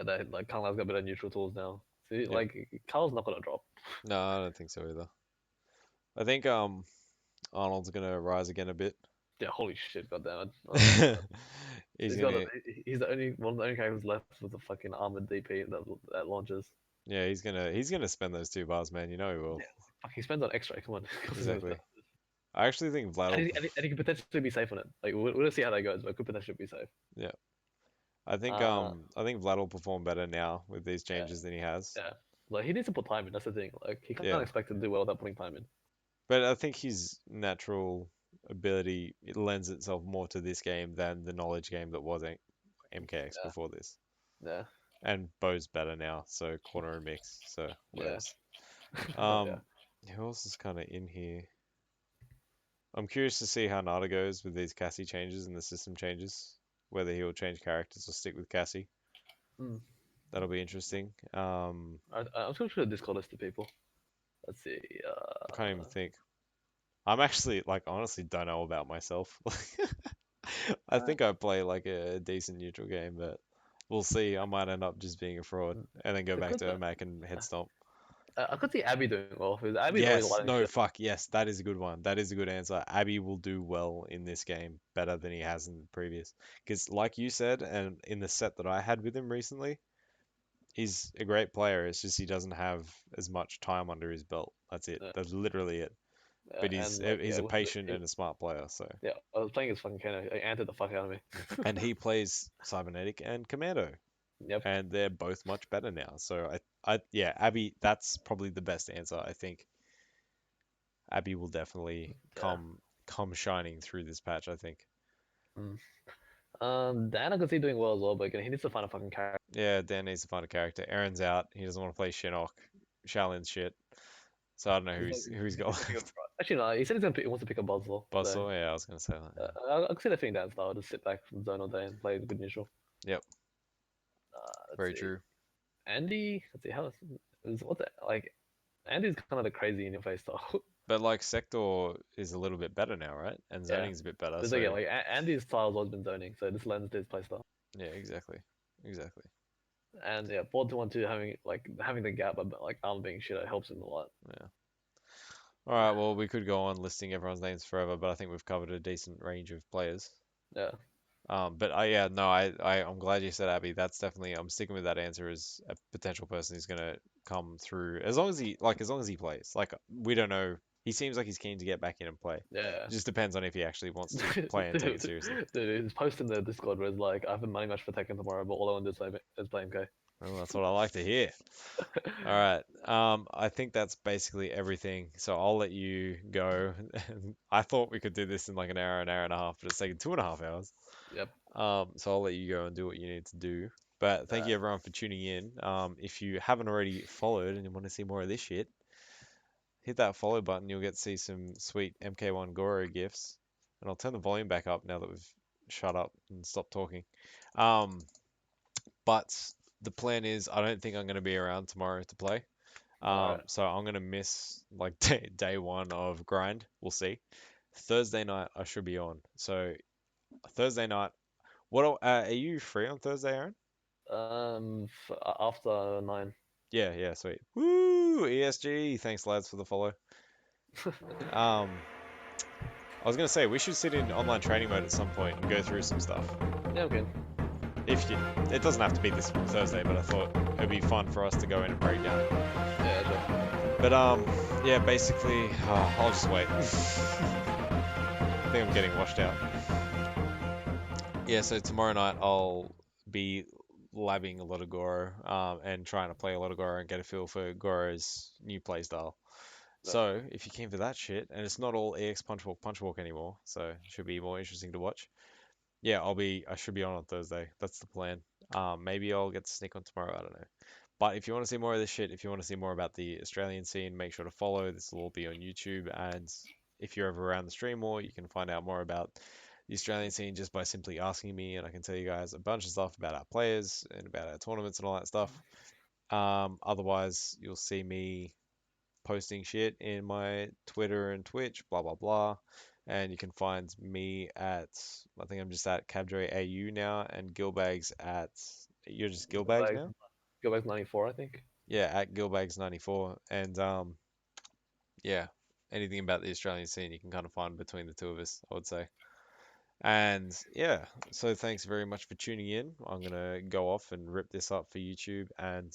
that like Carl's got better neutral tools now. See, Yep. like Carl's not gonna drop. No, I don't think so either. I think Arnold's gonna rise again a bit. Yeah, holy shit, goddamn it. He's He's gonna he's the only one of the only characters left with a fucking armored DP that launches. yeah, he's gonna spend those 2 bars, man. You know he will. Fuck, he spends on X-ray. Come on. Exactly. I actually think Vlad And will. he could potentially be safe on it. Like we'll see how that goes, but could potentially be safe. Yeah. I think Uh, Vlad will perform better now with these changes than he has. yeah. Like he needs to put time in. That's the thing. Like he can't Yeah. expect to do well without putting time in. But I think his natural ability it lends itself more to this game than the knowledge game that was MKX Yeah. before this. Yeah. And Bo's better now, so corner and mix. So what Yeah. else? Yeah. Who else is kind of in here? I'm curious to see how Nada goes with these Cassie changes and the system changes. Whether he'll change characters or stick with Cassie. Mm. That'll be interesting. I'm just gonna show a Discord list to people. Let's see. I can't even think. I'm actually like honestly don't know about myself. I think I play like a decent neutral game, but we'll see. I might end up just being a fraud and then go back to Mac and head stomp. I could see Abby doing well because Abby's Yes, always no, fuck, yes, that is a good one. That is a good answer. Abby will do well in this game, better than he has in the previous. Because, like you said, and in the set that I had with him recently, he's a great player. It's just he doesn't have as much time under his belt. That's it. Yeah. That's literally it. But he's a patient and a smart player. So yeah, I was playing his fucking Kano. He anted the fuck out of me. and he plays Cybernetic and Commando. Yep. And they're both much better now. So yeah, Abby, that's probably the best answer. I think Abby will definitely come shining through this patch, I think. Dan I could see doing well as well, but again, he needs to find a fucking character. Yeah, Dan needs to find a character. Aaron's out. He doesn't want to play Shinnok. Shaolin's shit. So I don't know who's got left. Actually, no, he said he wants to pick a Buzzsaw. Buzzsaw, yeah, I was gonna say that. I could see that thing Dan style. Just sit back from zone all day and play a good neutral. Yep. Very see. true. Andy, let's see how is what the like. Andy's kind of the crazy in your face style. But like Sector is a little bit better now, right? And Yeah. zoning's a bit better. Because So again, like Andy's style's always been zoning, so this lends to his playstyle. yeah, exactly, exactly. And yeah, 4-2-1-2 having the gap, but like armor being shit, it helps him a lot. Yeah. All right. Well, we could go on listing everyone's names forever, but I think we've covered a decent range of players. Yeah. But yeah, no, I'm glad you said Abby. That's definitely, I'm sticking with that answer as a potential person who's gonna come through as long as he plays. Like we don't know. He seems like he's keen to get back in and play. Yeah. It just depends on if he actually wants to play and take it seriously. Dude, he's posting the Discord where it's like, I have a money match for Tekken tomorrow, but all I want to do is play MK. Well, that's what I like to hear. All right. I think that's basically everything. So I'll let you go. I thought we could do this in like an hour and a half, but it's taken 2.5 hours. Yep. So I'll let you go and do what you need to do. But thank you everyone for tuning in. If you haven't already followed and you want to see more of this shit, hit that follow button. You'll get to see some sweet MK1 Goro gifts. And I'll turn the volume back up now that we've shut up and stopped talking. But the plan is I don't think I'm going to be around tomorrow to play. Alright. So I'm going to miss like day one of grind. We'll see. Thursday night I should be on. So Thursday night. Are you free on Thursday, Aaron? After 9. Yeah, sweet. Woo! ESG. Thanks, lads, for the follow. I was gonna say we should sit in online training mode at some point and go through some stuff. Yeah, okay. It doesn't have to be this Thursday, but I thought it'd be fun for us to go in and break down. Yeah, sure. But yeah, basically, I'll just wait. I think I'm getting washed out. Yeah, so tomorrow night I'll be labbing a lot of Goro, and trying to play a lot of Goro and get a feel for Goro's new playstyle. So if you're keen for that shit, and it's not all EX punch walk anymore, so it should be more interesting to watch. Yeah, I should be on Thursday. That's the plan. Maybe I'll get to sneak on tomorrow. I don't know. But if you want to see more of this shit, if you want to see more about the Australian scene, make sure to follow. This will all be on YouTube, and if you're ever around the stream more, you can find out more about the Australian scene just by simply asking me, and I can tell you guys a bunch of stuff about our players and about our tournaments and all that stuff. Otherwise, you'll see me posting shit in my Twitter and Twitch, blah blah blah. And you can find me at, I think I'm just at Cabjoy AU now, and Gilbagz at, you're just Gilbagz now? Gilbagz 94, I think. Yeah, at Gilbagz94. And yeah, anything about the Australian scene you can kind of find between the two of us, I would say. And yeah, so thanks very much for tuning in. I'm gonna go off and rip this up for YouTube and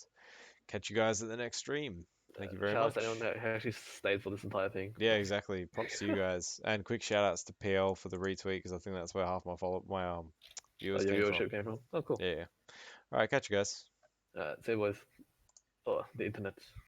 catch you guys at the next stream. Thank you very Shout much. out to anyone that actually stayed for this entire thing. Yeah, exactly. Props to you guys. And quick shout outs to PL for the retweet because I think that's where half my viewers Your came viewership from. came from. Oh, cool. Yeah. All right, catch you guys. See you boys. Oh, the internet.